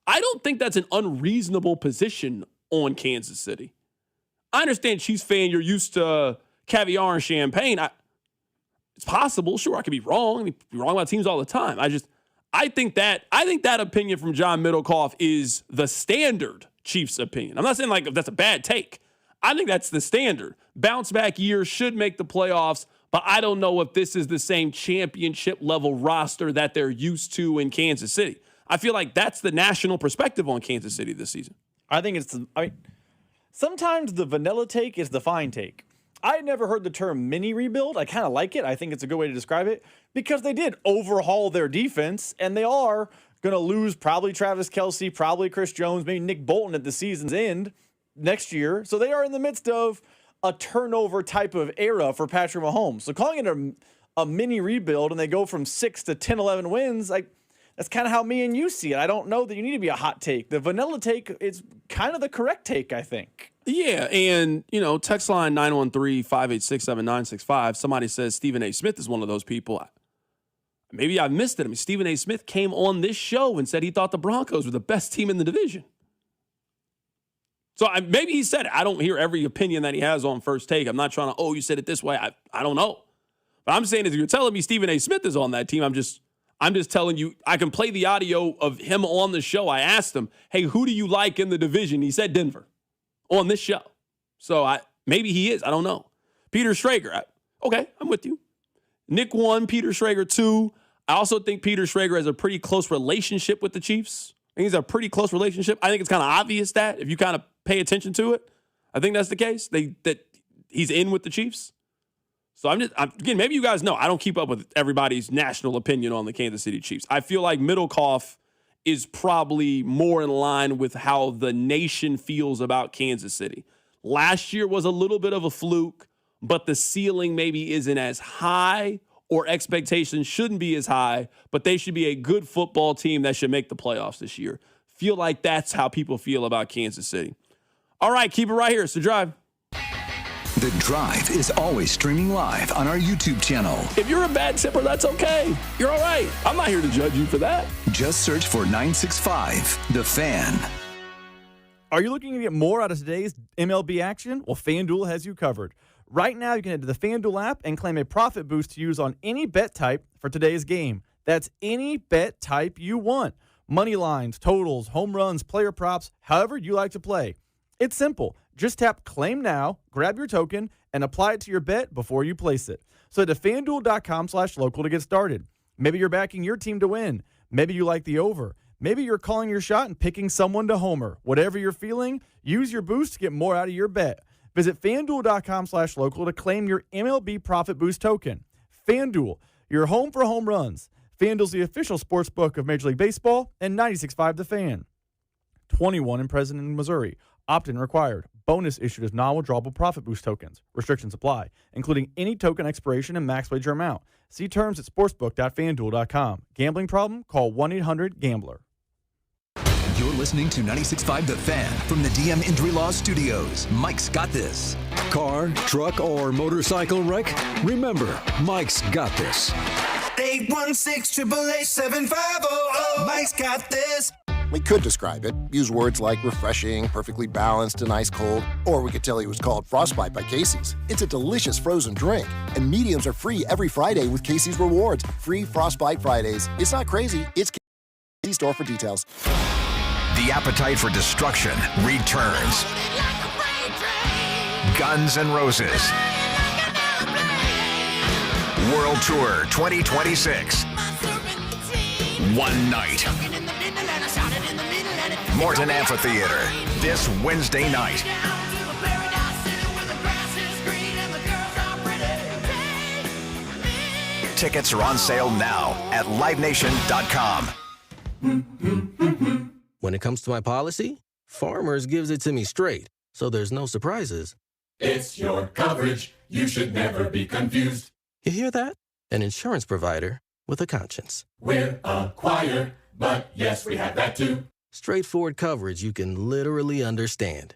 I don't think that's an unreasonable position on Kansas City. I understand, Chiefs fan, you're used to caviar and champagne. It's possible. Sure, I could be wrong. I mean, be wrong about teams all the time. I think that opinion from John Middlecoff is the standard Chiefs opinion. I'm not saying like that's a bad take. I think that's the standard. Bounce back year, should make the playoffs, but I don't know if this is the same championship level roster that they're used to in Kansas City. I feel like that's the national perspective on Kansas City this season. I think sometimes the vanilla take is the fine take. I had never heard the term mini rebuild. I kind of like it. I think it's a good way to describe it because they did overhaul their defense, and they are going to lose probably Travis Kelce, probably Chris Jones, maybe Nick Bolton at the season's end next year. So they are in the midst of a turnover type of era for Patrick Mahomes. So calling it a mini rebuild and they go from 6 to 10, 11 wins, that's kind of how me and you see it. I don't know that you need to be a hot take. The vanilla take is kind of the correct take, I think. Yeah, and, text line 913-586-7965, somebody says Stephen A. Smith is one of those people. Maybe I missed it. I mean, Stephen A. Smith came on this show and said he thought the Broncos were the best team in the division. So maybe he said it. I don't hear every opinion that he has on First Take. I'm not trying to, you said it this way. I don't know. But I'm saying if you're telling me Stephen A. Smith is on that team, I'm just telling you, I can play the audio of him on the show. I asked him, hey, who do you like in the division? He said Denver on this show. So maybe he is. I don't know. Peter Schrager. Okay, I'm with you. Nick 1, Peter Schrager 2. I also think Peter Schrager has a pretty close relationship with the Chiefs. I think it's a pretty close relationship. I think it's kind of obvious that if you kind of pay attention to it, I think that's the case. That he's in with the Chiefs. So again, maybe you guys know, I don't keep up with everybody's national opinion on the Kansas City Chiefs. I feel like Middlecoff is probably more in line with how the nation feels about Kansas City. Last year was a little bit of a fluke, but the ceiling maybe isn't as high, or expectations shouldn't be as high, but they should be a good football team that should make the playoffs this year. Feel like that's how people feel about Kansas City. All right, keep it right here. It's The Drive. The Drive is always streaming live on our YouTube channel. If you're a bad tipper, that's okay. You're all right. I'm not here to judge you for that. Just search for 965 The Fan. Are you looking to get more out of today's MLB action? Well, FanDuel has you covered. Right now, you can head to the FanDuel app and claim a profit boost to use on any bet type for today's game. That's any bet type you want. Money lines, totals, home runs, player props, however you like to play. It's simple. Just tap Claim Now, grab your token, and apply it to your bet before you place it. So head to FanDuel.com/local to get started. Maybe you're backing your team to win. Maybe you like the over. Maybe you're calling your shot and picking someone to homer. Whatever you're feeling, use your boost to get more out of your bet. Visit FanDuel.com/local to claim your MLB Profit Boost token. FanDuel, your home for home runs. FanDuel's the official sports book of Major League Baseball and 96.5 The Fan. 21 and present in Missouri. Opt-in required. Bonus issued as non-withdrawable Profit Boost tokens. Restrictions apply, including any token expiration and max wager amount. See terms at sportsbook.fanduel.com. Gambling problem? Call 1-800-GAMBLER. You're listening to 96.5 The Fan from the DM Injury Law Studios. Mike's got this. Car, truck, or motorcycle wreck? Remember, Mike's got this. 816-888-7500. Mike's got this. We could describe it, use words like refreshing, perfectly balanced, and ice cold, or we could tell you it was called Frostbite by Casey's. It's a delicious frozen drink, and mediums are free every Friday with Casey's Rewards. Free Frostbite Fridays. It's not crazy, it's Casey's store for details. The appetite for destruction returns. Guns N' Roses. World Tour 2026. One night. Morton Amphitheater, this Wednesday night. Tickets are on sale now at livenation.com. When it comes to my policy, Farmers gives it to me straight, so there's no surprises. It's your coverage. You should never be confused. You hear that? An insurance provider with a conscience. We're Acquire, but yes, we have that too. Straightforward coverage you can literally understand.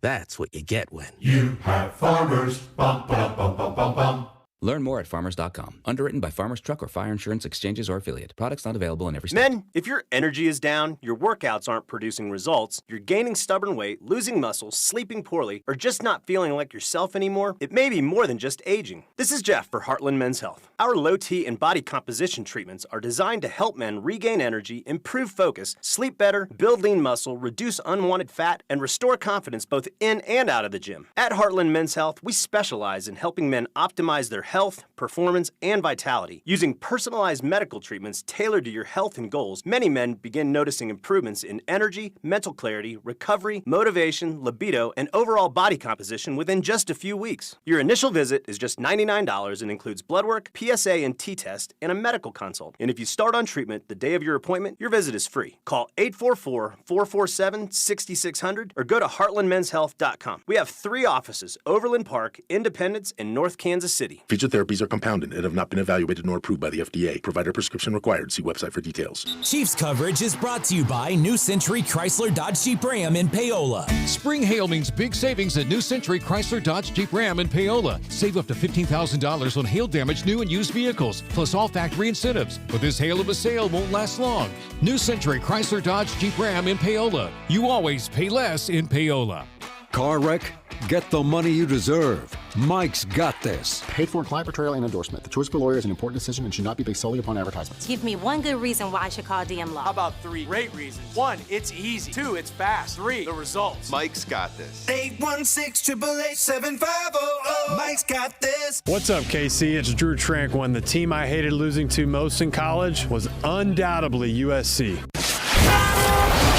That's what you get when you have Farmers. Bum, bum, bum, bum, bum, bum. Learn more at farmers.com. Underwritten by Farmers Truck or Fire Insurance Exchanges or Affiliate. Products not available in every state. Men, if your energy is down, your workouts aren't producing results, you're gaining stubborn weight, losing muscle, sleeping poorly, or just not feeling like yourself anymore, it may be more than just aging. This is Jeff for Heartland Men's Health. Our low T and body composition treatments are designed to help men regain energy, improve focus, sleep better, build lean muscle, reduce unwanted fat, and restore confidence both in and out of the gym. At Heartland Men's Health, we specialize in helping men optimize their health, performance, and vitality. Using personalized medical treatments tailored to your health and goals, many men begin noticing improvements in energy, mental clarity, recovery, motivation, libido, and overall body composition within just a few weeks. Your initial visit is just $99 and includes blood work, PSA and T-test, and a medical consult. And if you start on treatment the day of your appointment, your visit is free. Call 844-447-6600 or go to heartlandmenshealth.com. We have 3 offices: Overland Park, Independence, and North Kansas City. Feature therapies are compounded and have not been evaluated nor approved by the FDA. Provider prescription required. See website for details. Chiefs coverage is brought to you by New Century Chrysler Dodge Jeep Ram in Paola. Spring hail means big savings at New Century Chrysler Dodge Jeep Ram in Paola. Save up to $15,000 on hail damage new and used vehicles, plus all factory incentives. But this hail of a sale won't last long. New Century Chrysler Dodge Jeep Ram in Paola. You always pay less in Paola. Car wreck? Get the money you deserve. Mike's got this. Paid for client portrayal and endorsement. The choice of a lawyer is an important decision and should not be based solely upon advertisements. Give me one good reason why I should call DM Law. How about 3 great reasons? 1, it's easy. 2, it's fast. 3, the results. Mike's got this. 816-888-7500. Mike's got this. What's up, KC? It's Drew Tranquil. The team I hated losing to most in college was undoubtedly USC.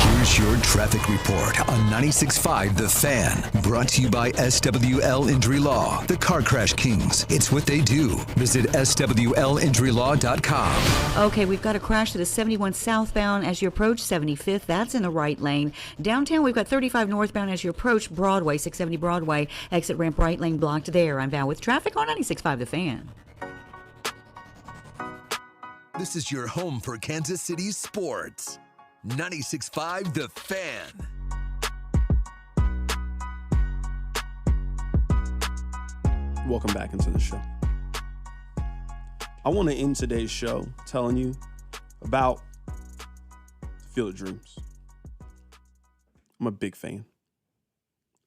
Here's your traffic report on 96.5 The Fan. Brought to you by SWL Injury Law, the Car Crash Kings. It's what they do. Visit SWLinjurylaw.com. Okay, we've got a crash that is 71 southbound as you approach 75th. That's in the right lane. Downtown, we've got 35 northbound as you approach Broadway, 670 Broadway. Exit ramp right lane blocked there. I'm Val with traffic on 96.5 The Fan. This is your home for Kansas City sports. 96.5 The Fan. Welcome back into the show. I want to end today's show telling you about Field of Dreams. I'm a big fan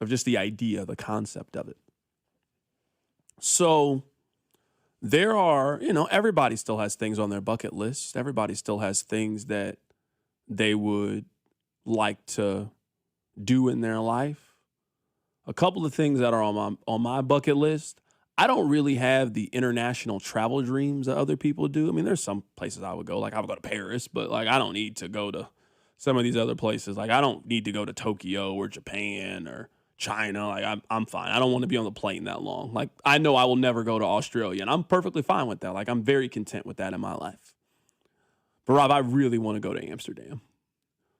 of just the idea, the concept of it. So there are, everybody still has things on their bucket list. Everybody still has things that they would like to do in their life. A couple of things that are on my bucket list. I don't really have the international travel dreams that other people do. I mean, there's some places I would go, like I would go to Paris, but like I don't need to go to some of these other places. Like I don't need to go to Tokyo or Japan or China. Like I'm fine. I don't want to be on the plane that long. Like I know I will never go to Australia, and I'm perfectly fine with that. Like I'm very content with that in my life. But Rob, I really want to go to Amsterdam.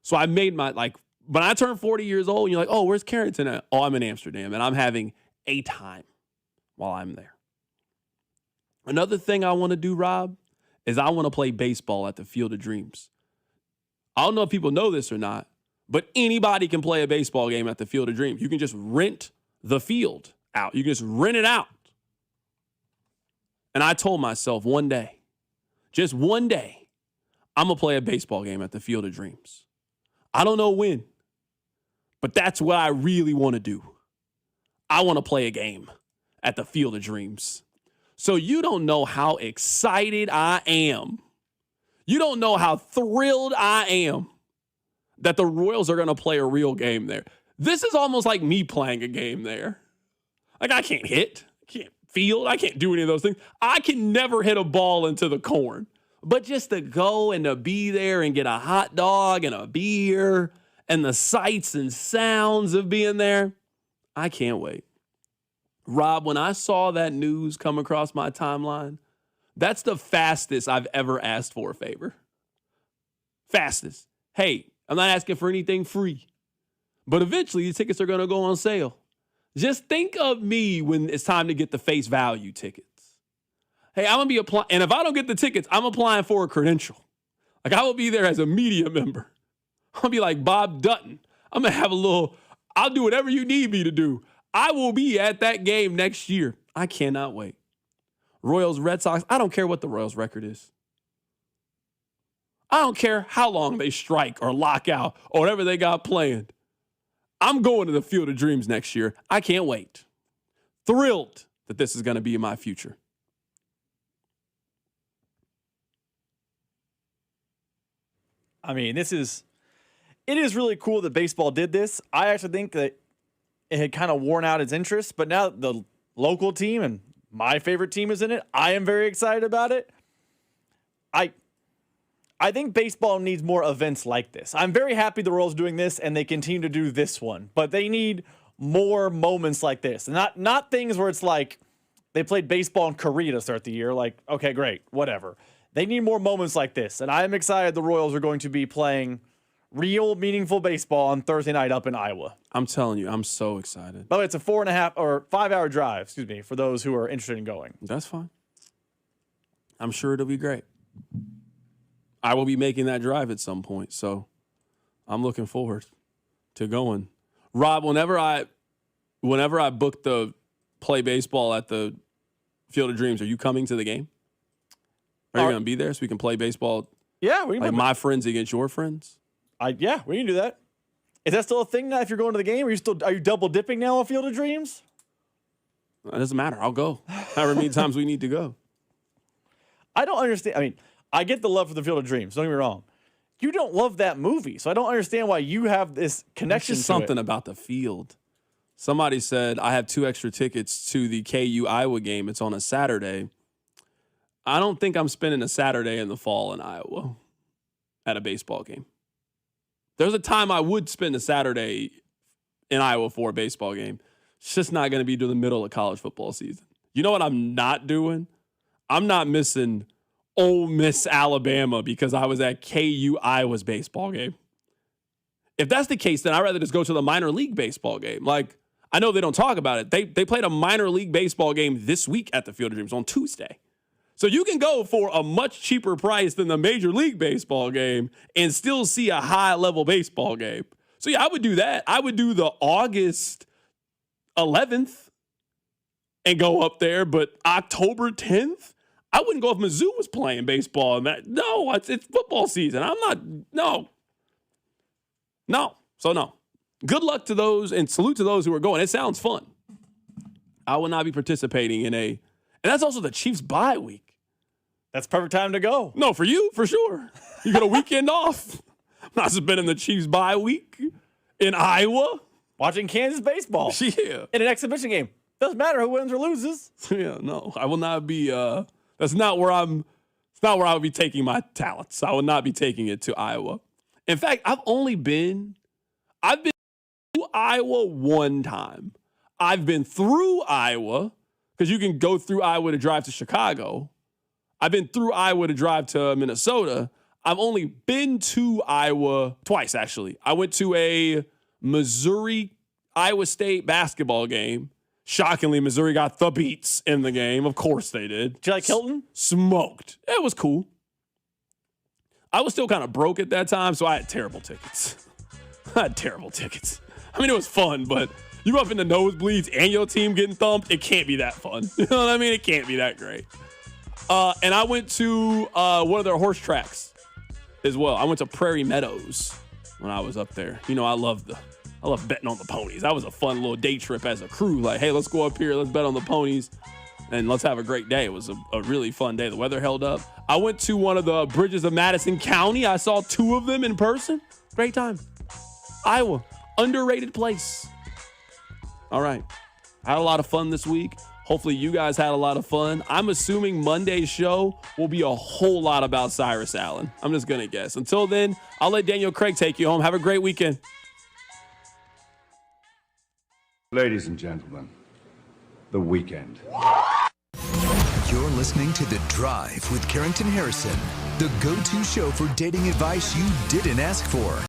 So I made when I turned 40 years old, and you're like, oh, where's Carrington at? Oh, I'm in Amsterdam, and I'm having a time while I'm there. Another thing I want to do, Rob, is I want to play baseball at the Field of Dreams. I don't know if people know this or not, but anybody can play a baseball game at the Field of Dreams. You can just rent the field out. You can just rent it out. And I told myself one day, just one day, I'm going to play a baseball game at the Field of Dreams. I don't know when, but that's what I really want to do. I want to play a game at the Field of Dreams. So you don't know how excited I am. You don't know how thrilled I am that the Royals are going to play a real game there. This is almost like me playing a game there. Like I can't hit, I can't field, I can't do any of those things. I can never hit a ball into the corn. But just to go and to be there and get a hot dog and a beer and the sights and sounds of being there, I can't wait. Rob, when I saw that news come across my timeline, that's the fastest I've ever asked for a favor. Fastest. Hey, I'm not asking for anything free. But eventually the tickets are going to go on sale. Just think of me when it's time to get the face value tickets. Hey, I'm going to be applying, and if I don't get the tickets, I'm applying for a credential. Like, I will be there as a media member. I'll be like Bob Dutton. I'm going to have I'll do whatever you need me to do. I will be at that game next year. I cannot wait. Royals, Red Sox, I don't care what the Royals record is. I don't care how long they strike or lock out or whatever they got planned. I'm going to the Field of Dreams next year. I can't wait. Thrilled that this is going to be my future. I mean, it is really cool that baseball did this. I actually think that it had kind of worn out its interest, but now the local team and my favorite team is in it. I am very excited about it. I think baseball needs more events like this. I'm very happy the Royals doing this and they continue to do this one, but they need more moments like this. Not things where it's like they played baseball in Korea to start the year. Like, okay, great, whatever. They need more moments like this, and I'm excited the Royals are going to be playing real, meaningful baseball on Thursday night up in Iowa. I'm telling you, I'm so excited. By the way, it's a 4.5 or 5 hour drive, for those who are interested in going. That's fine. I'm sure it'll be great. I will be making that drive at some point, so I'm looking forward to going. Rob, whenever I book the play baseball at the Field of Dreams, are you coming to the game? Are you going to be there so we can play baseball? Yeah, we can. Like my friends against your friends? Yeah, we can do that. Is that still a thing now if you're going to the game? Are you double dipping now on Field of Dreams? It doesn't matter. I'll go. However many times we need to go. I don't understand. I mean, I get the love for the Field of Dreams. Don't get me wrong. You don't love that movie, so I don't understand why you have this connection It's just to something it. about the field. Somebody said, I have 2 extra tickets to the KU Iowa game. It's on a Saturday. I don't think I'm spending a Saturday in the fall in Iowa at a baseball game. There's a time I would spend a Saturday in Iowa for a baseball game. It's just not going to be during the middle of college football season. You know what I'm not doing? I'm not missing Ole Miss, Alabama because I was at KU Iowa's baseball game. If that's the case, then I'd rather just go to the minor league baseball game. Like, I know they don't talk about it. They played a minor league baseball game this week at the Field of Dreams on Tuesday. So you can go for a much cheaper price than the Major League Baseball game and still see a high-level baseball game. So, yeah, I would do that. I would do the August 11th and go up there, but October 10th, I wouldn't go if Mizzou was playing baseball. No, it's football season. No. So, no. Good luck to those and salute to those who are going. It sounds fun. I will not be participating in and that's also the Chiefs' bye week. That's perfect time to go. No, for you, for sure. You got a weekend off. I'm not spending the Chiefs' bye week in Iowa. Watching Kansas baseball. Yeah. In an exhibition game. Doesn't matter who wins or loses. Yeah, no. I will not be that's not where I would be taking my talents. I will not be taking it to Iowa. In fact, I've been to Iowa one time. I've been through Iowa because you can go through Iowa to drive to Chicago. I've been through Iowa to drive to Minnesota. I've only been to Iowa twice, actually. I went to a Missouri-Iowa State basketball game. Shockingly, Missouri got the beats in the game. Of course they did. Did you like Hilton? Smoked. It was cool. I was still kind of broke at that time, so I had terrible tickets. I mean, it was fun, but you go up in the nosebleeds and your team getting thumped, it can't be that fun. You know what I mean? It can't be that great. And I went to one of their horse tracks as well. I went to Prairie Meadows when I was up there. You know, I love betting on the ponies. That was a fun little day trip as a crew. Like, hey, let's go up here, let's bet on the ponies, and let's have a great day. It was a really fun day. The weather held up. I went to one of the bridges of Madison County. I saw 2 of them in person. Great time. Iowa, underrated place. All right. I had a lot of fun this week. Hopefully you guys had a lot of fun. I'm assuming Monday's show will be a whole lot about Cyrus Allen. I'm just going to guess. Until then, I'll let Daniel Craig take you home. Have a great weekend. Ladies and gentlemen, The Weekend. You're listening to The Drive with Carrington Harrison, the go-to show for dating advice you didn't ask for.